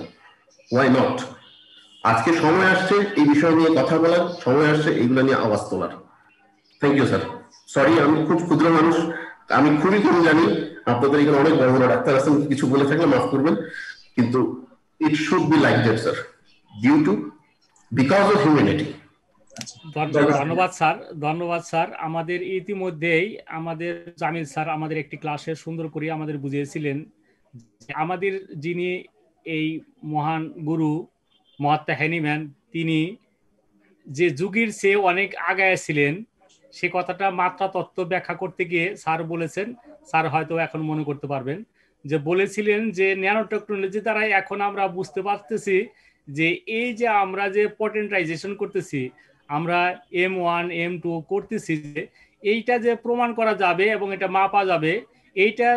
Why not? আজকে সময় আসছে এই বিষয় নিয়ে কথা বলার, সময় আসছে এইগুলো নিয়ে আওয়াজ তোলার। Thank you sir. সরি, আমি খুব ক্ষুদ্র মানুষ, আমি খুবই কম জানি। আপনাদের এখানে অনেক বড় বড় ডাক্তার আছেন, কিছু বলে থাকলে মাফ করবেন, কিন্তু it should be like that sir, due to because of humanity. ধন্যবাদ স্যার, ধন্যবাদ স্যার। আমাদের ইতিমধ্যেই আমাদের জামিল স্যার আমাদের একটি ক্লাসে সুন্দর করে আমাদের বুঝিয়েছিলেন যে আমাদের যিনি এই মহান গুরু মহাত্মা হ্যানিম্যান, তিনি যে যুগের চেয়ে অনেক আগায় ছিলেন, সে কথাটা মাত্রা তত্ত্ব ব্যাখ্যা করতে গিয়ে স্যার বলেছেন, স্যার হয়তো এখন মনে করতে পারবেন, যে বলেছিলেন যে ন্যানো টেকনোলজি দ্বারা এখন আমরা বুঝতে পারতেছি যে এই যে আমরা যে পটেন্টাইজেশন করতেছি, আমরা M1 M2 করতেছি, যে এইটা যে প্রমাণ করা যাবে এবং এটা মাপা যাবে, এইটা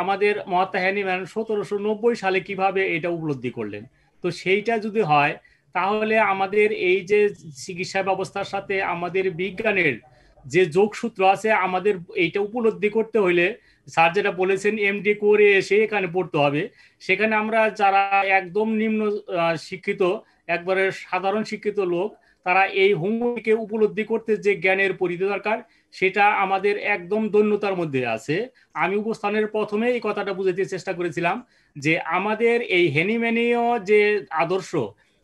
আমাদের মহাত্মা হ্যানিম্যান 1790 সালে কিভাবে এটা উপলব্ধি করলেন। তো সেইটা যদি হয় তাহলে আমাদের এই যে চিকিৎসা ব্যবস্থার সাথে আমাদের বিজ্ঞানের যে যোগসূত্র আছে, আমাদের এইটা উপলব্ধি করতে হইলে স্যার যেটা বলেছেন এমডি করে এসে এখানে পড়তে হবে। সেখানে আমরা যারা একদম নিম্ন শিক্ষিত, একবারে সাধারণ শিক্ষিত লোক, তারা এই হোমিওপ্যাথিকে উপলব্ধি করতে যে জ্ঞানের পরিধি দরকার, সেটা আমাদের একদম দৈন্যতার মধ্যে আছে। আমি উপস্থানের প্রথমে এই কথাটা বুঝাতে চেষ্টা করেছিলাম যে আমাদের এই হ্যানিম্যানীয় যে আদর্শ,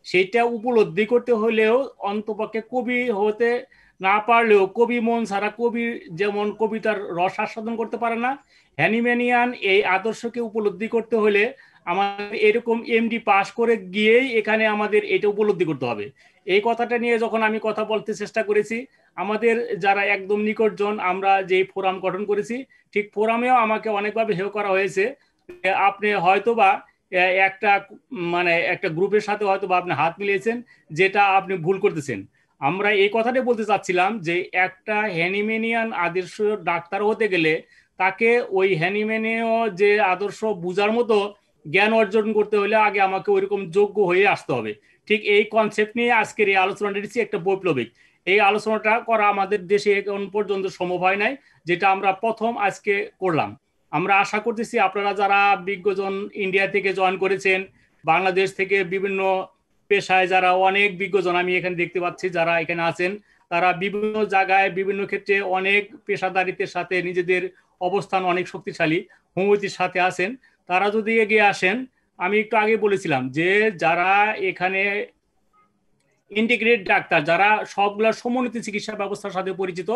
সেটা উপলব্ধি করতে হলেও অন্তপক্ষে কবি হতে না পারলেও, কবি মন ছাড়া কবি যেমন কবিতার রস আস্বাদন করতে পারে না, হ্যানিম্যানিয়ান এই আদর্শকে উপলব্ধি করতে হলে আমাদের এরকম এমডি পাস করে গিয়েই এখানে আমাদের এটা উপলব্ধি করতে হবে। এই কথাটা নিয়ে যখন আমি কথা বলতে চেষ্টা করেছি, আমাদের যারা একদম নিকটজন, আমরা যে ফোরাম গঠন করেছি, ঠিক ফোরামেও আমাকে অনেকভাবে হেয় করা হয়েছে। আপনি হয়তোবা একটা গ্রুপের সাথে হয়তোবা আপনি হাত মিলিয়েছেন, যেটা আপনি ভুল করতেছেন। আমরা এই কথাটাই বলতে চাচ্ছিলাম যে একটা হ্যানিম্যানিয়ান আদর্শ ডাক্তার হতে গেলে তাকে ওই হ্যানিম্যানীয় যে আদর্শ বুঝার মতো জ্ঞান অর্জন করতে হলে আগে আমাকে ওইরকম যোগ্য হয়ে আসতে হবে। ঠিক এই কনসেপ্ট নিয়ে আজকের এই আলোচনাটা দিচ্ছি একটা বৈপ্লবিক। এই আলোচনাটা করা আমাদের দেশে এখন পর্যন্ত সম্ভব হয় নাই, যেটা আমরা প্রথম আজকে করলাম। আমরা আশা করতেছি আপনারা যারা বিজ্ঞজন ইন্ডিয়া থেকে জয়েন করেছেন, বাংলাদেশ থেকে বিভিন্ন পেশায় যারা অনেক বিজ্ঞজন আমি এখানে দেখতে পাচ্ছি যারা এখানে আছেন, তারা বিভিন্ন জায়গায় বিভিন্ন ক্ষেত্রে অনেক পেশাদারিত্বের সাথে নিজেদের অবস্থান অনেক শক্তিশালী হোমিওপ্যাথির সাথে আছেন। তারা যদি এগিয়ে আসেন, আমি একটু আগে বলেছিলাম যে যারা এখানে ইন্টিগ্রেট ডাক্তার, যারা সবগুলা সমন্বিত চিকিৎসা ব্যবস্থার সাথে পরিচিত,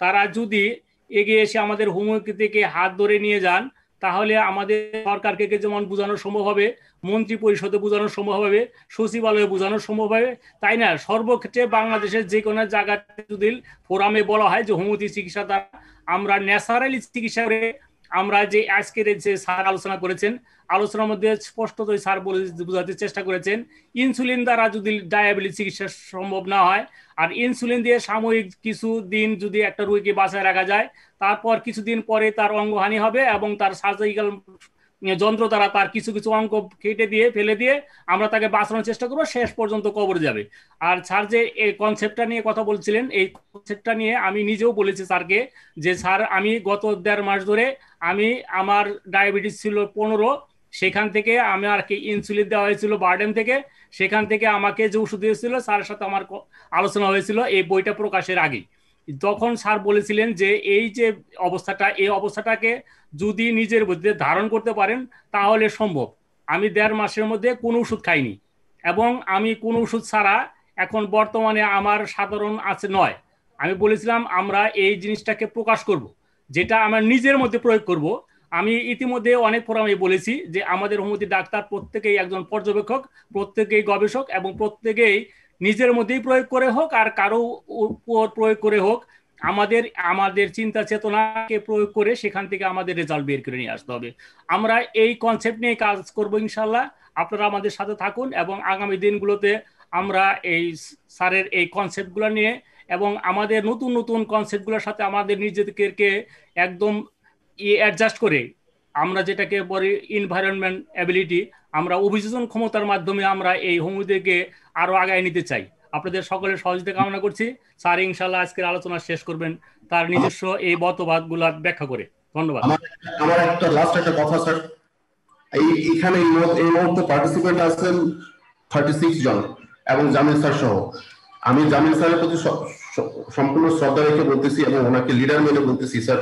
তারা যদি এগিয়ে এসে আমাদের হোমিওপ্যাথিকে হাত ধরে নিয়ে যান, তাহলে আমাদের সরকারকে যেমন বোঝানো সম্ভব হবে, মন্ত্রী পরিষদে বোঝানো সম্ভব হবে, সচিবালয়ে বোঝানো সম্ভব হবে, তাই না? সর্বক্ষেত্রে বাংলাদেশের যে কোনো জায়গাতে যদি ফোরামে বলা হয় যে হোমিওপ্যাথি চিকিৎসা দ্বারা আমরা ন্যাচারালি চিকিৎসা করে আমরা যে আজকের যে স্যার আলোচনা করেছেন, আলোচনার মধ্যে স্পষ্টতই স্যার বলে বোঝাতে চেষ্টা করেছেন ইনসুলিন দ্বারা যদি ডায়াবেটিস চিকিৎসা সম্ভব না হয়, আর ইনসুলিন দিয়ে সাময়িক কিছু দিন যদি একটা রোগীকে বাঁচায় রাখা যায়, তারপর কিছুদিন পরে তার অঙ্গহানি হবে এবং তার সার্জিক্যাল যন্ত্র দ্বারা তার কিছু কিছু অঙ্গ কেটে দিয়ে ফেলে দিয়ে আমরা তাকে বাঁচানোর চেষ্টা করবো, শেষ পর্যন্ত কবরে যাবে। আর স্যার যে এই কনসেপ্টটা নিয়ে কথা বলছিলেন, এই কনসেপ্টটা নিয়ে আমি নিজেও বলেছি স্যারকে যে স্যার আমি গত 1.5 মাস ধরে আমি আমার ডায়াবেটিস ছিল 15, সেখান থেকে আমাকে ইনসুলিন দেওয়া হয়েছিল বার্ডেন থেকে, সেখান থেকে আমাকে যে ওষুধ দিয়েছিল স্যারের সাথে আমার আলোচনা হয়েছিল এই বইটা প্রকাশের আগে। তখন স্যার বলেছিলেন যে এই যে অবস্থাটা, এই অবস্থাটাকে যদি নিজের মধ্যে ধারণ করতে পারেন তাহলে সম্ভব। আমি 1.5 মাসের মধ্যে কোনো ওষুধ খাইনি এবং আমি কোনো ওষুধ ছাড়া এখন বর্তমানে আমার সাধারণ আছে নয়। আমি বলেছিলাম আমরা এই জিনিসটাকে প্রকাশ করব, যেটা আমার নিজের মধ্যে প্রয়োগ করব। আমি ইতিমধ্যে অনেক ফোরামে বলেছি যে আমাদের হোমিওপ্যাথি ডাক্তার প্রত্যেকেই একজন পর্যবেক্ষক, প্রত্যেকেই গবেষক এবং প্রত্যেকেই নিজের মধ্যেই প্রয়োগ করে হোক আর কারো উপর প্রয়োগ করে হোক, আমাদের চিন্তা চেতনাকে প্রয়োগ করে সেখান থেকে আমাদের রেজাল্ট বের করে নিয়ে আসতে হবে। আমরা এই কনসেপ্ট নিয়ে কাজ করব ইনশাল্লাহ। আপনারা আমাদের সাথে থাকুন এবং আগামী দিনগুলোতে আমরা এই স্যারের এই কনসেপ্টগুলো নিয়ে এবং আমাদের নতুন নতুন কনসেপ্টগুলোর সাথে আমাদের নিজেদেরকে একদম অ্যাডজাস্ট করে, আমরা যেটাকে বলি এনভায়রনমেন্ট অ্যাবিলিটি, আমরা অভিযোজন ক্ষমতার মাধ্যমে আমরা এই হোমিওপ্যাথিকে আরো আগায় নিতে চাই। আপনাদের সকলের সহযোগিতা কামনা করছি। স্যার ইনশাল্লাহ আজকের আলোচনা শেষ করবেন তার নিজস্ব এই মতবাদগুলো ব্যাখ্যা করে। ধন্যবাদ। আমার একটা লাস্ট একটা কথা স্যার, এইখানে এই মুহূর্তে পার্টিসিপেন্ট আছেন 36 জন এবং জামিল স্যার সহ। আমি জামিল স্যারের প্রতি সম্পূর্ণ শ্রদ্ধা রেখে বলতেছি এবং ওনাকে লিডার মেনে বলতেছি, স্যার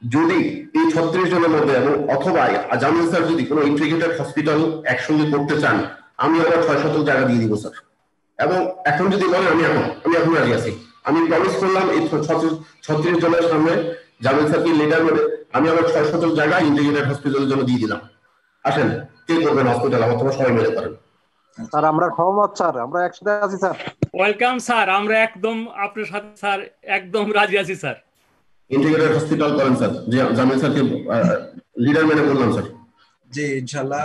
যদি এই 36 জনের মধ্যে এবং অথবা জামিল স্যার যদি কোনো ইন্টিগ্রেটেড হসপিটাল একসঙ্গে করতে চান, আমি আবার 6 শতক জায়গা দিয়ে দিব স্যার। এবং এখন যদি বলেন আমি এখন রাজি আছি। আমি প্রমিস করলাম এই 36 জনের সামনে জামিল স্যারকে লিডার মেনে আমি আবার 6 শতক জায়গা ইন্টিগ্রেটেড হসপিটালের জন্য দিয়ে দিলাম। আসেন কে করবেন হসপিটাল, আমার তোমরা সবাই মিলে করেন। স্যার আমরা সহমত স্যার, আমরা একসাথে আছি স্যার। ওয়েলকাম স্যার, আমরা একদম আপনার সাথে স্যার একদম রাজি আছি স্যার। ইন্টিগ্রেটেড হসপিটাল করেন স্যার, জামিল স্যারকে লিডার মেনে বললাম স্যার। জি ইনশাআল্লাহ।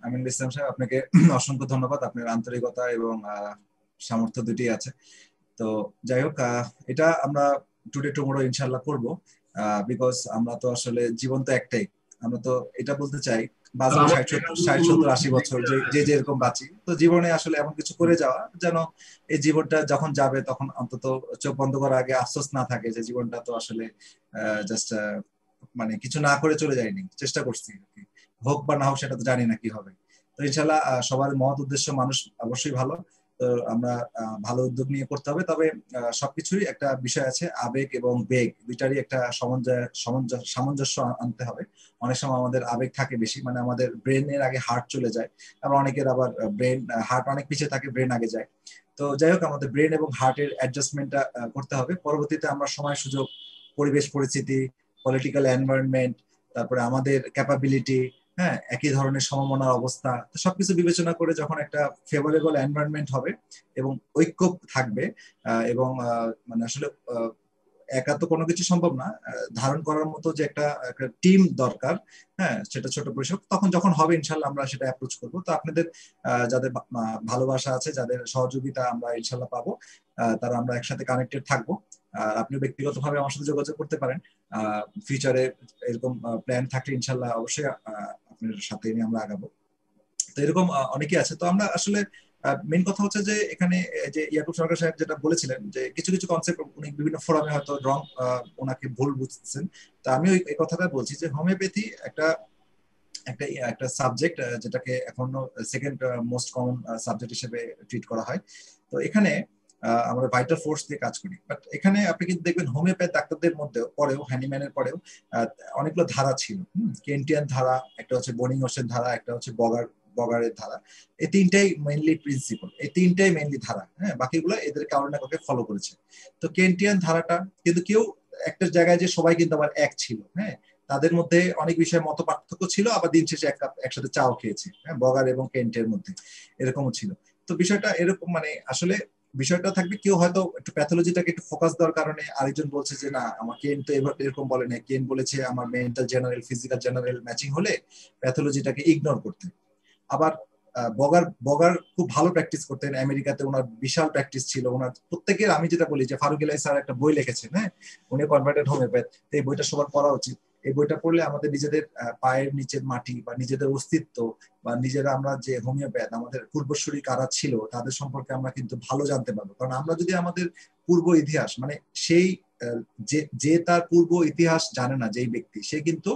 আমিনুল ইসলাম সাহেব আপনাকে অসংখ্য ধন্যবাদ, আপনার আন্তরিকতা এবং সামর্থ্য দুটি আছে। তো যাই হোক, এটা আমরা টুডে টুমোরো ইনশাআল্লাহ করব, বিকজ আমরা তো আসলে জীবন তো একটাই। আমরা তো এটা বলতে চাই 60-70-80 বছর যে যেরকম বাঁচি, তো জীবনে আসলে এমন কিছু করে যাওয়া যেন এই জীবনটা যখন যাবে তখন অন্তত চোখ বন্ধ করার আগে আফসোস না থাকে যে জীবনটা তো আসলে জাস্ট মানে কিছু না করে চলে যায়নি, চেষ্টা করছি, হোক বা না হোক সেটা তো জানি না কি হবে। তো ইনশাল্লাহ সবার মহৎ উদ্দেশ্য, মানুষ অবশ্যই ভালো, তো আমরা ভালো উদ্যোগ নিয়ে করতে হবে। তবে সবকিছুরই একটা বিষয় আছে, আবেগ এবং বেগ দুইটারই একটা সামঞ্জস্য আনতে হবে। অনেক সময় আমাদের আবেগ থাকে বেশি, মানে আমাদের ব্রেনের আগে হার্ট চলে যায়, আবার অনেকের আবার হার্ট অনেক পিছিয়ে থাকে, ব্রেন আগে যায়। তো যাই হোক, আমাদের ব্রেন এবং হার্টের অ্যাডজাস্টমেন্টটা করতে হবে। পরবর্তীতে আমরা সময় সুযোগ, পরিবেশ পরিস্থিতি, পলিটিক্যাল এনভায়রনমেন্ট, তারপরে আমাদের ক্যাপাবিলিটি, হ্যাঁ একই ধরনের সমমনার অবস্থা, তো সবকিছু বিবেচনা করে যখন একটা ফেভারেবল এনভায়রনমেন্ট হবে এবং ঐক্য থাকবে এবং মানে আসলে একা তো কোনো কিছু সম্ভব না, ধারণ করার মতো যে একটা টিম দরকার, হ্যাঁ সেটা ছোট পরিসর, তখন যখন হবে ইনশাল্লাহ আমরা সেটা অ্যাপ্রোচ করবো। তো আপনাদের যাদের ভালোবাসা আছে, যাদের সহযোগিতা আমরা ইনশাল্লাহ পাবো, তারা আমরা একসাথে কানেক্টেড থাকবো। আর আপনি ব্যক্তিগতভাবে আমার সাথে যোগাযোগ করতে পারেন, ফিউচারে এরকম প্ল্যান থাকলে ইনশাল্লাহ অবশ্যই আপনার সাথে নিয়ে আমরা আগাবো। তো এরকম অনেকেই আছে। তো আমরা আসলে মেইন কথা হচ্ছে যে এখানে যে ইয়াকুব সরকার সাহেব যেটা বলেছিলেন যে কিছু কিছু কনসেপ্ট উনি বিভিন্ন ফোরামে হয়তো রং ওনাকে ভুল বুঝতেছেন, তো আমি এই কথাটা বলছি যে হোমিওপ্যাথি একটা সাবজেক্ট যেটাকে এখনো সেকেন্ড মোস্ট কমন সাবজেক্ট হিসেবে ট্রিট করা হয়। তো এখানে আমরা ভাইটাল ফোর্স দিয়ে কাজ করি, বাট এখানে আপনি কিন্তু দেখবেন হোমিওপ্যাথ ডাক্তারদের মধ্যেও পরেও, হ্যান্ডিম্যানের পরেও অনেকগুলো ধারা ছিল। কেন্টিয়ান ধারা, একটা হচ্ছে বনিংহোসেন ধারা, একটা হচ্ছে বগারের ধারা। এই তিনটাই মেইনলি প্রিন্সিপাল, এই তিনটাই মেইনলি ধারা, হ্যাঁ বাকিগুলো এদের কারণে না কাউকে ফলো করেছে। তো কেন্টিয়ান ধারাটা কিন্তু কেউ একটা জায়গায় যে সবাই কিন্তু আবার এক ছিল, হ্যাঁ তাদের মধ্যে অনেক বিষয়ে মত পার্থক্য ছিল, আবার দিন শেষে একসাথে চাও খেয়েছে, হ্যাঁ বগার এবং কেন্টের মধ্যে এরকমও ছিল। তো বিষয়টা এরকম, মানে আসলে বিষয়টা থাকবে কেউ হয়তো একটু প্যাথোলজিটাকে একটু ফোকাস দেওয়ার কারণে আরেকজন বলছে যে না আমার কেন তো এরকম বলে না, কেন বলেছে আমার mental general physical general matching হলে প্যাথোলজিটাকে ইগনোর করতে। আবার বগার খুব ভালো প্র্যাকটিস করতেন, আমেরিকাতে ওনার বিশাল প্র্যাকটিস ছিল ওনার প্রত্যেকের। আমি যেটা বলি যে ফারুক ইলাহি স্যার একটা বই লিখেছেন, হ্যাঁ, উনি কনভার্টেড হোমিওপ্যাথ, এই বইটা সবার পড়া উচিত। এই বইটা পড়লে আমাদের নিজেদের পায়ের নিচের মাটি বা নিজেদের অস্তিত্ব বা নিজেরা আমরা যে হোমিওপ্যাথ আমাদের পূর্বসূরি কারা ছিল তাদের সম্পর্কে আমরা কিন্তু ভালো জানতে পারবো। কারণ আমরা যদি আমাদের পূর্ব ইতিহাস মানে সেই যে তার পূর্ব ইতিহাস জানে না যেই ব্যক্তি, সে কিন্তু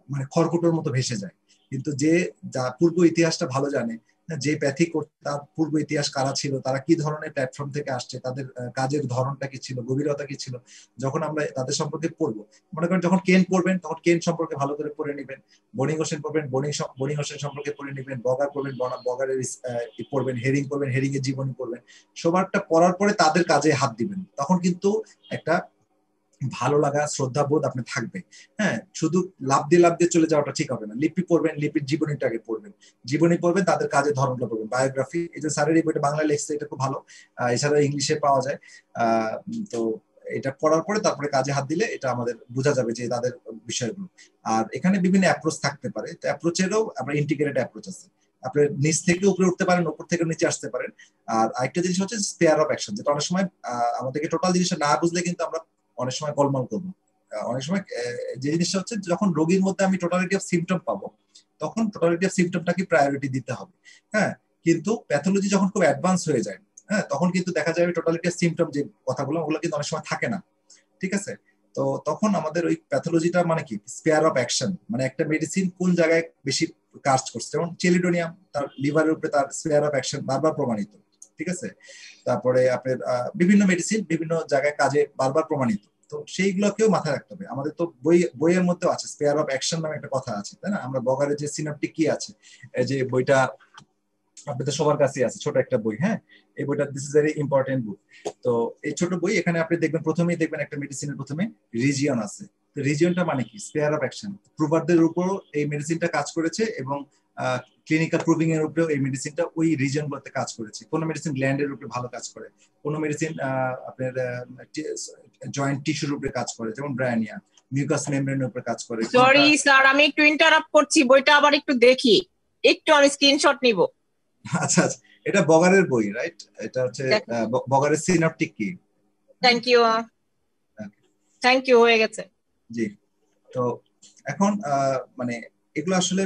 মানে খড়কুটোর মতো ভেসে যায়। কিন্তু যে যা পূর্ব ইতিহাসটা ভালো জানে, যে প্যাথিক তার পূর্ব ইতিহাস কারা ছিল, তারা কি ধরনের প্ল্যাটফর্ম থেকে আসছে, তাদের কাজের ধরনটা কি ছিল, গভীরতা কি ছিল, যখন আমরা তাদের সম্পর্কে পড়বো, মনে করেন যখন কেন পড়বেন তখন কেন সম্পর্কে ভালো করে পড়ে নেবেন, বনিং হোসেন পড়বেন বনিং হোসেন সম্পর্কে পড়ে নেবেন, বগার পড়বেন বগারের পড়বেন, হেরিং পড়বেন হেরিং এর জীবনী পড়বেন। সবারটা পড়ার পরে তাদের কাজে হাত দিবেন, তখন কিন্তু একটা ভালো লাগা শ্রদ্ধাবোধ আপনি থাকবে। হ্যাঁ, শুধু লাভ দিয়ে চলে যাওয়াটা ঠিক হবে না। লিপি পড়বেন, লিপির জীবনীটাকে পড়বেন, জীবনী পড়বেন, তাদের কাজের ধরনটা পড়বেন, বায়োগ্রাফি। এই যে স্যারের এই বইটা বাংলা লেখছে, এটা খুব ভালো, এছাড়া ইংলিশে পাওয়া যায়। তো এটা পড়ার পরে তারপরে কাজে হাত দিলে এটা আমাদের বোঝা যাবে যে তাদের বিষয়গুলো। আর এখানে বিভিন্ন অ্যাপ্রোচ থাকতে পারে, তো অ্যাপ্রোচেরও আমরা ইন্টিগ্রেটেড অ্যাপ্রোচ আছে। আপনি নিচ থেকে উপরে উঠতে পারেন, উপর থেকে নিচে আসতে পারেন। আর আরেকটা জিনিস হচ্ছে স্পেয়ার অফ অ্যাকশন, যেটা অনেক সময় আমাদেরকে টোটাল জিনিসটা না বুঝলে কিন্তু আমরা অনেক সময় গোলমাল করবো। অনেক সময় যে জিনিসটা হচ্ছে যখন রোগীর মধ্যে আমি টোটালিটি অফ সিমটম পাবো, তখন টোটালিটি অফ সিমটমটাকে প্রায়োরিটি দিতে হবে। হ্যাঁ, কিন্তু প্যাথোলজি যখন খুব অ্যাডভান্স হয়ে যায়, হ্যাঁ, তখন কিন্তু দেখা যাবে টোটালিটি অফ সিমটম যে কথাগুলো ওগুলো কিন্তু অনেক সময় থাকে না। ঠিক আছে, তো তখন আমাদের ওই প্যাথোলজিটা মানে কি স্পেয়ার অফ অ্যাকশন, মানে একটা মেডিসিন কোন জায়গায় বেশি কাজ করছে, যেমন চেলিডোনিয়াম তার লিভারের উপরে তার স্পেয়ার অফ অ্যাকশন বারবার প্রমাণিত। ঠিক আছে, তারপরে আপনার বিভিন্ন মেডিসিন বিভিন্ন জায়গায় কাজে বারবার প্রমাণিত। তো সেইগুলোকেও মাথায় রাখতে হবে। আমাদের তো বইয়ের মধ্যেও আছে স্পেয়ার অফ অ্যাকশন নামে একটা কথা আছে, তাই না? আমরা বগারের যে সিনাপটিক কি আছে, এই যে বইটা আপনাদের সবার কাছে আছে, ছোট একটা বই। হ্যাঁ, এই বইটা দিস ইজ ভেরি ইম্পর্টেন্ট বুক। তো এই ছোট বই, এখানে আপনি দেখবেন প্রথমেই দেখবেন একটা মেডিসিনের প্রথমে রিজিয়ন আছে। তো রিজিয়নটা মানে কি স্পেয়ার অফ অ্যাকশন, প্রুভারদের উপরও এই মেডিসিনটা কাজ করেছে এবং ক্লিনিক্যাল প্রুভিং এর উপরেও এই মেডিসিনটা ওই রিজিয়ন গুলোতে কাজ করেছে। কোন মেডিসিন গ্ল্যান্ডের উপরে ভালো কাজ করে, কোন মেডিসিন আপনার জয়েন্ট টিস্যুর উপরে কাজ করে, যেমন ব্রায়ানিয়া মিউকাস মেমব্রেনের উপরে কাজ করে। সরি স্যার, আমি একটু ইন্টারাপ্ট করছি, বইটা আবার একটু দেখি, একটু আমি স্ক্রিনশট নিব। আচ্ছা আচ্ছা, এটা বগারের বই, রাইট? এটা হচ্ছে বগারের সিনাপটিক কি। থ্যাংক ইউ, থ্যাংক ইউ, হয়ে গেছে। জি, তো এখন মানে এগুলো আসলে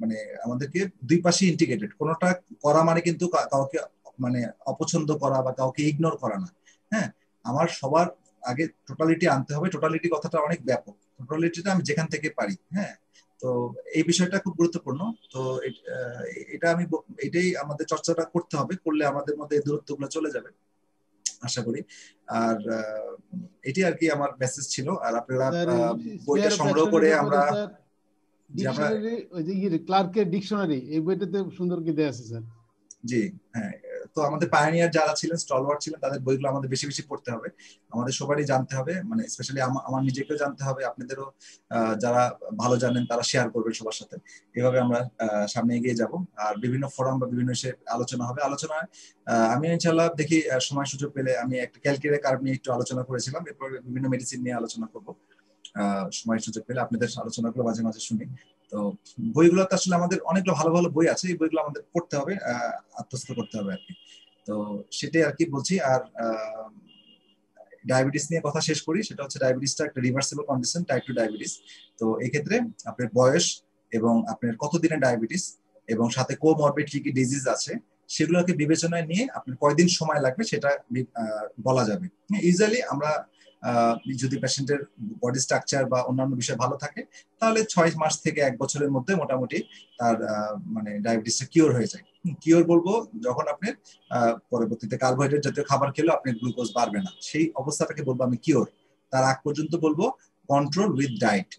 মানে আমাদেরকে দুই পাশে ইন্টিগ্রেটেড, কোনোটা করা মানে কিন্তু কাউকে মানে অপছন্দ করা বা কাউকে ইগনোর করা না। হ্যাঁ, আমার সবার আগে টোটালিটি আনতে হবে। টোটালিটি কথাটা অনেক ব্যাপক, টোটালিটিটা আমি যেখান থেকে পারি। হ্যাঁ, তো এই বিষয়টা খুব গুরুত্বপূর্ণ। তো এটা আমি এটাই আমাদের চর্চাটা করতে হবে, করলে আমাদের মধ্যে দূরত্বগুলো চলে যাবে আশা করি। আর এটি আর কি আমার মেসেজ ছিল। আর আপনারা বইটা সংগ্রহ করে আমরা ডিকশনারি, ওই যে ক্লার্কের ডিকশনারি, এই বইটাতে সুন্দর কি দেয়া আছে স্যার। জি হ্যাঁ, তো আমাদের পায়োনিয়ার যারা ছিলেন, স্টলওয়ার্ড ছিলেন, তাদের বইগুলো আমাদের বেশি বেশি পড়তে হবে। আমাদের সবারই জানতে হবে, মানে স্পেশালি আমার নিজেকেও জানতে হবে, আপনাদেরও যারা ভালো জানেন তারা শেয়ার করবেন সবার সাথে। এভাবে আমরা সামনে এগিয়ে যাব। আর বিভিন্ন ফোরাম বা বিভিন্ন বিষয়ে আলোচনা হবে। আলোচনায় আমি ইনশাআল্লাহ দেখি সময় সুযোগ পেলে আমি একটা ক্যালকিউলেটর কার্ভ নিয়ে একটু আলোচনা করেছিলাম, এরপর বিভিন্ন মেডিসিন নিয়ে আলোচনা করব সময় সুযোগ পেলে। আপনাদের আলোচনাগুলো মাঝে মাঝে শুনি। তো বইগুলোতে আসলে আমাদের অনেকগুলো ভালো ভালো বই আছে, এই বইগুলো আমাদের পড়তে হবে, আত্মস্থ করতে হবে আর কি। তো সেটাই আর কি বলছি। আর ডায়াবেটিস নিয়ে কথা শেষ করি, সেটা হচ্ছে ডায়াবেটিসটা একটা রিভার্সিবল কন্ডিশন, টাইপ 2 ডায়াবেটিস। তো এই ক্ষেত্রে আপনার বয়স এবং আপনার কতদিনের ডায়াবেটিস এবং সাথে কোমরবিড কি কি ডিজিজ আছে সেগুলোকে বিবেচনায় নিয়ে আপনার কয়দিন সময় লাগবে সেটা বলা যাবে। ইউজুয়ালি আমরা যদি পেশেন্টের বডি স্ট্রাকচার বা অন্যান্য বিষয় ভালো থাকে তাহলে 6 মাস থেকে 1 বছরের মধ্যে মোটামুটি তার মানে ডায়াবেটিসটা কিওর হয়ে যায়। কিওর বলবো যখন আপনি পরবর্তীতে কার্বোহাইড্রেট জাতীয় খাবার খেলেও আপনার গ্লুকোজ বাড়বে না, সেই অবস্থাটাকে বলবো আমি কিওর। তার আগ পর্যন্ত বলবো কন্ট্রোল উইথ ডায়েট।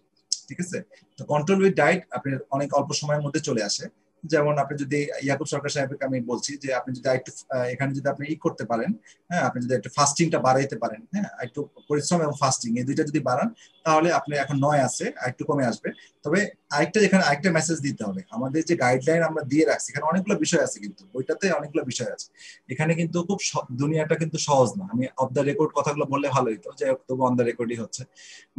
ঠিক আছে, তো কন্ট্রোল উইথ ডায়েট আপনার অনেক অল্প সময়ের মধ্যে চলে আসে। যেমন আপনি যদি ইয়াকুব সরকার সাহেবকে আমি বলছি যে আপনি যদি একটু এখানে যদি আপনি করতে পারেন, হ্যাঁ, আপনি যদি একটু ফাস্টিংটা বাড়াইতে পারেন, হ্যাঁ, একটু পরিশ্রম এবং ফাস্টিং এই দুইটা যদি বাড়ান, তাহলে আপনি এখন 9 আছে, একটু কমে আসবে। তবে এখানে আরেকটা মেসেজ দিতে হবে, আমাদের যে গাইডলাইন আমরা দিয়ে রাখছি এখানে অনেকগুলো বিষয় আছে, কিন্তু ওইটাতে অনেকগুলো বিষয় আছে। এখানে কিন্তু খুব দুনিয়াটা কিন্তু সহজ না। আমি অফ দ্য রেকর্ড কথাগুলো বললে ভালো হতো, যে তবু অন দ্য রেকর্ডই হচ্ছে।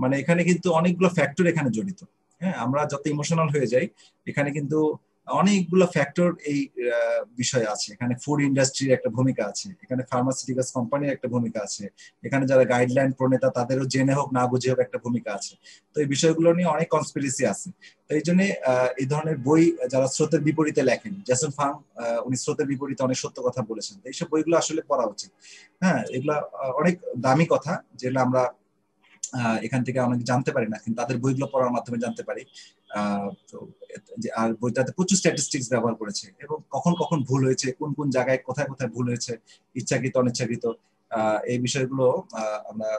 মানে এখানে কিন্তু অনেকগুলো ফ্যাক্টর এখানে জড়িত। হ্যাঁ, আমরা যত ইমোশনাল হয়ে যাই, এখানে কিন্তু অনেকগুলো ফ্যাক্টর এই বিষয়ে আছে। এখানে ফুড ইন্ডাস্ট্রির একটা ভূমিকা আছে, এখানে ফার্মাসিউটিক্যালস কোম্পানির একটা ভূমিকা আছে, এখানে যারা গাইডলাইন প্রণেতা তাদেরও জেনে হোক না বুঝে হোক একটা ভূমিকা আছে। তো এই বিষয়গুলো নিয়ে অনেক কনস্পিরেসি আছে। তো এই জন্য এই ধরনের বই যারা স্রোতের বিপরীতে লেখেন, জেসন ফাং উনি স্রোতের বিপরীতে অনেক সত্য কথা বলেছেন। এইসব বইগুলো আসলে পড়া উচিত। হ্যাঁ, এগুলা অনেক দামি কথা, যেগুলো আমরা এখান থেকে অনেক জানতে পারি না, কিন্তু তাদের বইগুলো পড়ার মাধ্যমে জানতে পারি। তো আর বইটাতে প্রচুর স্ট্যাটিস্টিক্স ব্যবহার করেছে, এবং কখন কখন ভুল হয়েছে, কোন কোন জায়গায় কোথায় কোথায় ভুল হয়েছে, ইচ্ছাকৃত অনিচ্ছাকৃত, এই বিষয়গুলো আমরা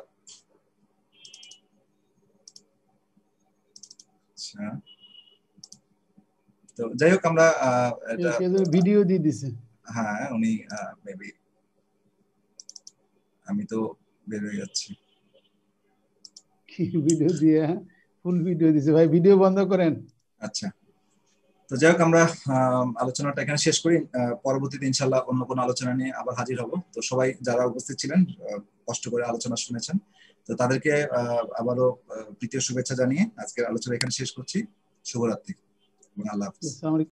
তো যাই হোক আমরা ভিডিও দিয়ে দিছে। হ্যাঁ, উনি মেবি, আমি তো বের হয়ে যাচ্ছি। ভিডিও দিয়ে ফুল ভিডিও দিছে ভাই, ভিডিও বন্ধ করেন। আচ্ছা, তো যাই হোক আমরা আলোচনাটা এখানে শেষ করি। পরবর্তীতে ইনশাল্লাহ অন্য কোনো আলোচনা নিয়ে আবার হাজির হব। তো সবাই যারা উপস্থিত ছিলেন, কষ্ট করে আলোচনা শুনেছেন, তো তাদেরকে আবারও প্রীতীয় শুভেচ্ছা জানিয়ে আজকের আলোচনা এখানে শেষ করছি। শুভরাত্রি এবং আল্লাহ হাফেজ।